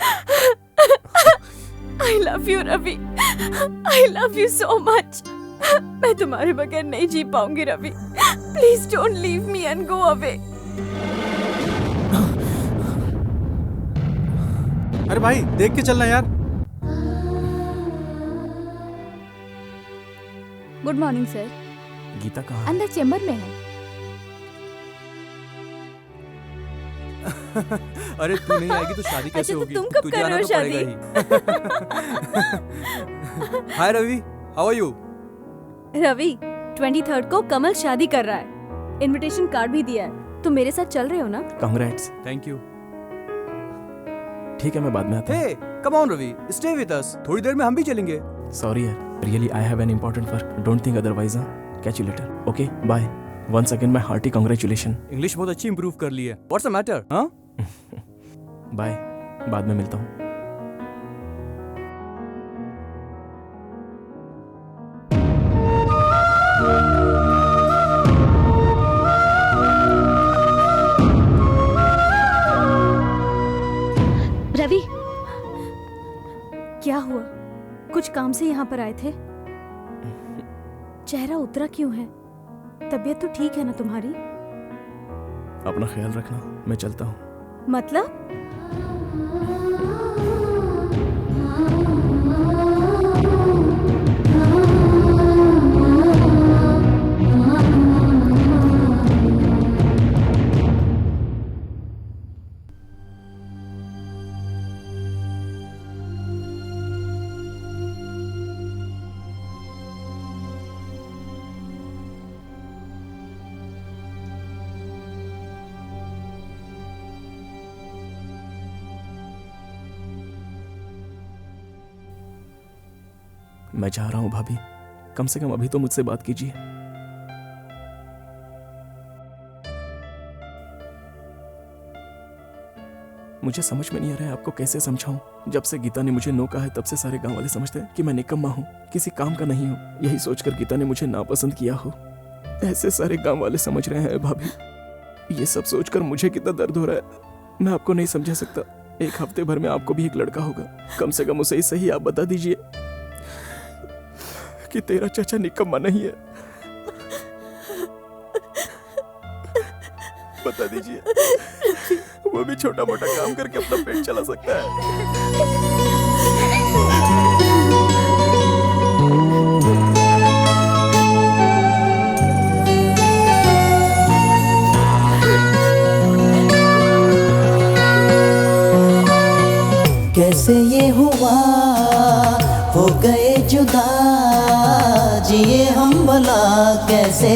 I love you Ravi, I love you so much। मैं तुम्हारे बगैर नहीं जी पाऊंगी Ravi. Please don't leave me and go away। अरे भाई देख के चलना यार। Good morning sir. गीता कहाँ? अंदर चेम्बर में है। अरे तू नहीं आएगी तो शादी कैसे होगी? तुम कब तुझे कर आना रहे हो तो पड़ेगा ही। Hi Ravi, how are you? Ravi 23rd को कमल शादी कर रहा है, इनविटेशन कार्ड भी दिया है। तुम मेरे साथ चल रहे हो ना? कांग्रेट्स। Thank you. ठीक है मैं बाद में आता हूँ। Hey come on Ravi, stay with us. थोड़ी देर में हम भी चलेंगे। सॉरी यार, really I have an important work, don't think otherwise. Catch you later. Okay bye. Once again my hearty congratulation. English बहुत अच्छी इंप्रूव कर ली है। What's the matter? हाँ बाय, बाद में मिलता हूँ। रवि क्या हुआ? कुछ काम से यहाँ पर आए थे? चेहरा उतरा क्यों है? तबीयत तो ठीक है ना तुम्हारी? अपना ख्याल रखना, मैं चलता हूँ। मतलब? मैं जा रहा हूं भाभी, कम से कम अभी तो मुझसे बात कीजिए। मुझे समझ में नहीं आ रहा है आपको कैसे समझाऊं। जब से गीता ने मुझे नो कहा है तब से सारे गांव वाले समझते हैं कि मैं निकम्मा हूं, किसी काम का नहीं हूं। यही सोचकर गीता ने मुझे नापसंद किया हो, ऐसे सारे गांव वाले समझ रहे हैं भाभी। ये सब सोचकर मुझे कितना दर्द हो रहा है, मैं आपको नहीं समझा सकता। एक हफ्ते भर में आपको भी एक लड़का होगा, कम से कम उसे ही सही आप बता दीजिए कि तेरा चाचा निकम्मा नहीं है। बता दीजिए, वो भी छोटा मोटा काम करके अपना पेट चला सकता है। कैसे ये हुआ, हो गए जुदा, जिए हम भला कैसे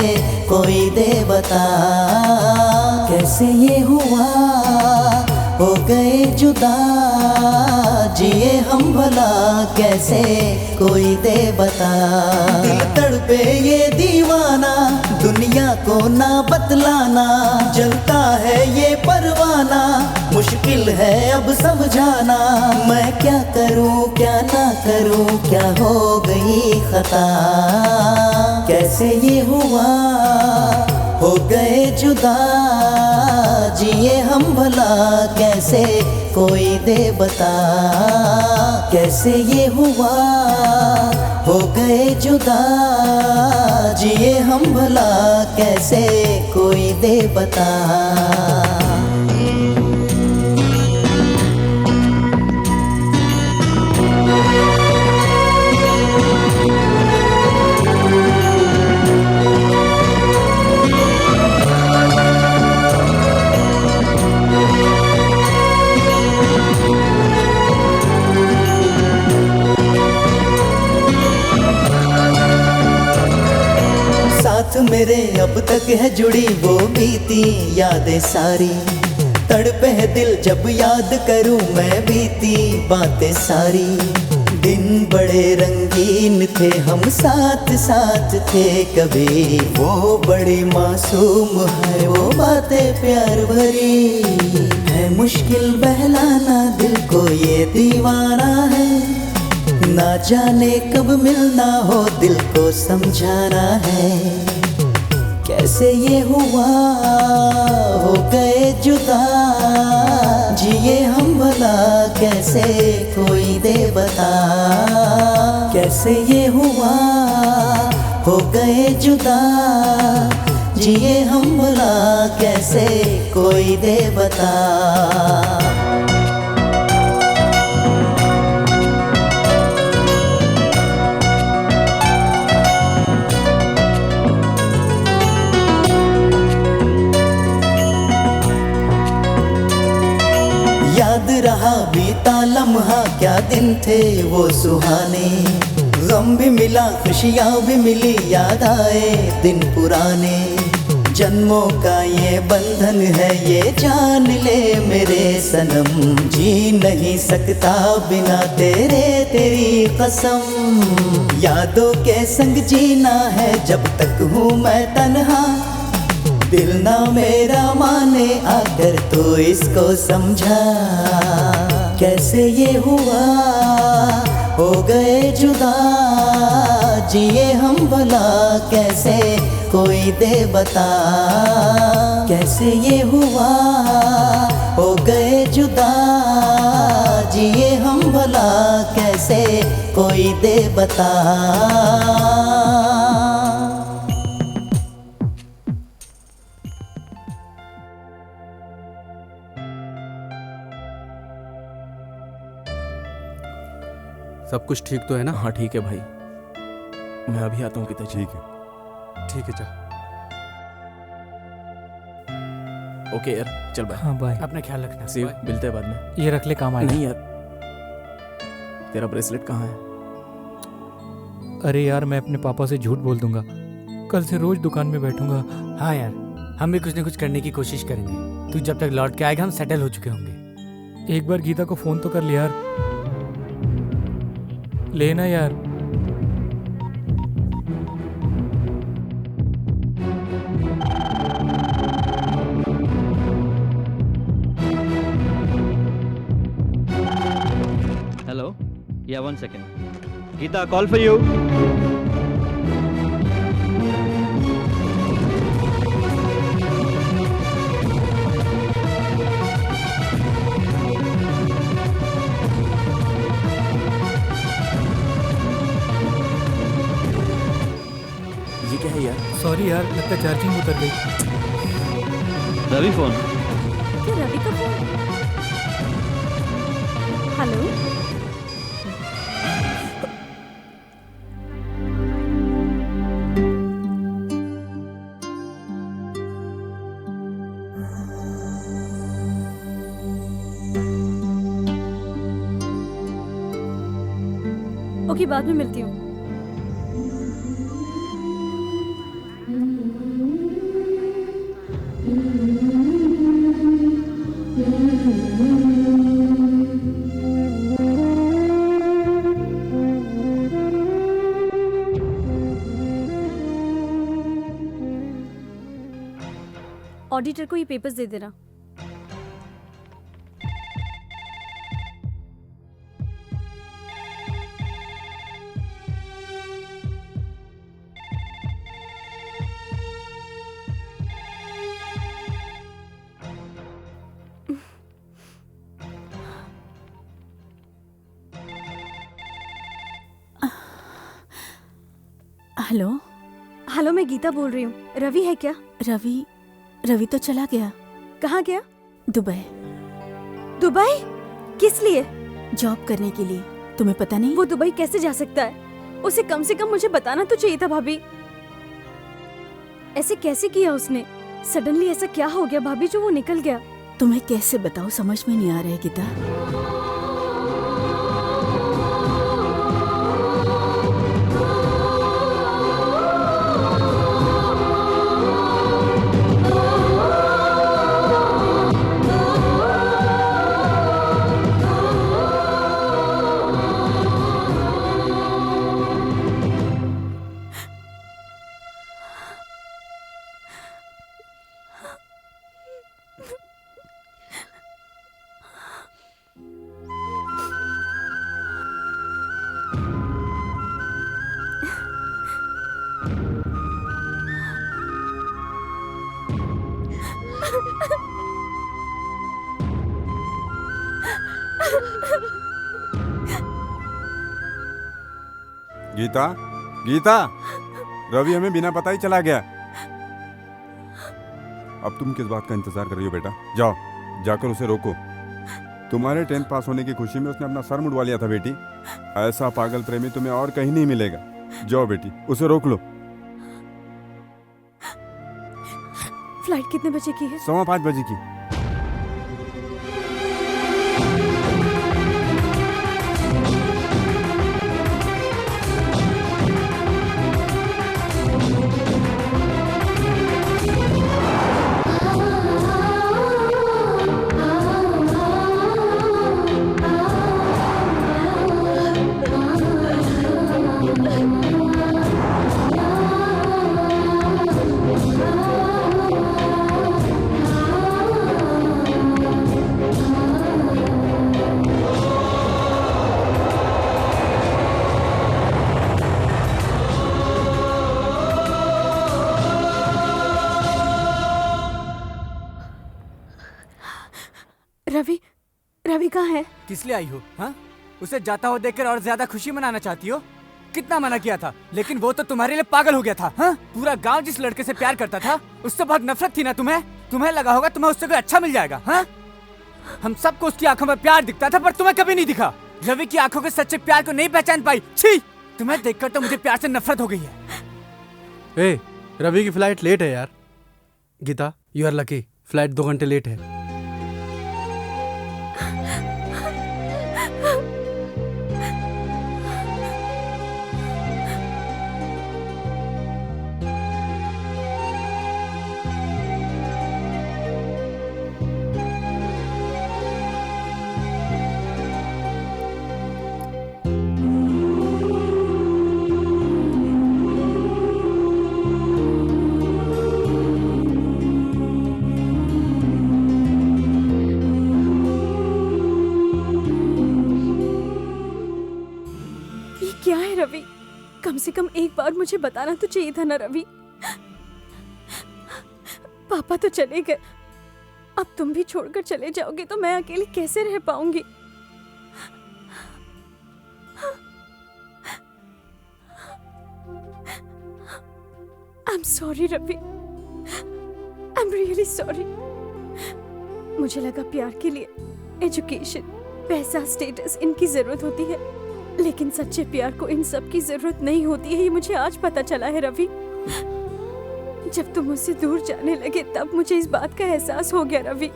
कोई दे बता। कैसे ये हुआ, हो गए जुदा, जिए हम भला कैसे कोई दे बता। दिल तड़पे ये दीवाना, दुनिया को ना बतलाना, जलता है ये परवाना, मुश्किल है अब समझाना। मैं क्या करूं क्या ना करूं, क्या हो गई खता। कैसे ये हुआ, हो गए जुदा, जिए हम भला कैसे कोई दे बता। कैसे ये हुआ, हो गए जुदा, जिए हम भला कैसे कोई दे बता। साथ मेरे अब तक है जुड़ी वो बीती यादें सारी। तड़पे है दिल जब याद करूं मैं बीती बातें सारी। दिन बड़े रंगीन थे हम साथ साथ थे कभी, वो बड़ी मासूम है वो बातें प्यार भरी। है मुश्किल बहलाना दिल को ये दीवाना है, ना जाने कब मिलना हो दिल को समझाना है। कैसे ये हुआ, हो गए जुदा, जिए हम भला कैसे कोई दे बता। कैसे ये हुआ, हो गए जुदा, जिए हम भला कैसे कोई दे बता। याद रहा बीता लम्हा, क्या दिन थे वो सुहाने। गम भी मिला खुशियाँ भी मिली, याद आए दिन पुराने। जन्मों का ये बंधन है ये जान ले मेरे सनम, जी नहीं सकता बिना तेरे तेरी कसम। यादों के संग जीना है जब तक हूँ मैं तन्हा, दिल ना मेरा माने आकर तो इसको समझा। कैसे ये हुआ हो गए जुदा, जिए हम भला कैसे कोई दे बता। कैसे ये हुआ हो गए जुदा, जिए हम भला कैसे कोई दे बता। सब कुछ ठीक तो है ना? हाँ ठीक है भाई, मैं अभी आता हूँ पिताजी। ठीक है जा। ओके यार, चल बाय। हाँ बाय। अपना ख्याल रखना। See you, मिलते हैं बाद में। ये रख ले, काम आएगा। नहीं यार, तेरा ब्रेसलेट कहाँ है? अरे यार, मैं अपने पापा से झूठ बोल दूंगा, कल से रोज दुकान में बैठूंगा। हाँ यार, हम भी कुछ न कुछ करने की कोशिश करेंगे। तू जब तक लौट के आएगा हम सेटल हो चुके होंगे। एक बार गीता को फोन तो कर लिया यार, लेना यार। Hello, yeah 1 second. Geeta, call for you. ये क्या है यार? सॉरी यार, लगता चार्जिंग उतर गई। रवि फोन। क्या रवि का फोन? हेलो, ओके, बाद में मिलती हूँ। ऑडिटर को ये पेपर्स दे देना। हेलो। हेलो, मैं गीता बोल रही हूँ। रवि है क्या? रवि तो चला गया। कहाँ गया? दुबई। दुबई? किस लिए? जॉब करने के लिए। तुम्हें पता नहीं? वो दुबई कैसे जा सकता है? उसे कम से कम मुझे बताना तो चाहिए था भाभी। ऐसे कैसे किया उसने? सडनली ऐसा क्या हो गया भाभी जो वो निकल गया? तुम्हें कैसे बताऊं, समझ में नहीं आ रहा है गीता। गीता, गीता, रवि हमें बिना पता ही चला गया। अब तुम किस बात का इंतजार कर रही हो बेटा? जाओ जाकर उसे रोको। तुम्हारे 10th पास होने की खुशी में उसने अपना सर मुड़वा लिया था बेटी। ऐसा पागल प्रेमी तुम्हें और कहीं नहीं मिलेगा। जाओ बेटी, उसे रोक लो। फ्लाइट कितने बजे की है? 5:15 बजे की। रवि कहाँ है? किस लिए आई हो? हाँ, उसे जाता हुआ देखकर और ज्यादा खुशी मनाना चाहती हो? कितना मना किया था, लेकिन वो तो तुम्हारे लिए पागल हो गया था। हाँ? पूरा गांव जिस लड़के से प्यार करता था उससे बहुत नफरत थी ना तुम्हें? तुम्हें लगा होगा तुम्हें उससे कोई अच्छा मिल जाएगा। हाँ? हम सबको उसकी आंखों में प्यार दिखता था, पर तुम्हें कभी नहीं दिखा। रवि की आंखों के सच्चे प्यार को नहीं पहचान पाई। छी! तुम्हें देखकर तो मुझे प्यार से नफरत हो गई है। ए, रवि की फ्लाइट लेट है यार। Geeta, you are lucky, flight 2 घंटे लेट है। कम से कम एक बार मुझे बताना तो चाहिए था ना रवि। पापा तो चले गए, अब तुम भी छोड़कर चले जाओगे तो मैं अकेली कैसे रह पाऊंगी? I am sorry Ravi, I am really sorry. मुझे लगा प्यार के लिए एजुकेशन, पैसा, स्टेटस इनकी जरूरत होती है, लेकिन सच्चे प्यार को इन सब की जरूरत नहीं होती है। ये मुझे आज पता चला है रवि। जब तुम मुझसे दूर जाने लगे तब मुझे इस बात का एहसास हो गया Ravi.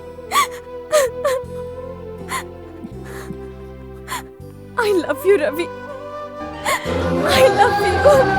I love you Ravi, I love you.